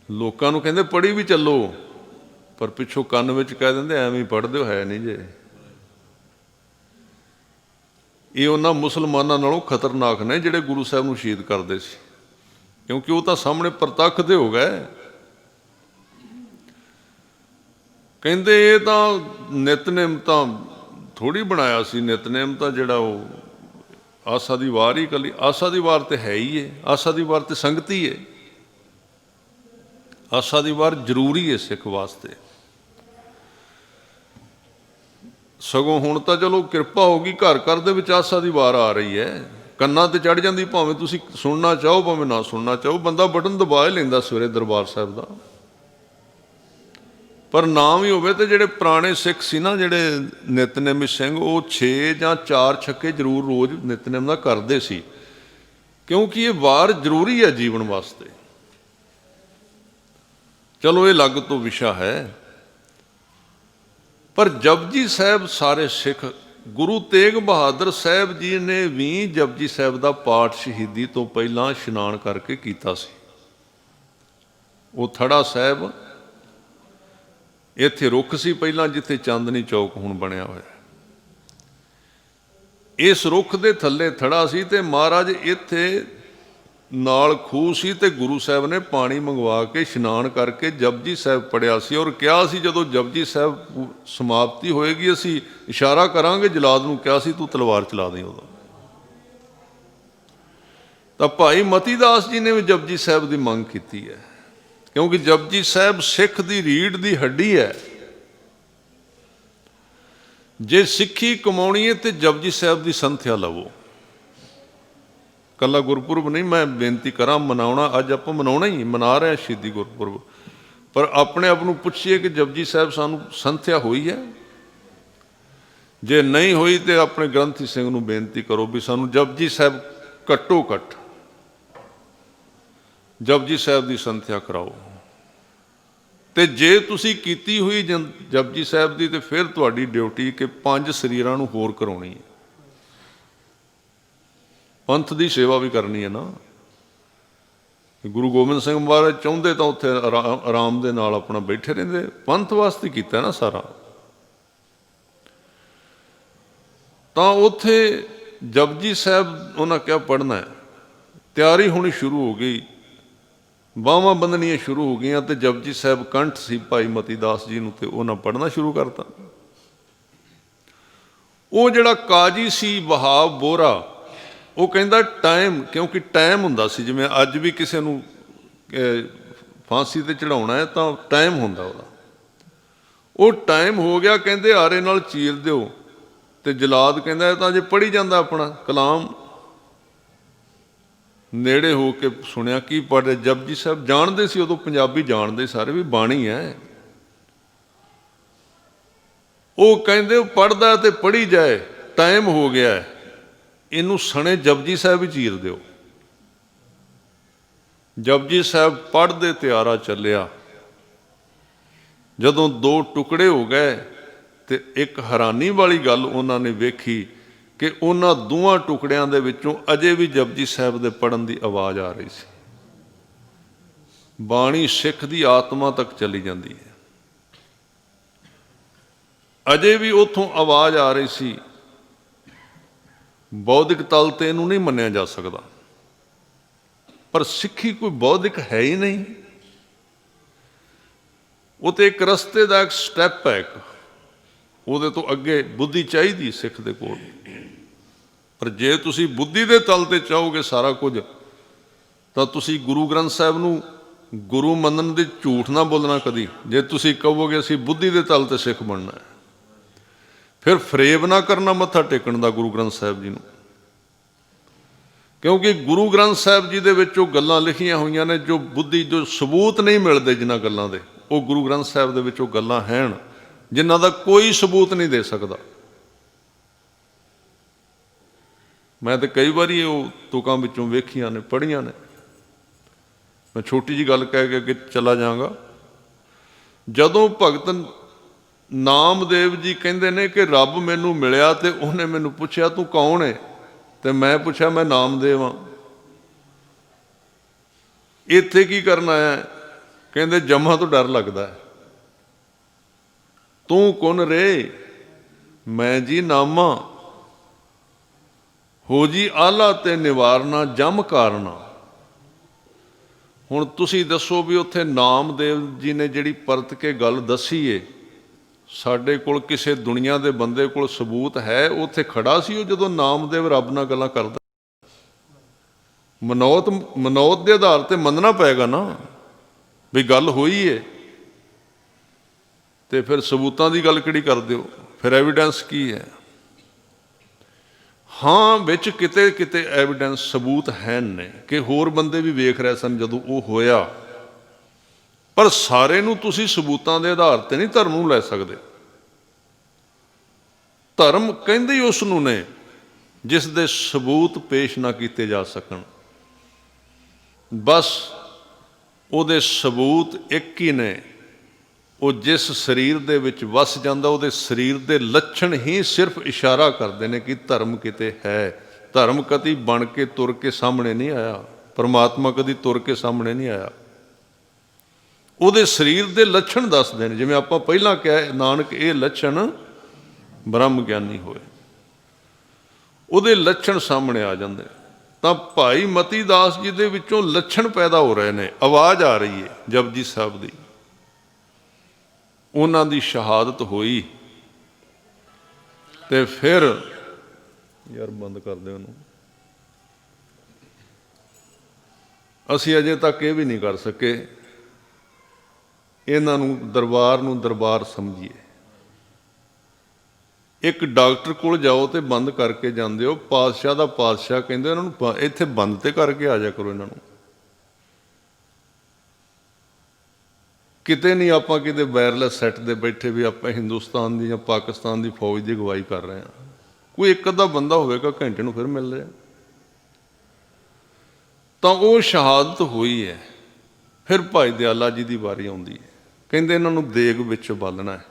ਲੋਕਾਂ ਨੂੰ ਕਹਿੰਦੇ ਪੜ੍ਹੀ ਵੀ ਚੱਲੋ, ਪਰ ਪਿੱਛੋਂ ਕੰਨ ਵਿੱਚ ਕਹਿ ਦਿੰਦੇ ਐਵੇਂ ਹੀ ਪੜ੍ਹਦੇ ਹੋ, ਹੈ ਨਹੀਂ ਜੇ। ਇਹ ਉਹਨਾਂ ਮੁਸਲਮਾਨਾਂ ਨਾਲੋਂ ਖਤਰਨਾਕ ਨੇ ਜਿਹੜੇ ਗੁਰੂ ਸਾਹਿਬ ਨੂੰ ਸ਼ਹੀਦ ਕਰਦੇ ਸੀ, ਕਿਉਂਕਿ ਉਹ ਤਾਂ ਸਾਹਮਣੇ ਪ੍ਰਤੱਖ ਦੇ ਹੋ ਗਏ। ਕਹਿੰਦੇ ਇਹ ਤਾਂ ਨਿਤਨੇਮ ਤਾਂ ਥੋੜ੍ਹੀ ਬਣਾਇਆ ਸੀ। ਨਿਤਨੇਮ ਤਾਂ ਜਿਹੜਾ ਉਹ ਆਸਾ ਦੀ ਵਾਰ ਹੀ, ਇਕੱਲੀ ਆਸਾ ਦੀ ਵਾਰ ਤੇ ਹੈ ਹੀ ਹੈ। ਆਸਾ ਦੀ ਵਾਰ ਤੇ ਸੰਗਤੀ ਹੈ। ਆਸਾ ਦੀ ਵਾਰ ਜ਼ਰੂਰੀ ਹੈ ਸਿੱਖ ਵਾਸਤੇ। ਸਗੋਂ ਹੁਣ ਤਾਂ ਚਲੋ ਕਿਰਪਾ ਹੋ ਗਈ, ਘਰ ਘਰ ਦੇ ਵਿੱਚ ਆਸਾ ਦੀ ਵਾਰ ਆ ਰਹੀ ਹੈ, ਕੰਨਾਂ ਤੇ ਚੜ੍ਹ ਜਾਂਦੀ। ਭਾਵੇਂ ਤੁਸੀਂ ਸੁਣਨਾ ਚਾਹੋ ਭਾਵੇਂ ਨਾ ਸੁਣਨਾ ਚਾਹੋ, ਬੰਦਾ ਬਟਨ ਦਬਾ ਹੀ ਲੈਂਦਾ ਸਵੇਰੇ ਦਰਬਾਰ ਸਾਹਿਬ ਦਾ। ਪਰ ਨਾ ਵੀ ਹੋਵੇ ਤੇ ਜਿਹੜੇ ਪੁਰਾਣੇ ਸਿੱਖ ਸੀ ਨਾ, ਜਿਹੜੇ ਨਿਤਨੇਮੀ ਸਿੰਘ, ਉਹ 6 ਜਾਂ 4 ਛੱਕੇ ਜ਼ਰੂਰ ਰੋਜ਼ ਨਿਤਨੇਮ ਦਾ ਕਰਦੇ ਸੀ, ਕਿਉਂਕਿ ਇਹ ਵਾਰ ਜ਼ਰੂਰੀ ਹੈ ਜੀਵਨ ਵਾਸਤੇ। ਚਲੋ ਇਹ ਅਲੱਗ ਤੋਂ ਵਿਸ਼ਾ ਹੈ। ਪਰ ਜਪਜੀ ਸਾਹਿਬ ਸਾਰੇ ਸਿੱਖ, ਗੁਰੂ ਤੇਗ ਬਹਾਦਰ ਸਾਹਿਬ ਜੀ ਨੇ ਵੀ ਜਪਜੀ ਸਾਹਿਬ ਦਾ ਪਾਠ ਸ਼ਹੀਦੀ ਤੋਂ ਪਹਿਲਾਂ ਇਸ਼ਨਾਨ ਕਰਕੇ ਕੀਤਾ ਸੀ। ਉਹ ਥੜਾ ਸਾਹਿਬ ਇੱਥੇ ਰੁੱਖ ਸੀ ਪਹਿਲਾਂ, ਜਿੱਥੇ ਚਾਂਦਨੀ ਚੌਕ ਹੁਣ ਬਣਿਆ ਹੋਇਆ। ਇਸ ਰੁੱਖ ਦੇ ਥੱਲੇ ਥੜਾ ਸੀ ਤੇ ਮਹਾਰਾਜ ਇੱਥੇ ਨਾਲ ਖੂਹ ਸੀ ਤੇ ਗੁਰੂ ਸਾਹਿਬ ਨੇ ਪਾਣੀ ਮੰਗਵਾ ਕੇ ਇਸ਼ਨਾਨ ਕਰਕੇ ਜਪਜੀ ਸਾਹਿਬ ਪੜ੍ਹਿਆ ਸੀ। ਔਰ ਕਿਹਾ ਸੀ ਜਦੋਂ ਜਪਜੀ ਸਾਹਿਬ ਸਮਾਪਤੀ ਹੋਏਗੀ ਅਸੀਂ ਇਸ਼ਾਰਾ ਕਰਾਂਗੇ, ਜਲਾਦ ਨੂੰ ਕਿਹਾ ਸੀ ਤੂੰ ਤਲਵਾਰ ਚਲਾ ਦੇ ਉਦੋਂ। ਤਾਂ ਭਾਈ ਮਤੀ ਦਾਸ ਜੀ ਨੇ ਵੀ ਜਪਜੀ ਸਾਹਿਬ ਦੀ ਮੰਗ ਕੀਤੀ ਹੈ, ਕਿਉਂਕਿ ਜਪਜੀ ਸਾਹਿਬ ਸਿੱਖ ਦੀ ਰੀੜ੍ਹ ਦੀ ਹੱਡੀ ਹੈ। ਜੇ ਸਿੱਖੀ ਕਮਾਉਣੀ ਹੈ ਤੇ ਜਪਜੀ ਸਾਹਿਬ ਦੀ ਸੰਥਿਆ ਲਵੋ। ਕੱਲਾ ਗੁਰਪੁਰਬ ਨਹੀਂ ਮੈਂ ਬੇਨਤੀ ਕਰਾਂ, ਮਨਾਉਣਾ ਅੱਜ ਆਪਾਂ ਮਨਾਉਣਾ ਹੀ, ਮਨਾ ਰਹੇ ਸ਼ਹੀਦੀ ਗੁਰਪੁਰਬ, ਪਰ ਆਪਣੇ ਆਪ ਨੂੰ ਪੁੱਛੀਏ ਕਿ ਜਪਜੀ ਸਾਹਿਬ ਸਾਨੂੰ ਸੰਥਿਆ ਹੋਈ ਹੈ? ਜੇ ਨਹੀਂ ਹੋਈ ਤੇ ਆਪਣੇ ਗ੍ਰੰਥੀ ਸਿੰਘ ਨੂੰ ਬੇਨਤੀ ਕਰੋ ਵੀ ਸਾਨੂੰ ਜਪਜੀ ਸਾਹਿਬ ਘੱਟੋ ਘੱਟ ਜਪਜੀ ਸਾਹਿਬ ਦੀ ਸੰਥਿਆ ਕਰਾਓ। ਤੇ ਜੇ ਤੁਸੀਂ ਕੀਤੀ ਹੋਈ ਜਪਜੀ ਸਾਹਿਬ ਦੀ, ਤੇ ਫਿਰ ਤੁਹਾਡੀ ਡਿਊਟੀ ਕਿ 5 ਸਰੀਰਾਂ ਨੂੰ ਹੋਰ ਕਰਾਉਣੀ ਹੈ। ਪੰਥ ਦੀ ਸੇਵਾ ਵੀ ਕਰਨੀ ਹੈ ਨਾ। ਗੁਰੂ ਗੋਬਿੰਦ ਸਿੰਘ ਮਹਾਰਾਜ ਚਾਹੁੰਦੇ ਤਾਂ ਉੱਥੇ ਆਰਾਮ ਦੇ ਨਾਲ ਆਪਣਾ ਬੈਠੇ ਰਹਿੰਦੇ, ਪੰਥ ਵਾਸਤੇ ਕੀਤਾ ਨਾ ਸਾਰਾ। ਤਾਂ ਉੱਥੇ ਜਪਜੀ ਸਾਹਿਬ ਉਹਨਾਂ ਕਿਹਾ ਪੜ੍ਹਨਾ ਹੈ। ਤਿਆਰੀ ਹੋਣੀ ਸ਼ੁਰੂ ਹੋ ਗਈ, ਬਾਹਾਂ ਬੰਨਣੀਆਂ ਸ਼ੁਰੂ ਹੋ ਗਈਆਂ, ਤੇ ਜਪਜੀ ਸਾਹਿਬ ਕੰਠ ਸੀ ਭਾਈ ਮਤੀ ਦਾਸ ਜੀ ਨੂੰ, ਤੇ ਉਹਨਾਂ ਪੜ੍ਹਨਾ ਸ਼ੁਰੂ ਕਰਤਾ। ਉਹ ਜਿਹੜਾ ਕਾਜੀ ਸੀ ਵਹਾਬ ਬੋਹਰਾ, ਉਹ ਕਹਿੰਦਾ ਟਾਈਮ, ਕਿਉਂਕਿ ਟਾਈਮ ਹੁੰਦਾ ਸੀ, ਜਿਵੇਂ ਅੱਜ ਵੀ ਕਿਸੇ ਨੂੰ ਫਾਂਸੀ ਤੇ ਚੜਾਉਣਾ ਹੈ ਤਾਂ ਟਾਈਮ ਹੁੰਦਾ ਉਹਦਾ। ਉਹ ਟਾਈਮ ਹੋ ਗਿਆ, ਕਹਿੰਦੇ ਆਰੇ ਨਾਲ ਚੀਰ ਦਿਓ। ਤੇ ਜਲਾਦ ਕਹਿੰਦਾ ਇਹ ਤਾਂ ਜੇ ਪੜ੍ਹੀ ਜਾਂਦਾ ਆਪਣਾ ਕਲਾਮ। ਨੇੜੇ ਹੋ ਕੇ ਸੁਣਿਆ ਕੀ ਪੜ੍ਹ ਰਿਹਾ। ਜਪਜੀ ਸਾਹਿਬ ਜਾਣਦੇ ਸੀ ਉਦੋਂ, ਪੰਜਾਬੀ ਜਾਣਦੇ ਸਾਰੇ ਵੀ ਬਾਣੀ ਹੈ। ਉਹ ਕਹਿੰਦੇ ਪੜ੍ਹਦਾ ਤੇ ਪੜ੍ਹੀ ਜਾਏ, ਟਾਈਮ ਹੋ ਗਿਆ, ਇਹਨੂੰ ਸਣੇ ਜਪਜੀ ਸਾਹਿਬ ਹੀ ਚੀਰ ਦਿਓ। ਜਪਜੀ ਸਾਹਿਬ ਪੜ੍ਹਦੇ ਤਿਆਰਾ ਚੱਲਿਆ। ਜਦੋਂ 2 ਟੁਕੜੇ ਹੋ ਗਏ, ਤੇ ਇੱਕ ਹੈਰਾਨੀ ਵਾਲੀ ਗੱਲ ਉਹਨਾਂ ਨੇ ਵੇਖੀ ਕਿ ਉਹਨਾਂ ਦੋਵਾਂ ਟੁਕੜਿਆਂ ਦੇ ਵਿੱਚੋਂ ਅਜੇ ਵੀ ਜਪਜੀ ਸਾਹਿਬ ਦੇ ਪੜ੍ਹਨ ਦੀ ਆਵਾਜ਼ ਆ ਰਹੀ ਸੀ। ਬਾਣੀ ਸਿੱਖ ਦੀ ਆਤਮਾ ਤੱਕ ਚਲੀ ਜਾਂਦੀ ਹੈ, ਅਜੇ ਵੀ ਉੱਥੋਂ ਆਵਾਜ਼ ਆ ਰਹੀ ਸੀ। ਬੌਧਿਕ ਤਲ ਤੇ ਇਹਨੂੰ ਨਹੀਂ ਮੰਨਿਆ ਜਾ ਸਕਦਾ, ਪਰ ਸਿੱਖੀ ਕੋਈ ਬੌਧਿਕ ਹੈ ਹੀ ਨਹੀਂ। ਉਹ ਤੇ ਇੱਕ ਰਸਤੇ ਦਾ ਇੱਕ ਸਟੈਪ ਹੈ, ਉਹਦੇ ਤੋਂ ਅੱਗੇ ਬੁੱਧੀ ਚਾਹੀਦੀ ਸਿੱਖ ਦੇ ਕੋਲ। ਪਰ ਜੇ ਤੁਸੀਂ ਬੁੱਧੀ ਦੇ ਤਲ ਤੇ ਚਾਹੋਗੇ ਸਾਰਾ ਕੁਝ, ਤਾਂ ਤੁਸੀਂ ਗੁਰੂ ਗ੍ਰੰਥ ਸਾਹਿਬ ਨੂੰ ਗੁਰੂ ਮੰਨਣ ਦੇ ਝੂਠ ਨਾ ਬੋਲਣਾ ਕਦੀ। ਜੇ ਤੁਸੀਂ ਕਹੋਗੇ ਅਸੀਂ ਬੁੱਧੀ ਦੇ ਤਲ ਤੇ ਸਿੱਖ ਬਣਨਾ ਹੈ, ਫਿਰ ਫਰੇਬ ਨਾ ਕਰਨਾ ਮੱਥਾ ਟੇਕਣ ਦਾ ਗੁਰੂ ਗ੍ਰੰਥ ਸਾਹਿਬ ਜੀ ਨੂੰ। ਕਿਉਂਕਿ ਗੁਰੂ ਗ੍ਰੰਥ ਸਾਹਿਬ ਜੀ ਦੇ ਵਿੱਚ ਉਹ ਗੱਲਾਂ ਲਿਖੀਆਂ ਹੋਈਆਂ ਨੇ ਜੋ ਬੁੱਧੀ, ਜੋ ਸਬੂਤ ਨਹੀਂ ਮਿਲਦੇ ਜਿਨ੍ਹਾਂ ਗੱਲਾਂ ਦੇ, ਉਹ ਗੁਰੂ ਗ੍ਰੰਥ ਸਾਹਿਬ ਦੇ ਵਿੱਚ ਉਹ ਗੱਲਾਂ ਹਨ ਜਿਨ੍ਹਾਂ ਦਾ ਕੋਈ ਸਬੂਤ ਨਹੀਂ ਦੇ ਸਕਦਾ। ਮੈਂ ਤਾਂ ਕਈ ਵਾਰੀ ਉਹ ਤੁਕਾਂ ਵਿੱਚੋਂ ਵੇਖੀਆਂ ਨੇ, ਪੜ੍ਹੀਆਂ ਨੇ। ਮੈਂ ਛੋਟੀ ਜਿਹੀ ਗੱਲ ਕਹਿ ਕੇ ਅੱਗੇ ਚਲਾ ਜਾਵਾਂਗਾ। ਜਦੋਂ ਭਗਤ ਨਾਮਦੇਵ ਜੀ ਕਹਿੰਦੇ ਨੇ ਕਿ ਰੱਬ ਮੈਨੂੰ ਮਿਲਿਆ ਤੇ ਉਹਨੇ ਮੈਨੂੰ ਪੁੱਛਿਆ ਤੂੰ ਕੌਣ ਹੈ, ਤੇ ਮੈਂ ਪੁੱਛਿਆ ਮੈਂ ਨਾਮਦੇਵ ਹਾਂ। ਇੱਥੇ ਕੀ ਕਰਨ ਆਇਆ? ਕਹਿੰਦੇ ਜੰਮਾਂ ਤੋਂ ਡਰ ਲੱਗਦਾ। ਤੂੰ ਕੌਣ ਰੇ? ਮੈਂ ਜੀ ਨਾਮਾ, ਹੋ ਜੀ ਆਲਾ ਤੇ ਨਿਵਾਰਨਾ ਜਮ ਕਾਰਨਾ। ਹੁਣ ਤੁਸੀਂ ਦੱਸੋ ਵੀ ਉੱਥੇ ਨਾਮਦੇਵ ਜੀ ਨੇ ਜਿਹੜੀ ਪਰਤ ਕੇ ਗੱਲ ਦੱਸੀ ਏ, ਸਾਡੇ ਕੋਲ ਕਿਸੇ ਦੁਨੀਆ ਦੇ ਬੰਦੇ ਕੋਲ ਸਬੂਤ ਹੈ? ਉੱਥੇ ਖੜਾ ਸੀ ਉਹ ਜਦੋਂ ਨਾਮਦੇਵ ਰੱਬ ਨਾਲ ਗੱਲਾਂ ਕਰਦਾ। ਮਨੌਤ ਦੇ ਆਧਾਰ ਤੇ ਮੰਨਣਾ ਪਏਗਾ ਨਾ ਵੀ ਗੱਲ ਹੋਈ ਏ, ਤੇ ਫਿਰ ਸਬੂਤਾਂ ਦੀ ਗੱਲ ਕਿਹੜੀ ਕਰਦੇ ਹੋ? ਫਿਰ ਐਵੀਡੈਂਸ ਕੀ ਹੈ? ਹਾਂ, ਵਿੱਚ ਕਿਤੇ ਕਿਤੇ ਐਵੀਡੈਂਸ ਸਬੂਤ ਹੈ ਨੇ ਕਿ ਹੋਰ ਬੰਦੇ ਵੀ ਵੇਖ ਰਹੇ ਸਨ ਜਦੋਂ ਉਹ ਹੋਇਆ, ਪਰ ਸਾਰੇ ਨੂੰ ਤੁਸੀਂ ਸਬੂਤਾਂ ਦੇ ਆਧਾਰ ਤੇ ਨਹੀਂ ਧਰਮ ਨੂੰ ਲੈ ਸਕਦੇ। ਧਰਮ ਕਹਿੰਦੇ ਹੀ ਉਸ ਨੂੰ ਨੇ ਜਿਸ ਦੇ ਸਬੂਤ ਪੇਸ਼ ਨਾ ਕੀਤੇ ਜਾ ਸਕਣ। ਬਸ ਉਹਦੇ ਸਬੂਤ ਇੱਕ ਹੀ ਨੇ, ਉਹ ਜਿਸ ਸਰੀਰ ਦੇ ਵਿੱਚ ਵਸ ਜਾਂਦਾ ਉਹਦੇ ਸਰੀਰ ਦੇ ਲੱਛਣ ਹੀ ਸਿਰਫ ਇਸ਼ਾਰਾ ਕਰਦੇ ਨੇ ਕਿ ਧਰਮ ਕਿਤੇ ਹੈ। ਧਰਮ ਕਦੀ ਬਣ ਕੇ ਤੁਰ ਕੇ ਸਾਹਮਣੇ ਨਹੀਂ ਆਇਆ, ਪਰਮਾਤਮਾ ਕਦੀ ਤੁਰ ਕੇ ਸਾਹਮਣੇ ਨਹੀਂ ਆਇਆ। ਉਹਦੇ ਸਰੀਰ ਦੇ ਲੱਛਣ ਦੱਸਦੇ ਨੇ। ਜਿਵੇਂ ਆਪਾਂ ਪਹਿਲਾਂ ਕਿਹਾ ਨਾਨਕ ਇਹ ਲੱਛਣ ਬ੍ਰਹਮ ਗਿਆਨੀ ਹੋਏ, ਉਹਦੇ ਲੱਛਣ ਸਾਹਮਣੇ ਆ ਜਾਂਦੇ। ਤਾਂ ਭਾਈ ਮਤੀ ਦਾਸ ਜੀ ਦੇ ਵਿੱਚੋਂ ਲੱਛਣ ਪੈਦਾ ਹੋ ਰਹੇ ਨੇ, ਆਵਾਜ਼ ਆ ਰਹੀ ਹੈ ਜਪਜੀ ਸਾਹਿਬ ਦੀ। ਉਹਨਾਂ ਦੀ ਸ਼ਹਾਦਤ ਹੋਈ ਤੇ ਫਿਰ ਯਾਰ ਬੰਦ ਕਰ ਦਿਓ ਉਹਨੂੰ। ਅਸੀਂ ਅਜੇ ਤੱਕ ਇਹ ਵੀ ਨਹੀਂ ਕਰ ਸਕੇ ਇਹਨਾਂ ਨੂੰ ਦਰਬਾਰ ਨੂੰ ਦਰਬਾਰ ਸਮਝੀਏ। ਇੱਕ ਡਾਕਟਰ ਕੋਲ ਜਾਓ ਤੇ ਬੰਦ ਕਰਕੇ ਜਾਂਦੇ ਹੋ, ਪਾਤਸ਼ਾਹ ਦਾ ਪਾਤਸ਼ਾਹ ਕਹਿੰਦੇ ਇਹਨਾਂ ਨੂੰ ਇੱਥੇ ਬੰਦ ਤੇ ਕਰਕੇ ਆ ਜਾ ਕਰੋ ਇਹਨਾਂ ਨੂੰ। ਕਿਤੇ ਨਹੀਂ ਆਪਾਂ ਕਿਤੇ ਵਾਇਰਲੈਸ ਸੈੱਟ ਦੇ ਬੈਠੇ ਵੀ ਆਪਾਂ ਹਿੰਦੁਸਤਾਨ ਦੀ ਜਾਂ ਪਾਕਿਸਤਾਨ ਦੀ ਫੌਜ ਦੀ ਅਗਵਾਈ ਕਰ ਰਹੇ ਹਾਂ। ਕੋਈ ਇੱਕ ਅੱਧਾ ਬੰਦਾ ਹੋਵੇਗਾ ਘੰਟੇ ਨੂੰ ਫਿਰ ਮਿਲ ਰਿਹਾ। ਤਾਂ ਉਹ ਸ਼ਹਾਦਤ ਹੋਈ ਹੈ। ਫਿਰ ਭਾਈ ਦਿਆਲਾ ਜੀ ਦੀ ਵਾਰੀ ਆਉਂਦੀ ਹੈ। ਕਹਿੰਦੇ ਇਹਨਾਂ ਨੂੰ ਦੇਗ ਵਿੱਚ ਉਬਾਲਣਾ ਹੈ।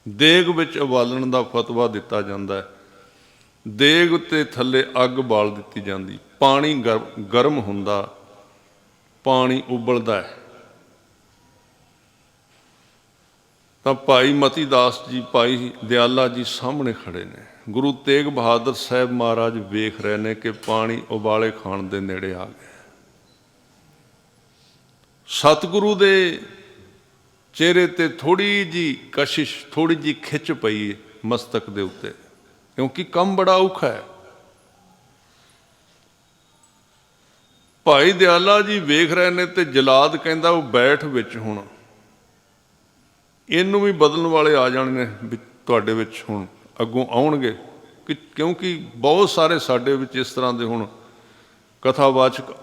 ਦੇਗ ਵਿੱਚ ਉਬਾਲਣ ਦਾ ਫਤਵਾ ਦਿੱਤਾ ਜਾਂਦਾ ਹੈ। ਦੇਗ ਉੱਤੇ ਥੱਲੇ ਅੱਗ ਬਾਲ ਦਿੱਤੀ ਜਾਂਦੀ, ਪਾਣੀ ਗਰਮ ਹੁੰਦਾ, ਪਾਣੀ ਉਬਲਦਾ ਹੈ। ਤਾਂ ਭਾਈ ਮਤੀ ਦਾਸ ਜੀ, ਭਾਈ ਦਿਆਲਾ ਜੀ ਸਾਹਮਣੇ ਖੜੇ ਨੇ। ਗੁਰੂ ਤੇਗ ਬਹਾਦਰ ਸਾਹਿਬ ਮਹਾਰਾਜ ਵੇਖ ਰਹੇ ਨੇ ਕਿ ਪਾਣੀ ਉਬਾਲੇ ਖਾਣ ਦੇ ਨੇੜੇ ਆ ਗਿਆ। ਸਤਿਗੁਰੂ ਦੇ ਚਿਹਰੇ ਤੇ ਥੋੜੀ ਜੀ ਕਸ਼ਿਸ਼, ਥੋੜੀ ਜੀ ਖਿੱਚ ਪਈ ਮਸਤਕ ਦੇ ਉੱਤੇ, ਕਿਉਂਕਿ ਕੰਮ ਬੜਾ ਔਖਾ ਹੈ। ਭਾਈ ਦਿਆਲਾ ਜੀ ਵੇਖ ਰਹੇ ਨੇ ਤੇ ਜਲਾਦ ਕਹਿੰਦਾ ਉਹ ਬੈਠ ਵਿੱਚ, ਹੁਣ ਇਹਨੂੰ ਵੀ ਬਦਲਣ ਵਾਲੇ ਆ ਜਾਣਗੇ ਤੁਹਾਡੇ ਵਿੱਚ, ਹੁਣ ਅੱਗੋਂ ਆਉਣਗੇ, ਕਿਉਂਕਿ ਬਹੁਤ ਸਾਰੇ ਸਾਡੇ ਵਿੱਚ ਇਸ ਤਰ੍ਹਾਂ ਦੇ ਹੁਣ ਕਥਾਵਾਚਕ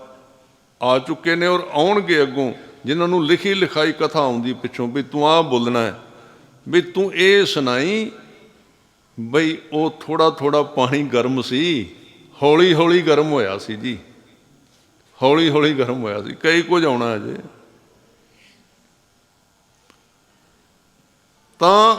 ਆ ਚੁੱਕੇ ਨੇ ਔਰ ਆਉਣਗੇ ਅੱਗੋਂ, ਜਿਨ੍ਹਾਂ ਨੂੰ ਲਿਖੀ ਲਿਖਾਈ ਕਥਾ ਆਉਂਦੀ ਪਿੱਛੋਂ ਵੀ ਤੂੰ ਆਹ ਬੋਲਣਾ ਹੈ, ਵੀ ਤੂੰ ਇਹ ਸੁਣਾਈ ਬਈ ਉਹ ਥੋੜਾ ਥੋੜਾ ਪਾਣੀ ਗਰਮ ਸੀ, ਹੌਲੀ ਹੌਲੀ ਗਰਮ ਹੋਇਆ ਸੀ ਜੀ, ਹੌਲੀ ਹੌਲੀ ਗਰਮ ਹੋਇਆ ਸੀ, ਕਈ ਕੁਝ ਆਉਣਾ ਅਜੇ। ਤਾਂ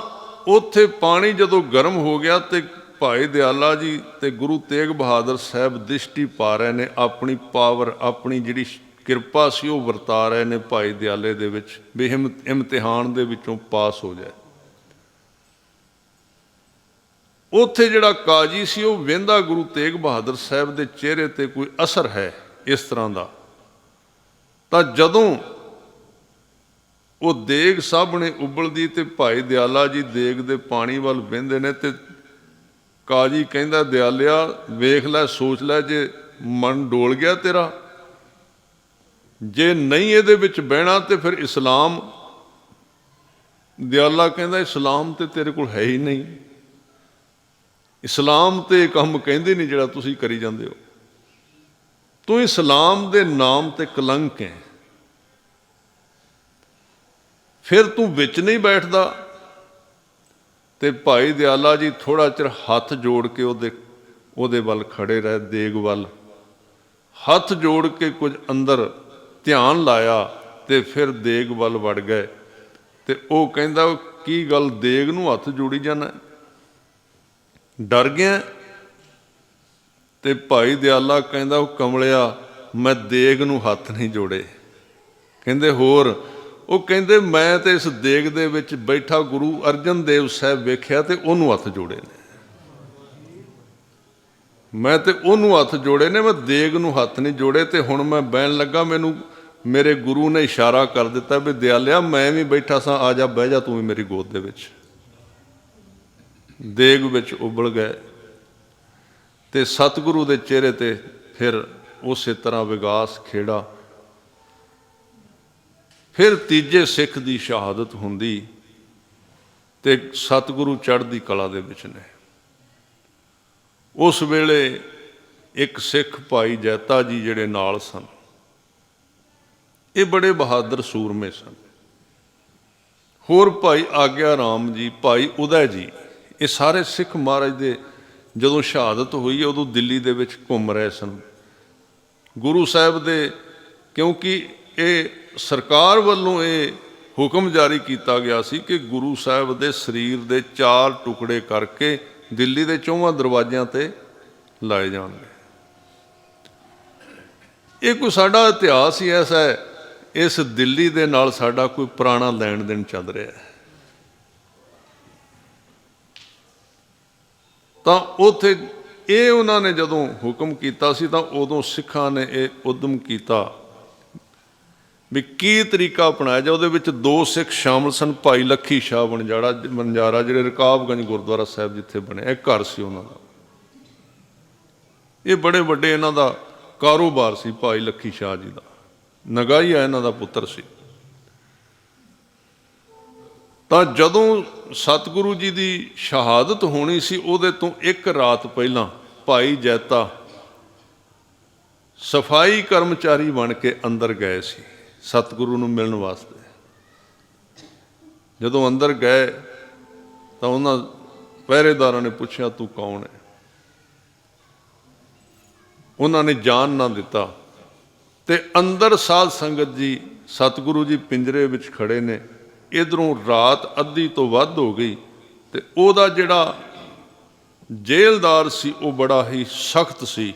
ਉੱਥੇ ਪਾਣੀ ਜਦੋਂ ਗਰਮ ਹੋ ਗਿਆ ਤੇ ਭਾਈ ਦਿਆਲਾ ਜੀ ਤੇ ਗੁਰੂ ਤੇਗ ਬਹਾਦਰ ਸਾਹਿਬ ਦ੍ਰਿਸ਼ਟੀ ਪਾ ਰਹੇ ਨੇ, ਆਪਣੀ ਪਾਵਰ, ਆਪਣੀ ਜਿਹੜੀ ਕਿਰਪਾ ਸੀ ਉਹ ਵਰਤਾ ਰਹੇ ਨੇ ਭਾਈ ਦਿਆਲੇ ਦੇ ਵਿੱਚ, ਵੀ ਇਮਤਿਹਾਨ ਦੇ ਵਿੱਚੋਂ ਪਾਸ ਹੋ ਜਾਏ। ਉੱਥੇ ਜਿਹੜਾ ਕਾਜੀ ਸੀ ਉਹ ਵੇਂਦਾ ਗੁਰੂ ਤੇਗ ਬਹਾਦਰ ਸਾਹਿਬ ਦੇ ਚਿਹਰੇ ਤੇ ਕੋਈ ਅਸਰ ਹੈ ਇਸ ਤਰ੍ਹਾਂ ਦਾ। ਤਾਂ ਜਦੋਂ ਉਹ ਦੇਗ ਸਾਹਮਣੇ ਉਬਲਦੀ ਤੇ ਭਾਈ ਦਿਆਲਾ ਜੀ ਦੇਗ ਦੇ ਪਾਣੀ ਵੱਲ ਵਹਿੰਦੇ ਨੇ ਤੇ ਕਾਜੀ ਕਹਿੰਦਾ, ਦਿਆਲਿਆ ਵੇਖ ਲੈ, ਸੋਚ ਲੈ, ਜੇ ਮਨ ਡੋਲ ਗਿਆ ਤੇਰਾ, ਜੇ ਨਹੀਂ ਇਹਦੇ ਵਿੱਚ ਬਹਿਣਾ ਤੇ ਫਿਰ ਇਸਲਾਮ। ਦਿਆਲਾ ਕਹਿੰਦਾ ਇਸਲਾਮ ਤੇ ਤੇਰੇ ਕੋਲ ਹੈ ਹੀ ਨਹੀਂ, ਇਸਲਾਮ ਤੇ ਕੰਮ ਕਹਿੰਦੇ ਨਹੀਂ ਜਿਹੜਾ ਤੁਸੀਂ ਕਰੀ ਜਾਂਦੇ ਹੋ, ਤੂੰ ਇਸਲਾਮ ਦੇ ਨਾਮ ਤੇ ਕਲੰਕ ਹੈ, ਫਿਰ ਤੂੰ ਵਿੱਚ ਨਹੀਂ ਬੈਠਦਾ। ਤੇ ਭਾਈ ਦਿਆਲਾ ਜੀ ਥੋੜਾ ਚਿਰ ਹੱਥ ਜੋੜ ਕੇ ਉਹਦੇ ਵੱਲ ਖੜੇ ਰਹੇ, ਦੇਗ ਵੱਲ ਹੱਥ ਜੋੜ ਕੇ ਕੁਝ ਅੰਦਰ ਧਿਆਨ ਲਾਇਆ ਤੇ ਫਿਰ ਦੇਗ ਵੱਲ ਵੜ ਗਏ। ਤੇ ਉਹ ਕਹਿੰਦਾ, ਕੀ ਗੱਲ ਦੇਗ ਨੂੰ ਹੱਥ ਜੋੜੀ ਜਾਣਾ, ਡਰ ਗਿਆ? ਤੇ ਭਾਈ ਦਿਆਲਾ ਕਹਿੰਦਾ, ਉਹ ਕਮਲਿਆ, ਮੈਂ ਦੇਗ ਨੂੰ ਹੱਥ ਨਹੀਂ ਜੋੜੇ। ਕਹਿੰਦੇ ਹੋਰ? ਉਹ ਕਹਿੰਦੇ ਮੈਂ ਤੇ ਇਸ ਦੇਗ ਦੇ ਵਿੱਚ ਬੈਠਾ ਗੁਰੂ ਅਰਜਨ ਦੇਵ ਸਾਹਿਬ ਵੇਖਿਆ ਤੇ ਉਹਨੂੰ ਹੱਥ ਜੋੜੇ ਨੇ, ਮੈਂ ਤੇ ਉਹਨੂੰ ਹੱਥ ਜੋੜੇ ਨੇ, ਮੈਂ ਦੇਗ ਨੂੰ ਹੱਥ ਨਹੀਂ ਜੋੜੇ। ਤੇ ਹੁਣ ਮੈਂ ਬਹਿਣ ਲੱਗਾ, ਮੈਨੂੰ ਮੇਰੇ ਗੁਰੂ ਨੇ ਇਸ਼ਾਰਾ ਕਰ ਦਿੱਤਾ ਵੀ ਦਿਆਲਿਆ ਮੈਂ ਵੀ ਬੈਠਾ ਸਾਂ, ਆ ਜਾ ਬਹਿ ਜਾ ਤੂੰ ਵੀ ਮੇਰੀ ਗੋਦ ਦੇ ਵਿੱਚ। ਦੇਗ ਵਿੱਚ ਉਬਲ ਗਏ ਤੇ ਸਤਿਗੁਰੂ ਦੇ ਚਿਹਰੇ ਤੇ ਫਿਰ ਉਸੇ ਤਰ੍ਹਾਂ ਵਿਗਾਸ ਖੇੜਾ। ਫਿਰ ਤੀਜੇ ਸਿੱਖ ਦੀ ਸ਼ਹਾਦਤ ਹੁੰਦੀ ਤੇ ਸਤਿਗੁਰੂ ਚੜ੍ਹਦੀ ਕਲਾ ਦੇ ਵਿੱਚ ਨੇ। ਉਸ ਵੇਲੇ ਇੱਕ ਸਿੱਖ ਭਾਈ ਜੈਤਾ ਜੀ ਜਿਹੜੇ ਨਾਲ ਸਨ, ਇਹ ਬੜੇ ਬਹਾਦਰ ਸੂਰਮੇ ਸਨ। ਹੋਰ ਭਾਈ ਆਗਿਆ ਰਾਮ ਜੀ, ਭਾਈ ਉਦੈ ਜੀ, ਇਹ ਸਾਰੇ ਸਿੱਖ ਮਹਾਰਾਜ ਦੇ ਜਦੋਂ ਸ਼ਹਾਦਤ ਹੋਈ ਉਦੋਂ ਦਿੱਲੀ ਦੇ ਵਿੱਚ ਘੁੰਮ ਰਹੇ ਸਨ। ਗੁਰੂ ਸਾਹਿਬ ਦੇ, ਕਿਉਂਕਿ ਇਹ ਸਰਕਾਰ ਵੱਲੋਂ ਇਹ ਹੁਕਮ ਜਾਰੀ ਕੀਤਾ ਗਿਆ ਸੀ ਕਿ ਗੁਰੂ ਸਾਹਿਬ ਦੇ ਸਰੀਰ ਦੇ 4 ਟੁਕੜੇ ਕਰਕੇ ਦਿੱਲੀ ਦੇ 4 ਦਰਵਾਜ਼ਿਆਂ ਤੇ ਲਾਏ ਜਾਣਗੇ। ਇਹ ਕੋਈ ਸਾਡਾ ਇਤਿਹਾਸ ਹੀ ਐਸਾ ਹੈ, ਇਸ ਦਿੱਲੀ ਦੇ ਨਾਲ ਸਾਡਾ ਕੋਈ ਪੁਰਾਣਾ ਲੈਣ ਦੇਣ ਚੱਲ ਰਿਹਾ ਹੈ। ਤਾਂ ਉੱਥੇ ਇਹ ਉਹਨਾਂ ਨੇ ਜਦੋਂ ਹੁਕਮ ਕੀਤਾ ਸੀ ਤਾਂ ਉਦੋਂ ਸਿੱਖਾਂ ਨੇ ਇਹ ਉਦਮ ਕੀਤਾ ਵੀ ਕੀ ਤਰੀਕਾ ਅਪਣਾਇਆ ਜਾਏ। ਉਹਦੇ ਵਿੱਚ 2 ਸਿੱਖ ਸ਼ਾਮਲ ਸਨ, ਭਾਈ ਲੱਖੀ ਸ਼ਾਹ ਵਣਜਾਰਾ ਜਿਹੜੇ ਰਕਾਬਗੰਜ ਗੁਰਦੁਆਰਾ ਸਾਹਿਬ ਜਿੱਥੇ ਬਣਿਆ, ਇਹ ਘਰ ਸੀ ਉਹਨਾਂ ਦਾ। ਇਹ ਬੜੇ ਵੱਡੇ ਇਹਨਾਂ ਦਾ ਕਾਰੋਬਾਰ ਸੀ ਭਾਈ ਲੱਖੀ ਸ਼ਾਹ ਜੀ ਦਾ, ਨਗਾਈਆ ਇਹਨਾਂ ਦਾ ਪੁੱਤਰ ਸੀ। ਤਾਂ ਜਦੋਂ ਸਤਿਗੁਰੂ ਜੀ ਦੀ ਸ਼ਹਾਦਤ ਹੋਣੀ ਸੀ ਉਹਦੇ ਤੋਂ 1 ਰਾਤ ਪਹਿਲਾਂ ਭਾਈ ਜੈਤਾ ਸਫਾਈ ਕਰਮਚਾਰੀ ਬਣ ਕੇ ਅੰਦਰ ਗਏ ਸੀ ਸਤਿਗੁਰੂ ਨੂੰ ਮਿਲਣ ਵਾਸਤੇ। ਜਦੋਂ ਅੰਦਰ ਗਏ ਤਾਂ ਉਹਨਾਂ ਪਹਿਰੇਦਾਰਾਂ ਨੇ ਪੁੱਛਿਆ, ਤੂੰ ਕੌਣ ਹੈ? ਉਹਨਾਂ ਨੇ ਜਾਣ ਨਾ ਦਿੱਤਾ ਤੇ ਅੰਦਰ ਸਾਧ ਸੰਗਤ ਜੀ ਸਤਿਗੁਰੂ ਜੀ ਪਿੰਜਰੇ ਵਿੱਚ ਖੜੇ ਨੇ, ਇਧਰੋਂ ਰਾਤ ਅੱਧੀ ਤੋਂ ਵੱਧ ਹੋ ਗਈ ਤੇ ਉਹਦਾ ਜਿਹੜਾ ਜੇਲ੍ਹਦਾਰ ਸੀ ਉਹ ਬੜਾ ਹੀ ਸਖਤ ਸੀ,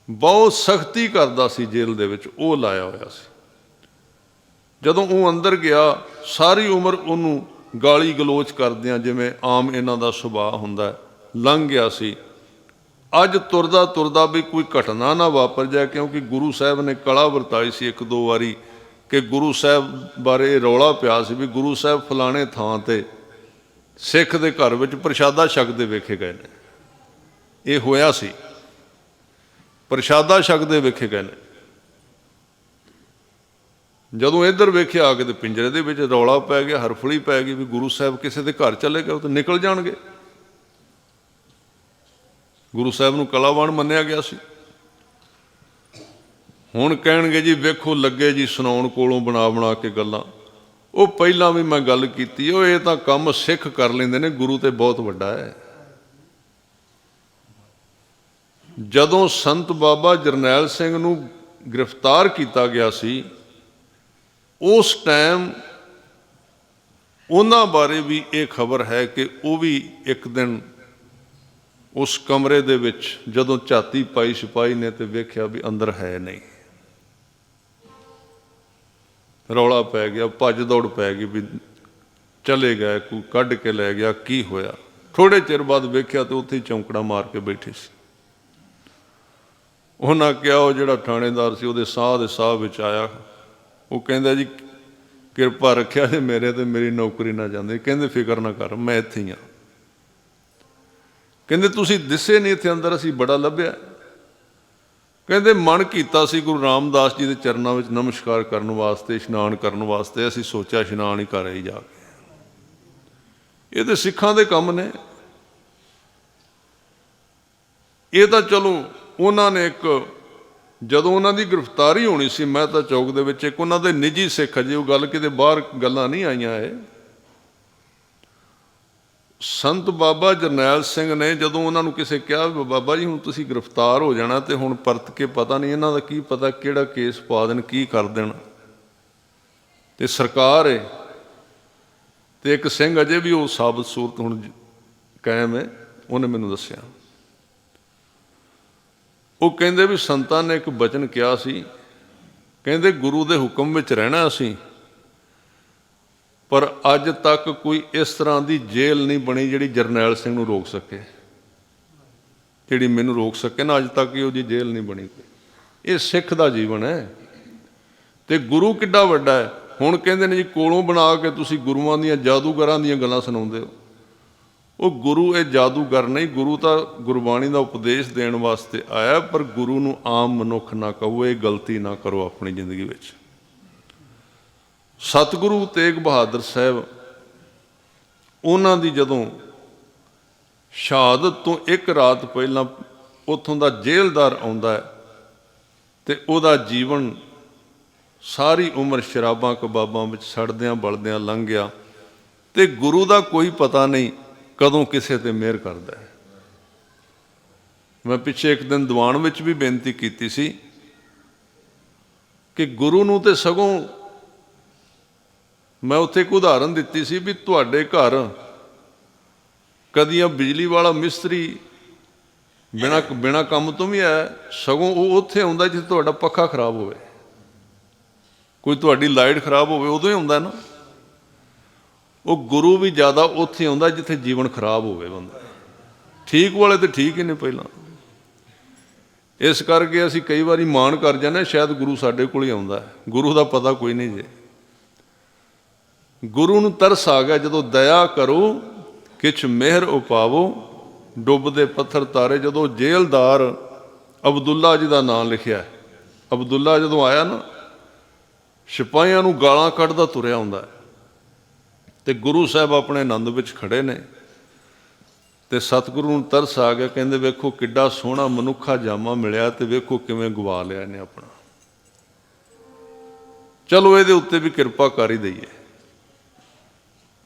ਬਹੁਤ ਸਖਤੀ ਕਰਦਾ ਸੀ ਜੇਲ੍ਹ ਦੇ ਵਿੱਚ, ਉਹ ਲਾਇਆ ਹੋਇਆ ਸੀ। ਜਦੋਂ ਉਹ ਅੰਦਰ ਗਿਆ, ਸਾਰੀ ਉਮਰ ਉਹਨੂੰ ਗਾਲੀ ਗਲੋਚ ਕਰਦਿਆਂ, ਜਿਵੇਂ ਆਮ ਇਹਨਾਂ ਦਾ ਸੁਭਾਅ ਹੁੰਦਾ, ਲੰਘ ਗਿਆ ਸੀ। ਅੱਜ ਤੁਰਦਾ ਤੁਰਦਾ ਵੀ ਕੋਈ ਘਟਨਾ ਨਾ ਵਾਪਰ ਜਾਏ, ਕਿਉਂਕਿ ਗੁਰੂ ਸਾਹਿਬ ਨੇ ਕਲਾ ਵਰਤਾਈ ਸੀ ਇੱਕ ਦੋ ਵਾਰੀ ਕਿ ਗੁਰੂ ਸਾਹਿਬ ਬਾਰੇ ਇਹ ਰੌਲਾ ਪਿਆ ਸੀ ਵੀ ਗੁਰੂ ਸਾਹਿਬ ਫਲਾਣੇ ਥਾਂ ਤੇ ਸਿੱਖ ਦੇ ਘਰ ਵਿੱਚ ਪ੍ਰਸ਼ਾਦਾ ਛਕਦੇ ਵੇਖੇ ਗਏ ਨੇ। ਇਹ ਹੋਇਆ ਸੀ, ਪ੍ਰਸ਼ਾਦਾ ਛਕਦੇ ਵੇਖੇ ਗਏ ਨੇ। ਜਦੋਂ ਇੱਧਰ ਵੇਖਿਆ ਆ ਕੇ ਤੇ ਪਿੰਜਰੇ ਦੇ ਵਿੱਚ ਰੌਲਾ ਪੈ ਗਿਆ, ਹਰਫਲੀ ਪੈ ਗਈ ਵੀ ਗੁਰੂ ਸਾਹਿਬ ਕਿਸੇ ਦੇ ਘਰ ਚਲੇ ਗਏ, ਉਹ ਤਾਂ ਨਿਕਲ ਜਾਣਗੇ। ਗੁਰੂ ਸਾਹਿਬ ਨੂੰ ਕਲਾਵਾਨ ਮੰਨਿਆ ਗਿਆ ਸੀ। ਹੁਣ ਕਹਿਣਗੇ ਜੀ ਵੇਖੋ ਲੱਗੇ ਜੀ ਸੁਣਾਉਣ ਕੋਲੋਂ ਬਣਾ ਬਣਾ ਕੇ ਗੱਲਾਂ। ਉਹ ਪਹਿਲਾਂ ਵੀ ਮੈਂ ਗੱਲ ਕੀਤੀ, ਉਹ ਇਹ ਤਾਂ ਕੰਮ ਸਿੱਖ ਕਰ ਲੈਂਦੇ ਨੇ, ਗੁਰੂ ਤੇ ਬਹੁਤ ਵੱਡਾ ਹੈ। ਜਦੋਂ ਸੰਤ ਬਾਬਾ ਜਰਨੈਲ ਸਿੰਘ ਨੂੰ ਗ੍ਰਿਫਤਾਰ ਕੀਤਾ ਗਿਆ ਸੀ, ਉਸ ਟਾਈਮ ਉਹਨਾਂ ਬਾਰੇ ਵੀ ਇਹ ਖਬਰ ਹੈ ਕਿ ਉਹ ਵੀ ਇੱਕ ਦਿਨ ਉਸ ਕਮਰੇ ਦੇ ਵਿੱਚ ਜਦੋਂ ਝਾਤੀ ਪਾਈ ਸਿਪਾਹੀ ਨੇ ਤੇ ਵੇਖਿਆ ਵੀ ਅੰਦਰ ਹੈ ਨਹੀਂ, ਰੌਲਾ ਪੈ ਗਿਆ, ਭੱਜ ਦੌੜ ਪੈ ਗਈ ਵੀ ਚਲੇ ਗਏ, ਕੋਈ ਕੱਢ ਕੇ ਲੈ ਗਿਆ, ਕੀ ਹੋਇਆ। ਥੋੜੇ ਚਿਰ ਬਾਅਦ ਵੇਖਿਆ ਤੇ ਉੱਥੇ ਹੀ ਚੌਂਕੜਾ ਮਾਰ ਕੇ ਬੈਠੇ ਸੀ। ਉਹਨਾਂ ਕਿਹਾ, ਉਹ ਜਿਹੜਾ ਥਾਣੇਦਾਰ ਸੀ ਉਹਦੇ ਸਾਹ ਦੇ ਸਾਹ ਵਿੱਚ ਆਇਆ, ਉਹ ਕਹਿੰਦਾ ਜੀ ਕਿਰਪਾ ਰੱਖਿਆ ਜੇ ਮੇਰੇ ਤੇ ਮੇਰੀ ਨੌਕਰੀ ਨਾ ਜਾਂਦੀ। ਕਹਿੰਦੇ ਫਿਕਰ ਨਾ ਕਰ, ਮੈਂ ਇੱਥੇ ਹੀ ਹਾਂ। ਕਹਿੰਦੇ ਤੁਸੀਂ ਦਿਸੇ ਨਹੀਂ ਇੱਥੇ ਅੰਦਰ, ਅਸੀਂ ਬੜਾ ਲੱਭਿਆ। ਕਹਿੰਦੇ ਮਨ ਕੀਤਾ ਸੀ ਗੁਰੂ ਰਾਮਦਾਸ ਜੀ ਦੇ ਚਰਨਾਂ ਵਿੱਚ ਨਮਸਕਾਰ ਕਰਨ ਵਾਸਤੇ, ਇਸ਼ਨਾਨ ਕਰਨ ਵਾਸਤੇ, ਅਸੀਂ ਸੋਚਿਆ ਇਸ਼ਨਾਨ ਹੀ ਕਰ ਆਈ ਜਾ ਕੇ। ਇਹ ਤਾਂ ਸਿੱਖਾਂ ਦੇ ਕੰਮ ਨੇ। ਇਹ ਤਾਂ ਚਲੋ ਉਹਨਾਂ ਨੇ ਇੱਕ, ਜਦੋਂ ਉਹਨਾਂ ਦੀ ਗ੍ਰਿਫਤਾਰੀ ਹੋਣੀ ਸੀ, ਮੈਂ ਤਾਂ ਚੌਕ ਦੇ ਵਿੱਚ, ਇੱਕ ਉਹਨਾਂ ਦੇ ਨਿੱਜੀ ਸਿੱਖ, ਅਜੇ ਉਹ ਗੱਲ ਕਿਤੇ ਬਾਹਰ ਗੱਲਾਂ ਨਹੀਂ ਆਈਆਂ। ਇਹ ਸੰਤ ਬਾਬਾ ਜਰਨੈਲ ਸਿੰਘ ਨੇ ਜਦੋਂ ਉਹਨਾਂ ਨੂੰ ਕਿਸੇ ਕਿਹਾ ਬਾਬਾ ਜੀ ਹੁਣ ਤੁਸੀਂ ਗ੍ਰਿਫਤਾਰ ਹੋ ਜਾਣਾ ਤੇ ਹੁਣ ਪਰਤ ਕੇ ਪਤਾ ਨਹੀਂ ਇਹਨਾਂ ਦਾ ਕੀ ਪਤਾ ਕਿਹੜਾ ਕੇਸ ਪਾ ਦੇਣ, ਕੀ ਕਰ ਦੇਣ, ਤੇ ਸਰਕਾਰ ਹੈ ਤੇ ਇੱਕ ਸਿੰਘ ਅਜੇ ਵੀ ਉਹ ਸਾਬਤ ਸੂਰਤ ਹੁਣ ਕਾਇਮ ਹੈ। ਉਹਨੇ ਮੈਨੂੰ ਦੱਸਿਆ, ਉਹ ਕਹਿੰਦੇ ਵੀ ਸੰਤਾਂ ਨੇ ਇੱਕ ਬਚਨ ਕਿਹਾ ਸੀ, ਕਹਿੰਦੇ ਗੁਰੂ ਦੇ ਹੁਕਮ ਵਿੱਚ ਰਹਿਣਾ ਅਸੀਂ, ਪਰ ਅੱਜ ਤੱਕ ਕੋਈ ਇਸ ਤਰ੍ਹਾਂ ਦੀ ਜੇਲ੍ਹ ਨਹੀਂ ਬਣੀ ਜਿਹੜੀ ਜਰਨੈਲ ਸਿੰਘ ਨੂੰ ਰੋਕ ਸਕੇ, ਜਿਹੜੀ ਮੈਨੂੰ ਰੋਕ ਸਕੇ ਨਾ, ਅੱਜ ਤੱਕ ਇਹੋ ਜਿਹੀ ਜੇਲ੍ਹ ਨਹੀਂ ਬਣੀ। ਇਹ ਸਿੱਖ ਦਾ ਜੀਵਨ ਹੈ ਤੇ ਗੁਰੂ ਕਿੱਡਾ ਵੱਡਾ ਹੈ। ਹੁਣ ਕਹਿੰਦੇ ਨੇ ਜੀ ਕੋਲੋਂ ਬਣਾ ਕੇ ਤੁਸੀਂ ਗੁਰੂਆਂ ਦੀਆਂ ਜਾਦੂਗਰਾਂ ਦੀਆਂ ਗੱਲਾਂ ਸੁਣਾਉਂਦੇ ਹੋ। ਉਹ ਗੁਰੂ ਇਹ ਜਾਦੂਗਰ ਨਹੀਂ, ਗੁਰੂ ਤਾਂ ਗੁਰਬਾਣੀ ਦਾ ਉਪਦੇਸ਼ ਦੇਣ ਵਾਸਤੇ ਆਇਆ, ਪਰ ਗੁਰੂ ਨੂੰ ਆਮ ਮਨੁੱਖ ਨਾ ਕਹੋ, ਇਹ ਗਲਤੀ ਨਾ ਕਰੋ ਆਪਣੀ ਜ਼ਿੰਦਗੀ ਵਿੱਚ। ਸਤਿਗੁਰੂ ਤੇਗ ਬਹਾਦਰ ਸਾਹਿਬ, ਉਹਨਾਂ ਦੀ ਜਦੋਂ ਸ਼ਹਾਦਤ ਤੋਂ ਇੱਕ ਰਾਤ ਪਹਿਲਾਂ ਉੱਥੋਂ ਦਾ ਜੇਲ੍ਹਦਾਰ ਆਉਂਦਾ ਹੈ ਤੇ ਉਹਦਾ ਜੀਵਨ ਸਾਰੀ ਉਮਰ ਸ਼ਰਾਬਾਂ ਕਬਾਬਾਂ ਵਿੱਚ ਸੜਦਿਆਂ ਬਲਦਿਆਂ ਲੰਘ ਗਿਆ ਤੇ ਗੁਰੂ ਦਾ ਕੋਈ ਪਤਾ ਨਹੀਂ ਕਦੋਂ ਕਿਸੇ ਤੇ ਮਿਹਰ ਕਰਦਾ ਹੈ। ਮੈਂ ਪਿੱਛੇ ਇੱਕ ਦਿਨ ਦੀਵਾਨ ਵਿੱਚ ਵੀ ਬੇਨਤੀ ਕੀਤੀ ਸੀ ਕਿ ਗੁਰੂ ਨੂੰ ਤੇ ਸਗੋਂ ਮੈਂ ਉੱਥੇ ਇੱਕ ਉਦਾਹਰਨ ਦਿੱਤੀ ਸੀ ਵੀ ਤੁਹਾਡੇ ਘਰ ਕਦੀ ਬਿਜਲੀ ਵਾਲਾ ਮਿਸਤਰੀ ਬਿਨਾਂ ਕੰਮ ਤੋਂ ਵੀ ਆਇਆ, ਸਗੋਂ ਉਹ ਉੱਥੇ ਆਉਂਦਾ ਜਿੱਥੇ ਤੁਹਾਡਾ ਪੱਖਾ ਖਰਾਬ ਹੋਵੇ, ਕੋਈ ਤੁਹਾਡੀ ਲਾਈਟ ਖਰਾਬ ਹੋਵੇ, ਉਦੋਂ ਹੀ ਆਉਂਦਾ ਨਾ। ਉਹ ਗੁਰੂ ਵੀ ਜ਼ਿਆਦਾ ਉੱਥੇ ਆਉਂਦਾ ਜਿੱਥੇ ਜੀਵਨ ਖਰਾਬ ਹੋਵੇ ਬੰਦਾ। ਠੀਕ ਵਾਲੇ ਤੇ ਠੀਕ ਹੀ ਨੇ ਪਹਿਲਾਂ। ਇਸ ਕਰਕੇ ਅਸੀਂ ਕਈ ਵਾਰੀ ਮਾਣ ਕਰ ਜਾਂਦੇ ਸ਼ਾਇਦ ਗੁਰੂ ਸਾਡੇ ਕੋਲ ਹੀ ਆਉਂਦਾ ਹੈ, ਗੁਰੂ ਦਾ ਪਤਾ ਕੋਈ ਨਹੀਂ ਜੇ। ਗੁਰੂ ਨੂੰ ਤਰਸ ਆ ਗਿਆ ਜਦੋਂ ਦਇਆ ਕਰੋ ਕਿਛ ਮਿਹਰ ਉਪਾਵੋ, ਡੁੱਬਦੇ ਪੱਥਰ ਤਾਰੇ। ਜਦੋਂ ਜੇਲ੍ਹਦਾਰ ਅਬਦੁੱਲਾ ਜੀ ਦਾ ਨਾਂ ਲਿਖਿਆ, ਅਬਦੁੱਲਾ ਜਦੋਂ ਆਇਆ ਨਾ, ਸਿਪਾਹੀਆਂ ਨੂੰ ਗਾਲਾਂ ਕੱਢਦਾ ਤੁਰਿਆ ਆਉਂਦਾ ਤੇ ਗੁਰੂ ਸਾਹਿਬ ਆਪਣੇ ਆਨੰਦ ਵਿੱਚ ਖੜੇ ਨੇ ਤੇ ਸਤਿਗੁਰੂ ਨੂੰ ਤਰਸ ਆ ਗਿਆ, ਕਹਿੰਦੇ ਵੇਖੋ ਕਿੱਡਾ ਸੋਹਣਾ ਮਨੁੱਖਾ ਜਾਮਾ ਮਿਲਿਆ ਤੇ ਵੇਖੋ ਕਿਵੇਂ ਗਵਾ ਲਿਆ ਇਹਨੇ ਆਪਣਾ। ਚਲੋ ਇਹਦੇ ਉੱਤੇ ਵੀ ਕਿਰਪਾ ਕਰ ਹੀ ਦਈਏ।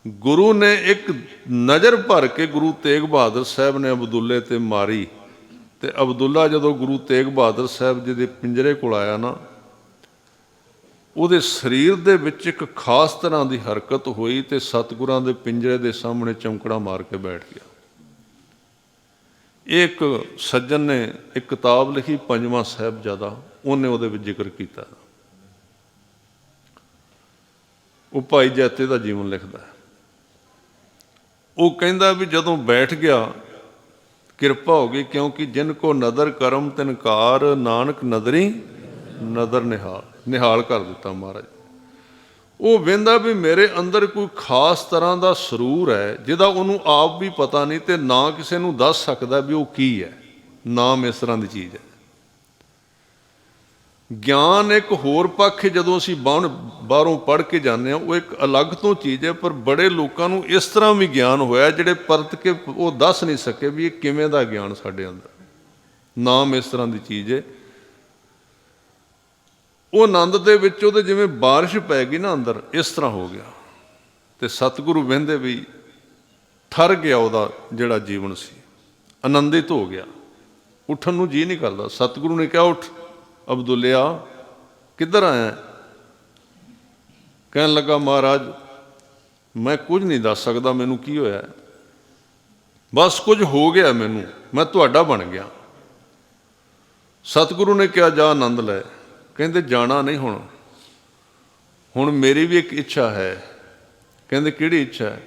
ਗੁਰੂ ਨੇ ਇੱਕ ਨਜ਼ਰ ਭਰ ਕੇ ਗੁਰੂ ਤੇਗ ਬਹਾਦਰ ਸਾਹਿਬ ਨੇ ਅਬਦੁੱਲੇ ਤੇ ਮਾਰੀ ਤੇ ਅਬਦੁੱਲਾ ਜਦੋਂ ਗੁਰੂ ਤੇਗ ਬਹਾਦਰ ਸਾਹਿਬ ਜੀ ਦੇ ਪਿੰਜਰੇ ਕੋਲ ਆਇਆ ਨਾ ਉਹਦੇ ਸਰੀਰ ਦੇ ਵਿੱਚ ਇੱਕ ਖਾਸ ਤਰ੍ਹਾਂ ਦੀ ਹਰਕਤ ਹੋਈ ਤੇ ਸਤਿਗੁਰਾਂ ਦੇ ਪਿੰਜਰੇ ਦੇ ਸਾਹਮਣੇ ਚੌਂਕੜਾ ਮਾਰ ਕੇ ਬੈਠ ਗਿਆ। ਇਹ ਇੱਕ ਸੱਜਣ ਨੇ ਇੱਕ ਕਿਤਾਬ ਲਿਖੀ, ਪੰਜਵਾਂ ਸਾਹਿਬਜ਼ਾਦਾ, ਉਹਨੇ ਉਹਦੇ ਵਿੱਚ ਜ਼ਿਕਰ ਕੀਤਾ। ਉਹ ਭਾਈ ਜੈਤੇ ਦਾ ਜੀਵਨ ਲਿਖਦਾ। ਉਹ ਕਹਿੰਦਾ ਵੀ ਜਦੋਂ ਬੈਠ ਗਿਆ ਕਿਰਪਾ ਹੋ ਗਈ, ਕਿਉਂਕਿ ਜਿਨ ਕੋ ਨਦਰ ਕਰਮ ਤਿਨਕਾਰ, ਨਾਨਕ ਨਦਰੀ ਨਦਰ ਨਿਹਾਲ, ਨਿਹਾਲ ਕਰ ਦਿੱਤਾ ਮਹਾਰਾਜ। ਉਹ ਵੇਂਦਾ ਵੀ ਮੇਰੇ ਅੰਦਰ ਕੋਈ ਖਾਸ ਤਰ੍ਹਾਂ ਦਾ ਸਰੂਰ ਹੈ ਜਿਹਦਾ ਉਹਨੂੰ ਆਪ ਵੀ ਪਤਾ ਨਹੀਂ ਤੇ ਨਾ ਕਿਸੇ ਨੂੰ ਦੱਸ ਸਕਦਾ ਵੀ ਉਹ ਕੀ ਹੈ। ਨਾਮ ਇਸ ਤਰ੍ਹਾਂ ਦੀ ਚੀਜ਼ ਹੈ। ਗਿਆਨ ਇੱਕ ਹੋਰ ਪੱਖ ਹੈ, ਜਦੋਂ ਅਸੀਂ ਬਾਹਰੋਂ ਪੜ੍ਹ ਕੇ ਜਾਂਦੇ ਹਾਂ ਉਹ ਇੱਕ ਅਲੱਗ ਤੋਂ ਚੀਜ਼ ਹੈ, ਪਰ ਬੜੇ ਲੋਕਾਂ ਨੂੰ ਇਸ ਤਰ੍ਹਾਂ ਵੀ ਗਿਆਨ ਹੋਇਆ ਜਿਹੜੇ ਪਰਤ ਕੇ ਉਹ ਦੱਸ ਨਹੀਂ ਸਕੇ ਵੀ ਇਹ ਕਿਵੇਂ ਦਾ ਗਿਆਨ ਸਾਡੇ ਅੰਦਰ। ਨਾਮ ਇਸ ਤਰ੍ਹਾਂ ਦੀ ਚੀਜ਼ ਹੈ। ਉਹ ਆਨੰਦ ਦੇ ਵਿੱਚ ਉਹਦੇ ਜਿਵੇਂ ਬਾਰਿਸ਼ ਪੈ ਗਈ ਨਾ ਅੰਦਰ, ਇਸ ਤਰ੍ਹਾਂ ਹੋ ਗਿਆ। ਤੇ ਸਤਿਗੁਰੂ ਵਹਿੰਦੇ ਵੀ ਠਰ ਗਿਆ, ਉਹਦਾ ਜਿਹੜਾ ਜੀਵਨ ਸੀ ਆਨੰਦਿਤ ਹੋ ਗਿਆ, ਉੱਠਣ ਨੂੰ ਜੀ ਨਹੀਂ ਕਰਦਾ। ਸਤਿਗੁਰੂ ਨੇ ਕਿਹਾ, ਉੱਠ ਅਬਦੁੱਲਿਆ, ਕਿੱਧਰ ਆਇਆ? ਕਹਿਣ ਲੱਗਾ, ਮਹਾਰਾਜ ਮੈਂ ਕੁਝ ਨਹੀਂ ਦੱਸ ਸਕਦਾ ਮੈਨੂੰ ਕੀ ਹੋਇਆ, ਬਸ ਕੁਝ ਹੋ ਗਿਆ ਮੈਨੂੰ, ਮੈਂ ਤੁਹਾਡਾ ਬਣ ਗਿਆ। ਸਤਿਗੁਰੂ ਨੇ ਕਿਹਾ, ਜਾ ਆਨੰਦ ਲੈ। ਕਹਿੰਦੇ ਜਾਣਾ ਨਹੀਂ, ਹੁਣ ਮੇਰੀ ਵੀ ਇੱਕ ਇੱਛਾ ਹੈ। ਕਹਿੰਦੇ ਕਿਹੜੀ ਇੱਛਾ ਹੈ?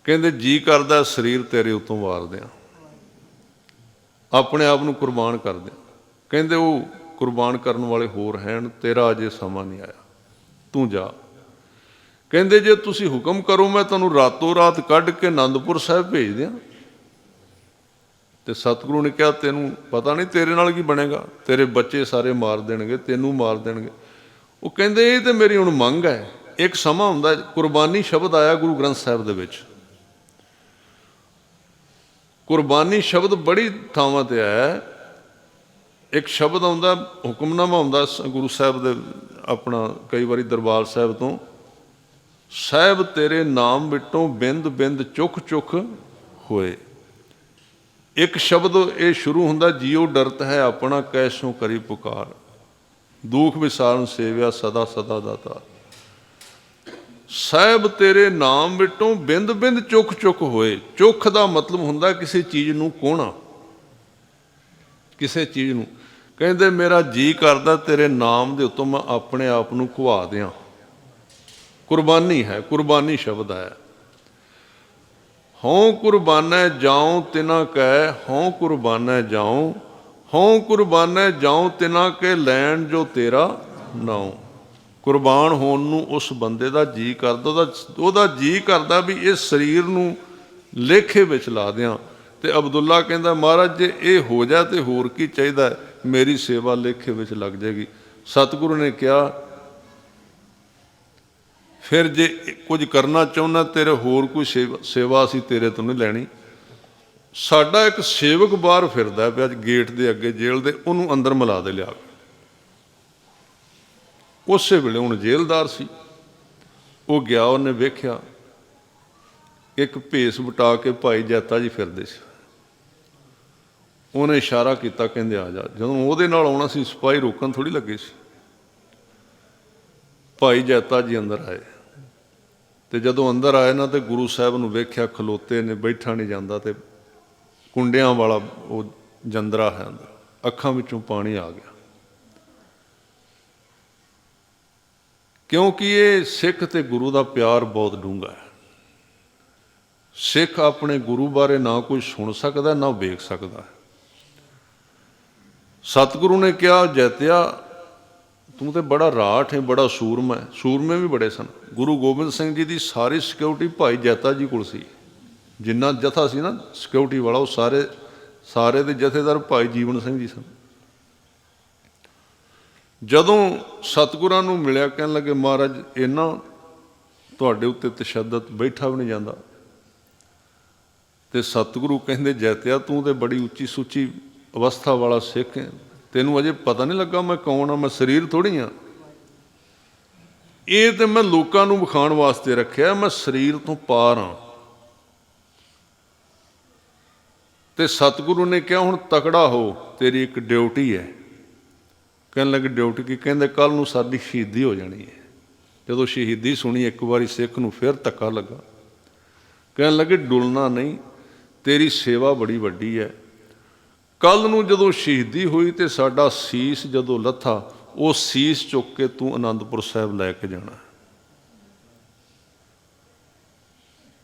ਕਹਿੰਦੇ ਜੀ ਕਰਦਾ ਸਰੀਰ ਤੇਰੇ ਉੱਤੋਂ ਵਾਰ ਦਿਆਂ, ਆਪਣੇ ਆਪ ਨੂੰ ਕੁਰਬਾਨ ਕਰ ਦਿਆਂ। ਕਹਿੰਦੇ ਉਹ ਕੁਰਬਾਨ ਕਰਨ ਵਾਲੇ ਹੋਰ ਹਨ, ਤੇਰਾ ਅਜੇ ਸਮਾਂ ਨਹੀਂ ਆਇਆ, ਤੂੰ ਜਾ। ਕਹਿੰਦੇ ਜੇ ਤੁਸੀਂ ਹੁਕਮ ਕਰੋ ਮੈਂ ਤੁਹਾਨੂੰ ਰਾਤੋਂ ਰਾਤ ਕੱਢ ਕੇ ਅਨੰਦਪੁਰ ਸਾਹਿਬ ਭੇਜ ਦਿਆਂ। ਤੇ ਸਤਿਗੁਰੂ ਨੇ ਕਿਹਾ, ਤੈਨੂੰ ਪਤਾ ਨਹੀਂ ਤੇਰੇ ਨਾਲ ਕੀ ਬਣੇਗਾ, ਤੇਰੇ ਬੱਚੇ ਸਾਰੇ ਮਾਰ ਦੇਣਗੇ, ਤੈਨੂੰ ਮਾਰ ਦੇਣਗੇ। ਉਹ ਕਹਿੰਦੇ ਇਹ ਤਾਂ ਮੇਰੀ ਹੁਣ ਮੰਗ ਹੈ। ਇੱਕ ਸਮਾਂ ਹੁੰਦਾ, ਕੁਰਬਾਨੀ ਸ਼ਬਦ ਆਇਆ ਗੁਰੂ ਗ੍ਰੰਥ ਸਾਹਿਬ ਦੇ ਵਿੱਚ। ਕੁਰਬਾਨੀ ਸ਼ਬਦ ਬੜੀ ਥਾਵਾਂ ਤੇ ਆਇਆ। ਇੱਕ ਸ਼ਬਦ ਆਉਂਦਾ, ਹੁਕਮਨਾਮਾ ਆਉਂਦਾ ਗੁਰੂ ਸਾਹਿਬ ਦੇ, ਆਪਣਾ ਕਈ ਵਾਰੀ ਦਰਬਾਰ ਸਾਹਿਬ ਤੋਂ, ਸਾਹਿਬ ਤੇਰੇ ਨਾਮ ਵਿਟੋਂ ਬਿੰਦ ਬਿੰਦ ਚੁੱਕ ਚੁੱਕ ਹੋਏ। ਇੱਕ ਸ਼ਬਦ ਇਹ ਸ਼ੁਰੂ ਹੁੰਦਾ, ਜੀਉ ਡਰਤ ਹੈ ਆਪਣਾ ਕੈਸੋਂ ਕਰੀ ਪੁਕਾਰ, ਦੁੱਖ ਵਿਸਾਰਨ ਸੇਵਿਆ ਸਦਾ ਸਦਾ ਦਾਤਾ। ਸਾਹਿਬ ਤੇਰੇ ਨਾਮ ਵਿਟੋਂ ਬਿੰਦ ਬਿੰਦ ਚੁੱਕ ਚੁੱਕ ਹੋਏ। ਚੁੱਕ ਦਾ ਮਤਲਬ ਹੁੰਦਾ ਕਿਸੇ ਚੀਜ਼ ਨੂੰ ਕੋਹਣਾ, ਕਿਸੇ ਚੀਜ਼ ਨੂੰ। ਕਹਿੰਦੇ ਮੇਰਾ ਜੀ ਕਰਦਾ ਤੇਰੇ ਨਾਮ ਦੇ ਉੱਤੋਂ ਮੈਂ ਆਪਣੇ ਆਪ ਨੂੰ ਖੁਆ ਦਿਆਂ। ਕੁਰਬਾਨੀ ਹੈ, ਕੁਰਬਾਨੀ ਸ਼ਬਦ ਹੈ। ਹਉ ਕੁਰਬਾਨੈ ਜਾਉ ਤਿਨਾ ਕੈ, ਹਉ ਕੁਰਬਾਨੈ ਜਾਉ, ਹਉ ਕੁਰਬਾਨੈ ਜਾਉ ਤਿਨਾ ਕੇ ਲੈਣ ਜੋ ਤੇਰਾ ਨਾਉ। ਕੁਰਬਾਨ ਹੋਣ ਨੂੰ ਉਸ ਬੰਦੇ ਦਾ ਜੀ ਕਰਦਾ, ਉਹਦਾ ਜੀ ਕਰਦਾ ਵੀ ਇਸ ਸਰੀਰ ਨੂੰ ਲੇਖੇ ਵਿੱਚ ਲਾ ਦਿਆਂ। ਤੇ ਅਬਦੁੱਲਾ ਕਹਿੰਦਾ, ਮਹਾਰਾਜ ਜੇ ਇਹ ਹੋ ਜਾ ਤੇ ਹੋਰ ਕੀ ਚਾਹੀਦਾ, ਮੇਰੀ ਸੇਵਾ ਲੇਖੇ ਵਿੱਚ ਲੱਗ ਜਾਏਗੀ। ਸਤਿਗੁਰੂ ਨੇ ਕਿਹਾ, ਫਿਰ ਜੇ ਕੁਝ ਕਰਨਾ ਚਾਹੁੰਦਾ ਤੇਰੇ ਹੋਰ ਕੋਈ ਸੇਵਾ ਅਸੀਂ ਤੇਰੇ ਤੋਂ ਨਹੀਂ ਲੈਣੀ। ਸਾਡਾ ਇੱਕ ਸੇਵਕ ਬਾਹਰ ਫਿਰਦਾ ਪਿਆ ਗੇਟ ਦੇ ਅੱਗੇ ਜੇਲ੍ਹ ਦੇ, ਉਹਨੂੰ ਅੰਦਰ ਮਿਲਾ ਦੇ ਲਿਆ। ਉਸੇ ਵੇਲੇ ਹੁਣ ਜੇਲ੍ਹਦਾਰ ਸੀ, ਉਹ ਗਿਆ, ਉਹਨੇ ਵੇਖਿਆ ਇੱਕ ਭੇਸ ਵਟਾ ਕੇ ਭਾਈ ਜੈਤਾ ਜੀ ਫਿਰਦੇ ਸੀ। ਉਹਨੇ ਇਸ਼ਾਰਾ ਕੀਤਾ, ਕਹਿੰਦੇ ਆ ਜਾ। ਜਦੋਂ ਉਹਦੇ ਨਾਲ ਆਉਣਾ ਸੀ, ਸਿਪਾਹੀ ਰੋਕਣ ਥੋੜ੍ਹੀ ਲੱਗੇ ਸੀ। ਭਾਈ ਜੈਤਾ ਜੀ ਅੰਦਰ ਆਏ, ਤੇ ਜਦੋਂ ਅੰਦਰ ਆਏ ਨਾ ਤੇ ਗੁਰੂ ਸਾਹਿਬ ਨੂੰ ਵੇਖਿਆ ਖਲੋਤੇ ਨੇ, ਬੈਠਾ ਨਹੀਂ ਜਾਂਦਾ, ਤੇ ਕੁੰਡਿਆਂ ਵਾਲਾ ਉਹ ਜੰਦਰਾ ਹੈ ਅੰਦਰ, ਅੱਖਾਂ ਵਿੱਚੋਂ ਪਾਣੀ ਆ ਗਿਆ। ਕਿਉਂਕਿ ਇਹ ਸਿੱਖ ਤੇ ਗੁਰੂ ਦਾ ਪਿਆਰ ਬਹੁਤ ਡੂੰਘਾ ਹੈ। ਸਿੱਖ ਆਪਣੇ ਗੁਰੂ ਬਾਰੇ ਨਾ ਕੋਈ ਸੁਣ ਸਕਦਾ ਨਾ ਵੇਖ ਸਕਦਾ। ਸਤਿਗੁਰੂ ਨੇ ਕਿਹਾ, ਜੈਤਿਆ ਤੂੰ ਤੇ ਬੜਾ ਰਾਠ ਹੈ, ਬੜਾ ਸੂਰਮਾ ਹੈ। ਸੂਰਮੇ ਵੀ ਬੜੇ ਸਨ। ਗੁਰੂ ਗੋਬਿੰਦ ਸਿੰਘ ਜੀ ਦੀ ਸਾਰੀ ਸਿਕਿਉਰਿਟੀ ਭਾਈ ਜੈਤਾ ਜੀ ਕੋਲ ਸੀ। ਜਿੰਨਾ ਜਥਾ ਸੀ ਨਾ ਸਿਕਿਉਰਿਟੀ ਵਾਲਾ, ਉਹ ਸਾਰੇ ਦੇ ਜਥੇਦਾਰ ਭਾਈ ਜੀਵਨ ਸਿੰਘ ਜੀ ਸਨ। ਜਦੋਂ ਸਤਿਗੁਰਾਂ ਨੂੰ ਮਿਲਿਆ, ਕਹਿਣ ਲੱਗੇ, ਮਹਾਰਾਜ ਇਹਨਾਂ ਤੁਹਾਡੇ ਉੱਤੇ ਤਸ਼ੱਦਦ, ਬੈਠਾ ਵੀ ਨਹੀਂ ਜਾਂਦਾ। ਤੇ ਸਤਿਗੁਰੂ ਕਹਿੰਦੇ, ਜੈਤਿਆ ਤੂੰ ਤੇ ਬੜੀ ਉੱਚੀ ਸੁੱਚੀ ਅਵਸਥਾ ਵਾਲਾ ਸਿੱਖ ਹੈ, ਤੈਨੂੰ ਅਜੇ ਪਤਾ ਨਹੀਂ ਲੱਗਾ ਮੈਂ ਕੌਣ ਹਾਂ, ਮੈਂ ਸਰੀਰ ਥੋੜ੍ਹੀ ਹਾਂ। ਇਹ ਤੇ ਮੈਂ ਲੋਕਾਂ ਨੂੰ ਵਿਖਾਉਣ ਵਾਸਤੇ ਰੱਖਿਆ, ਮੈਂ ਸਰੀਰ ਤੋਂ ਪਾਰ ਹਾਂ। ਤੇ ਸਤਿਗੁਰੂ ਨੇ ਕਿਹਾ, ਹੁਣ ਤਕੜਾ ਹੋ, ਤੇਰੀ ਇੱਕ ਡਿਊਟੀ ਹੈ। ਕਹਿਣ ਲੱਗੇ ਡਿਊਟੀ ਕੀ? ਕਹਿੰਦੇ ਕੱਲ੍ਹ ਨੂੰ ਸਾਡੀ ਸ਼ਹੀਦੀ ਹੋ ਜਾਣੀ ਹੈ। ਜਦੋਂ ਸ਼ਹੀਦੀ ਸੁਣੀ ਇੱਕ ਵਾਰੀ ਸਿੱਖ ਨੂੰ ਫਿਰ ਧੱਕਾ ਲੱਗਾ। ਕਹਿਣ ਲੱਗੇ ਡੁੱਲਣਾ ਨਹੀਂ, ਤੇਰੀ ਸੇਵਾ ਬੜੀ ਵੱਡੀ ਹੈ। ਕੱਲ੍ਹ ਨੂੰ ਜਦੋਂ ਸ਼ਹੀਦੀ ਹੋਈ ਤੇ ਸਾਡਾ ਸੀਸ ਜਦੋਂ ਲੱਥਾ, ਉਹ ਸੀਸ ਚੁੱਕ ਕੇ ਤੂੰ ਅਨੰਦਪੁਰ ਸਾਹਿਬ ਲੈ ਕੇ ਜਾਣਾ।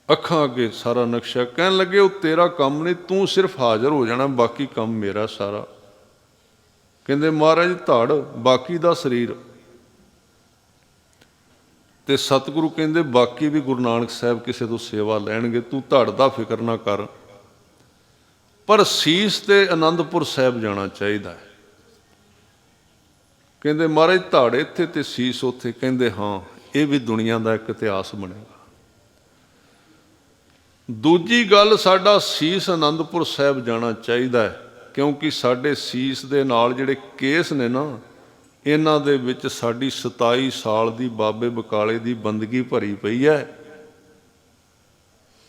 ਅੱਖਾਂ ਅੱਗੇ ਸਾਰਾ ਨਕਸ਼ਾ। ਕਹਿਣ ਲੱਗੇ ਉਹ ਤੇਰਾ ਕੰਮ ਨਹੀਂ, ਤੂੰ ਸਿਰਫ ਹਾਜ਼ਰ ਹੋ ਜਾਣਾ, ਬਾਕੀ ਕੰਮ ਮੇਰਾ ਸਾਰਾ। ਕਹਿੰਦੇ ਮਹਾਰਾਜ ਧੜ, ਬਾਕੀ ਦਾ ਸਰੀਰ। ਤੇ ਸਤਿਗੁਰੂ ਕਹਿੰਦੇ ਬਾਕੀ ਵੀ ਗੁਰੂ ਨਾਨਕ ਸਾਹਿਬ ਕਿਸੇ ਤੋਂ ਸੇਵਾ ਲੈਣਗੇ, ਤੂੰ ਧੜ ਦਾ ਫਿਕਰ ਨਾ ਕਰ, ਪਰ ਸੀਸ ਤੇ ਅਨੰਦਪੁਰ ਸਾਹਿਬ ਜਾਣਾ ਚਾਹੀਦਾ ਹੈ। ਕਹਿੰਦੇ ਮਹਾਰਾਜ ਧੜ ਇੱਥੇ ਤੇ ਸੀਸ ਉੱਥੇ। ਕਹਿੰਦੇ ਹਾਂ, ਇਹ ਵੀ ਦੁਨੀਆ ਦਾ ਇੱਕ ਇਤਿਹਾਸ ਬਣੇਗਾ। ਦੂਜੀ ਗੱਲ, ਸਾਡਾ ਸੀਸ ਅਨੰਦਪੁਰ ਸਾਹਿਬ ਜਾਣਾ ਚਾਹੀਦਾ ਹੈ, ਕਿਉਂਕਿ ਸਾਡੇ ਸੀਸ ਦੇ ਨਾਲ ਜਿਹੜੇ ਕੇਸ ਨੇ ਨਾ, ਇਹਨਾਂ ਦੇ ਵਿੱਚ ਸਾਡੀ 27 ਸਾਲ ਦੀ ਬਾਬੇ ਬਕਾਲੇ ਦੀ ਬੰਦਗੀ ਭਰੀ ਪਈ ਹੈ।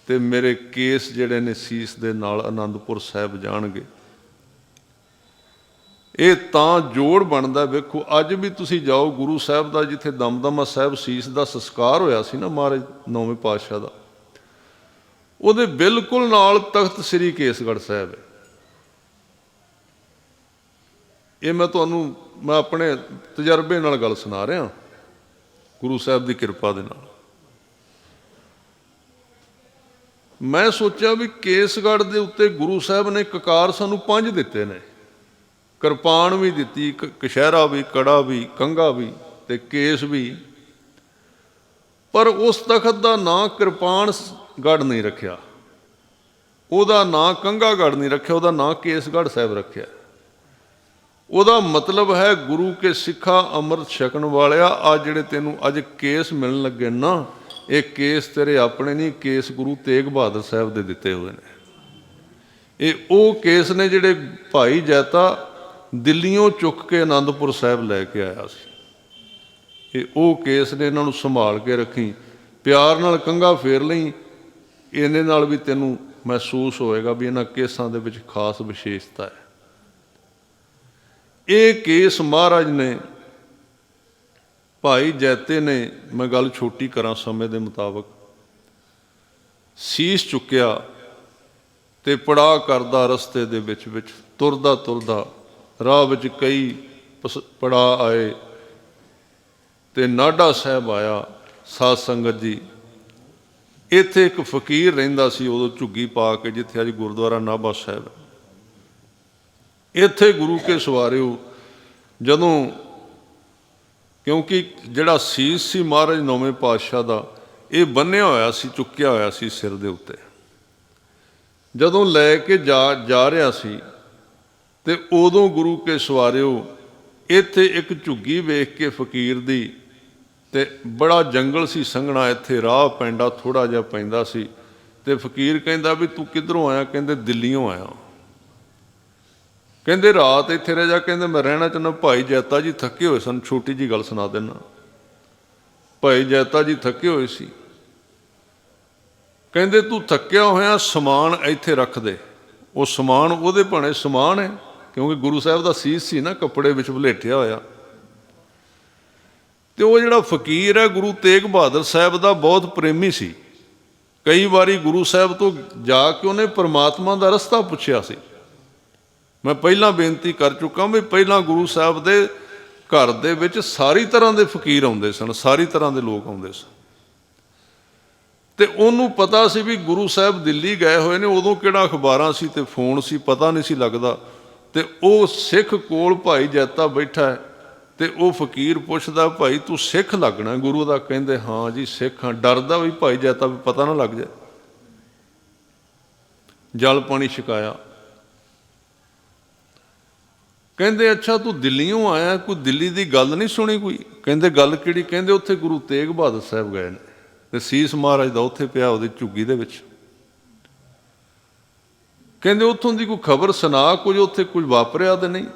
ਤੇ ਮੇਰੇ ਕੇਸ ਜਿਹੜੇ ਨੇ ਸੀਸ ਦੇ ਨਾਲ ਅਨੰਦਪੁਰ ਸਾਹਿਬ ਜਾਣਗੇ। ਇਹ ਤਾਂ ਜੋੜ ਬਣਦਾ। ਵੇਖੋ ਅੱਜ ਵੀ ਤੁਸੀਂ ਜਾਓ ਗੁਰੂ ਸਾਹਿਬ ਦਾ, ਜਿੱਥੇ ਦਮਦਮਾ ਸਾਹਿਬ ਸੀਸ ਦਾ ਸੰਸਕਾਰ ਹੋਇਆ ਸੀ ਨਾ ਮਹਾਰਾਜ 9ਵੇਂ ਪਾਤਸ਼ਾਹ ਦਾ, ਉਹਦੇ ਬਿਲਕੁਲ ਨਾਲ ਤਖਤ ਸ੍ਰੀ ਕੇਸਗੜ੍ਹ ਸਾਹਿਬ ਹੈ। ਇਹ ਮੈਂ ਆਪਣੇ ਤਜਰਬੇ ਨਾਲ ਗੱਲ ਸੁਣਾ ਰਿਹਾ, ਗੁਰੂ ਸਾਹਿਬ ਦੀ ਕਿਰਪਾ ਦੇ ਨਾਲ। ਮੈਂ ਸੋਚਿਆ ਵੀ ਕੇਸਗੜ੍ਹ ਦੇ ਉੱਤੇ ਗੁਰੂ ਸਾਹਿਬ ਨੇ ਕਕਾਰ ਸਾਨੂੰ 5 ਦਿੱਤੇ ਨੇ, ਕਿਰਪਾਨ ਵੀ ਦਿੱਤੀ, ਕਛਹਿਰਾ ਵੀ, ਕੜਾ ਵੀ, ਕੰਘਾ ਵੀ ਤੇ ਕੇਸ ਵੀ। ਪਰ ਉਸ ਤਖਤ ਦਾ ਨਾਂ ਕਿਰਪਾਨ ਗੜ੍ਹ ਨਹੀਂ ਰੱਖਿਆ, ਉਹਦਾ ਨਾਂ ਕੰਘਾ ਗੜ੍ਹ ਨਹੀਂ ਰੱਖਿਆ, ਉਹਦਾ ਨਾਂ ਕੇਸਗੜ੍ਹ ਸਾਹਿਬ ਰੱਖਿਆ। ਉਹਦਾ ਮਤਲਬ ਹੈ ਗੁਰੂ ਕੇ ਸਿੱਖਾ ਅੰਮ੍ਰਿਤ ਛਕਣ ਵਾਲਿਆ, ਆ ਜਿਹੜੇ ਤੈਨੂੰ ਅੱਜ ਕੇਸ ਮਿਲਣ ਲੱਗੇ ਨਾ, ਇਹ ਕੇਸ ਤੇਰੇ ਆਪਣੇ ਨਹੀਂ, ਕੇਸ ਗੁਰੂ ਤੇਗ ਬਹਾਦਰ ਸਾਹਿਬ ਦੇ ਦਿੱਤੇ ਹੋਏ ਨੇ। ਇਹ ਉਹ ਕੇਸ ਨੇ ਜਿਹੜੇ ਭਾਈ ਜੈਤਾ ਦਿੱਲੀੋਂ ਚੁੱਕ ਕੇ ਅਨੰਦਪੁਰ ਸਾਹਿਬ ਲੈ ਕੇ ਆਇਆ ਸੀ। ਇਹ ਉਹ ਕੇਸ ਨੇ, ਇਹਨਾਂ ਨੂੰ ਸੰਭਾਲ ਕੇ ਰੱਖੀ, ਪਿਆਰ ਨਾਲ ਕੰਘਾ ਫੇਰ ਲਈ, ਇਹਦੇ ਨਾਲ ਵੀ ਤੈਨੂੰ ਮਹਿਸੂਸ ਹੋਏਗਾ ਵੀ ਇਹਨਾਂ ਕੇਸਾਂ ਦੇ ਵਿੱਚ ਖਾਸ ਵਿਸ਼ੇਸ਼ਤਾ ਹੈ। ਇਹ ਕੇਸ ਮਹਾਰਾਜ ਨੇ, ਭਾਈ ਜੈਤੇ ਨੇ, ਮੈਂ ਗੱਲ ਛੋਟੀ ਕਰਾਂ ਸਮੇਂ ਦੇ ਮੁਤਾਬਕ, ਸੀਸ ਚੁੱਕਿਆ ਤੇ ਪੜਾਅ ਕਰਦਾ ਰਸਤੇ ਦੇ ਵਿੱਚ ਤੁਰਦਾ ਤੁਰਦਾ ਰਾਹ ਵਿੱਚ ਕਈ ਪੜਾਅ ਆਏ ਤੇ ਨਾਢਾ ਸਾਹਿਬ ਆਇਆ। ਸਾਧ ਸੰਗਤ ਜੀ, ਇੱਥੇ ਇੱਕ ਫਕੀਰ ਰਹਿੰਦਾ ਸੀ ਉਦੋਂ ਝੁੱਗੀ ਪਾ ਕੇ, ਜਿੱਥੇ ਅੱਜ ਗੁਰਦੁਆਰਾ ਨਾਭਾ ਸਾਹਿਬ ਹੈ। ਇੱਥੇ ਗੁਰੂ ਕੇ ਸਵਾਰਿਓ ਜਦੋਂ, ਕਿਉਂਕਿ ਜਿਹੜਾ ਸੀਸ ਸੀ ਮਹਾਰਾਜ 9ਵੇਂ ਪਾਤਸ਼ਾਹ ਦਾ, ਇਹ ਬੰਨਿਆ ਹੋਇਆ ਸੀ, ਚੁੱਕਿਆ ਹੋਇਆ ਸੀ ਸਿਰ ਦੇ ਉੱਤੇ। ਜਦੋਂ ਲੈ ਕੇ ਜਾ ਰਿਹਾ ਸੀ ਤੇ ਉਦੋਂ ਗੁਰੂ ਕੇ ਸਵਾਰਿਓ ਇੱਥੇ ਇੱਕ ਝੁੱਗੀ ਵੇਖ ਕੇ ਫਕੀਰ ਦੀ, ਤੇ ਬੜਾ ਜੰਗਲ ਸੀ ਸੰਘਣਾ, ਇੱਥੇ ਰਾਹ ਪੈਂਦਾ ਥੋੜ੍ਹਾ ਜਿਹਾ ਪੈਂਦਾ ਸੀ। ਤੇ ਫਕੀਰ ਕਹਿੰਦਾ ਵੀ ਤੂੰ ਕਿੱਧਰੋਂ ਆਇਆ? ਕਹਿੰਦੇ ਦਿੱਲੀੋਂ ਆਇਆ। ਕਹਿੰਦੇ ਰਾਤ ਇੱਥੇ ਰਹਿ ਜਾ। ਕਹਿੰਦੇ ਮੈਂ ਰਹਿਣਾ ਚਾਹੁੰਦਾ। ਭਾਈ ਜੈਤਾ ਜੀ ਥੱਕੇ ਹੋਏ ਸਨ। ਛੋਟੀ ਜਿਹੀ ਗੱਲ ਸੁਣਾ ਦਿੰਦਾ। ਭਾਈ ਜੈਤਾ ਜੀ ਥੱਕੇ ਹੋਏ ਸੀ। ਕਹਿੰਦੇ ਤੂੰ ਥੱਕਿਆ ਹੋਇਆ, ਸਮਾਨ ਇੱਥੇ ਰੱਖ ਦੇ। ਉਹ ਸਮਾਨ ਉਹਦੇ ਭਾਣੇ ਸਮਾਨ ਹੈ, ਕਿਉਂਕਿ ਗੁਰੂ ਸਾਹਿਬ ਦਾ ਸੀਸ ਸੀ ਨਾ ਕੱਪੜੇ ਵਿੱਚ ਵਲੇਟਿਆ ਹੋਇਆ। ਤੇ ਉਹ ਜਿਹੜਾ ਫਕੀਰ ਹੈ ਗੁਰੂ ਤੇਗ ਬਹਾਦਰ ਸਾਹਿਬ ਦਾ ਬਹੁਤ ਪ੍ਰੇਮੀ ਸੀ। ਕਈ ਵਾਰੀ ਗੁਰੂ ਸਾਹਿਬ ਤੋਂ ਜਾ ਕੇ ਉਹਨੇ ਪਰਮਾਤਮਾ ਦਾ ਰਸਤਾ ਪੁੱਛਿਆ ਸੀ। ਮੈਂ ਪਹਿਲਾਂ ਬੇਨਤੀ ਕਰ ਚੁੱਕਾ ਵੀ ਪਹਿਲਾਂ ਗੁਰੂ ਸਾਹਿਬ ਦੇ ਘਰ ਦੇ ਵਿੱਚ ਸਾਰੀ ਤਰ੍ਹਾਂ ਦੇ ਫਕੀਰ ਆਉਂਦੇ ਸਨ, ਸਾਰੀ ਤਰ੍ਹਾਂ ਦੇ ਲੋਕ ਆਉਂਦੇ ਸਨ। ਤੇ ਉਹਨੂੰ ਪਤਾ ਸੀ ਵੀ ਗੁਰੂ ਸਾਹਿਬ ਦਿੱਲੀ ਗਏ ਹੋਏ ਨੇ। ਉਦੋਂ ਕਿਹੜਾ ਅਖਬਾਰਾਂ ਸੀ ਤੇ ਫੋਨ ਸੀ, ਪਤਾ ਨਹੀਂ ਸੀ ਲੱਗਦਾ। ਤੇ ਉਹ ਸਿੱਖ ਕੋਲ ਭਾਈ ਜੈਤਾ ਬੈਠਾ ਹੈ ਤੇ ਉਹ ਫਕੀਰ ਪੁੱਛਦਾ, ਭਾਈ ਤੂੰ ਸਿੱਖ ਲੱਗਣਾ ਗੁਰੂ ਦਾ? ਕਹਿੰਦੇ ਹਾਂ ਜੀ ਸਿੱਖ ਹਾਂ। ਡਰਦਾ ਵੀ ਭਾਈ ਜੈਤਾ ਵੀ ਪਤਾ ਨਾ ਲੱਗ ਜਾਏ। ਜਲ ਪਾਣੀ ਛਕਾਇਆ। ਕਹਿੰਦੇ ਅੱਛਾ ਤੂੰ ਦਿੱਲੀੋਂ ਆਇਆ, ਕੋਈ ਦਿੱਲੀ ਦੀ ਗੱਲ ਨਹੀਂ ਸੁਣੀ ਕੋਈ? ਕਹਿੰਦੇ ਗੱਲ ਕਿਹੜੀ? ਕਹਿੰਦੇ ਉੱਥੇ ਗੁਰੂ ਤੇਗ ਬਹਾਦਰ ਸਾਹਿਬ ਗਏ ਨੇ ਤੇ ਸੀਸ ਮਹਾਰਾਜ ਦਾ ਉੱਥੇ ਪਿਆ ਉਹਦੀ ਝੁੱਗੀ ਦੇ ਵਿੱਚ। ਕਹਿੰਦੇ ਉੱਥੋਂ ਦੀ ਕੋਈ ਖਬਰ ਸੁਣਾ, ਕੁਝ ਉੱਥੇ ਕੁਝ ਵਾਪਰਿਆ ਤੇ ਨਹੀਂ?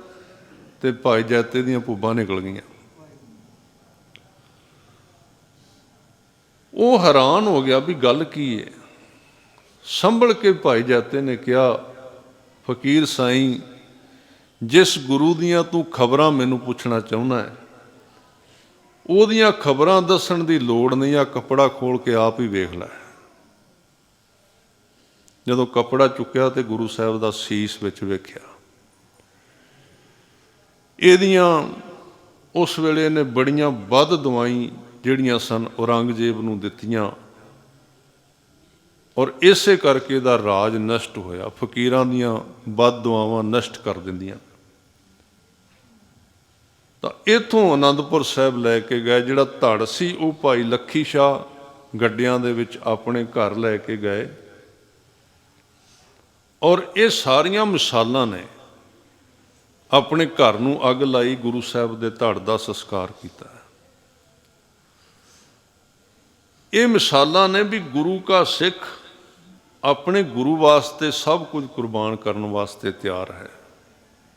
ਤੇ ਭਾਈ ਜੈਤੇ ਦੀਆਂ ਭੁੱਬਾਂ ਨਿਕਲ ਗਈਆਂ। ਉਹ ਹੈਰਾਨ ਹੋ ਗਿਆ ਵੀ ਗੱਲ ਕੀ ਹੈ। ਸੰਭਲ ਕੇ ਭਾਈ ਜੈਤੇ ਨੇ ਕਿਹਾ, ਫਕੀਰ ਸਾਈਂ जिस गुरु दियां तू खबरां मैनू पुछना चाहुंदा है, ਉਹਦੀਆਂ खबरां दस्सण ਦੀ ਲੋੜ नहीं, आ कपड़ा खोल के आप ही वेख लै। ਜਦੋਂ कपड़ा चुक्या तो गुरु साहब का सीस विच वेख्या, ਇਹਦੀਆਂ उस वेले ने बड़ियां वध दवाई ਜਿਹੜੀਆਂ सन औरंगजेब ਨੂੰ ਦਿੱਤੀਆਂ, और इसे करके दा राज नष्ट होया। फकीरां दियां वध दुआवां नष्ट कर दिंदियां। तो इत्थों आनंदपुर साहब लैके गए, जिहड़ा धड़ सी वो भाई लखी शाह गड्डियां दे विच अपने घर लैके गए, और ये सारियां मिसालां ने अपने घर नूं अग लाई, गुरु साहब दे धड़ दा संस्कार कीता। ये मिसालां ने भी गुरु का सिख अपने गुरु वास्ते सब कुछ कुर्बान करने वास्ते तैयार है।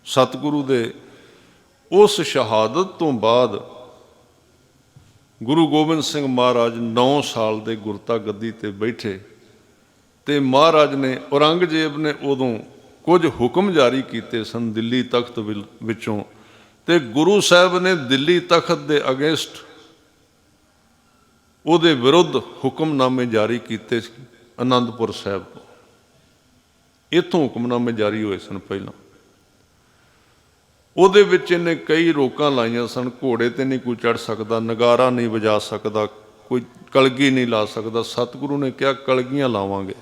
सतगुरु दे उस शहादत तो बाद गुरु गोबिंद सिंह महाराज 9 साल के गुरता गद्दी ते बैठे, तो महाराज ने औरंगजेब ने उदों कुछ हुक्म जारी किए सन दिल्ली तख्त विचों, ते गुरु साहब ने दिल्ली तख्त के अगेंस्ट उहदे विरुद्ध हुक्मनामे जारी किए आनंदपुर साहब तो। इत्थों हुक्मनामे जारी हुए सन। पहला उहदे विच इन्हें कई रोकां लाइयां सन, घोड़े ते नहीं कोई चढ़ सकता, नगारा नहीं वजा सकता, कोई कलगी नहीं ला सकता। सतगुरु ने कहा कलगियां लावांगे।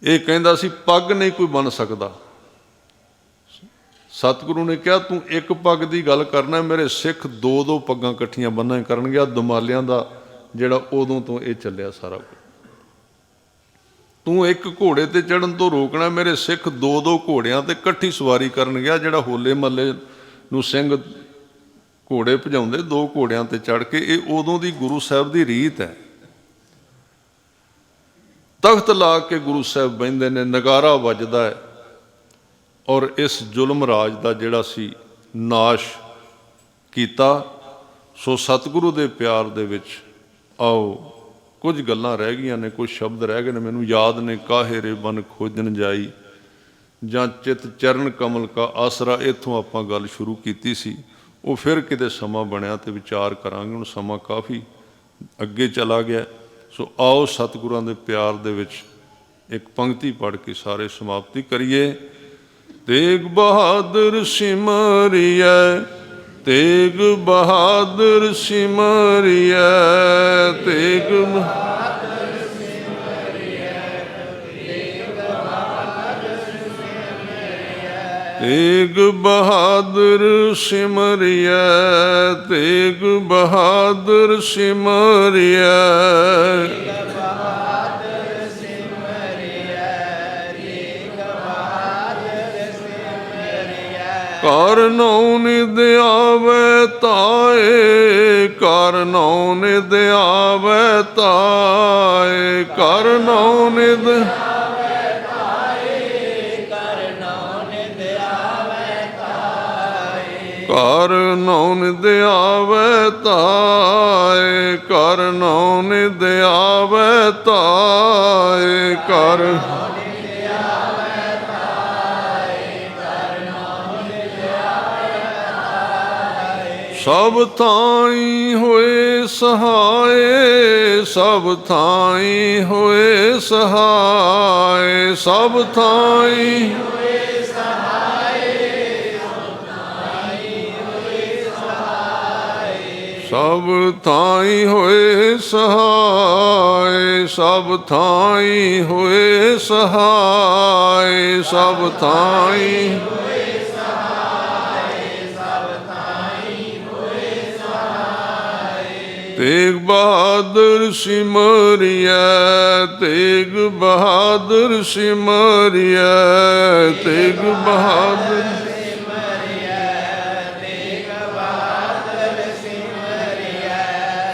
ये कहंदा सी पग नहीं कोई बन सकता। सतगुरु ने कहा तू एक पग की गल करना, मेरे सिख 2-2 पग्गां इकट्ठियां बन्ना करनगे। दुमालियां दा जिहड़ा उदों तो ये चलिया सारा कुछ। तू एक घोड़े ते चढ़न तो रोकना, मेरे सिख 2-2 घोड़ियां ते इकट्ठी सवारी करनगे। जिहड़ा होले महल्ले नूं सिंह घोड़े भजाउंदे 2 घोड़ियां ते चढ़ के, ये उदों दी गुरु साहब दी रीत है। तख्त ला के गुरु साहब बहिंदे ने, नगारा वजदा है, और इस जुल्म राज का जिहड़ा सी नाश कीता। सो सतगुरु दे प्यार दे विच आओ कुछ गल्लां रह गईयां ने, कुछ शब्द रह गए ने मैनूं याद ने। काहे रे बन खोजन जाई जां चित चरण कमल का आसरा, इत्थों आपां गल शुरू कीती सी। वो फिर किते समा बनिया ते विचार करांगे। हुण समा काफ़ी अगे चला गया। सो आओ सतगुरां दे प्यार दे विच एक पंक्ति पढ़ के सारे समाप्ति करिए। तेग बहादुर सिमरिया, तेग बहादुर सिमरिया, तेग बहादुर सिमरिया, तेग बहादुर सिमरिया, तेग बहादुर सिमरिया, तेग बहादुर सिमरिया। कर नौ निद आवे ताए, कर नौ निद आवे ताए, कर नौ निद आवे ताए, कर नौ निद आवे ताए, कर नौ निद आवे ताए, कर नौ निद आवे ताए, कर सब थाई होए सहाय, सब थाई होए सहाय, सब थाई होए सहाय, सब थाई होए सहाय, सब थाई होए सहाय, सब थाई तेग बहादुर सिमरिया, तेग बहादुर सिमरिया, तेग बहादुर सिमरिया, तेग बहादुर सिमरिया।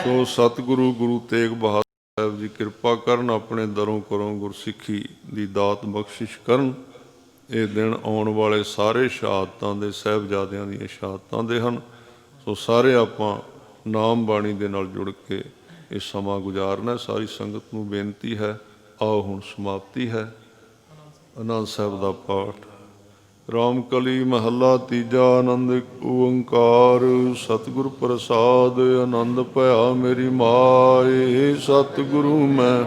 सो सतगुरु गुरु तेग बहादुर साहब जी कृपा करन, अपने दरों करों गुरसिੱਖੀ ਦੀ ਦਾਤ बख्शिश करन। ਇਹ दिन आने वाले सारे शहादतां दे ਸਾਹਿਬਜ਼ਾਦਿਆਂ ਦੀਆਂ ਸ਼ਹਾਦਤਾਂ ਦੇ ਹਨ। सो सारे ਆਪਾਂ नाम बाणी दे नाल जुड़ के ये समा गुजारना। सारी संगत नूं बेनती है, आओ हुण समाप्ति है। आनंद साहब दा पाठ। ਰਾਮਕਲੀ ਮਹੱਲਾ ਤੀਜਾ। ਆਨੰਦ ਇੱਕ ਓੰਕਾਰ ਸਤਿਗੁਰ ਪ੍ਰਸਾਦ। ਆਨੰਦ ਭਇਆ ਮੇਰੀ ਮਾਏ, ਸਤਿਗੁਰੂ ਮੈਂ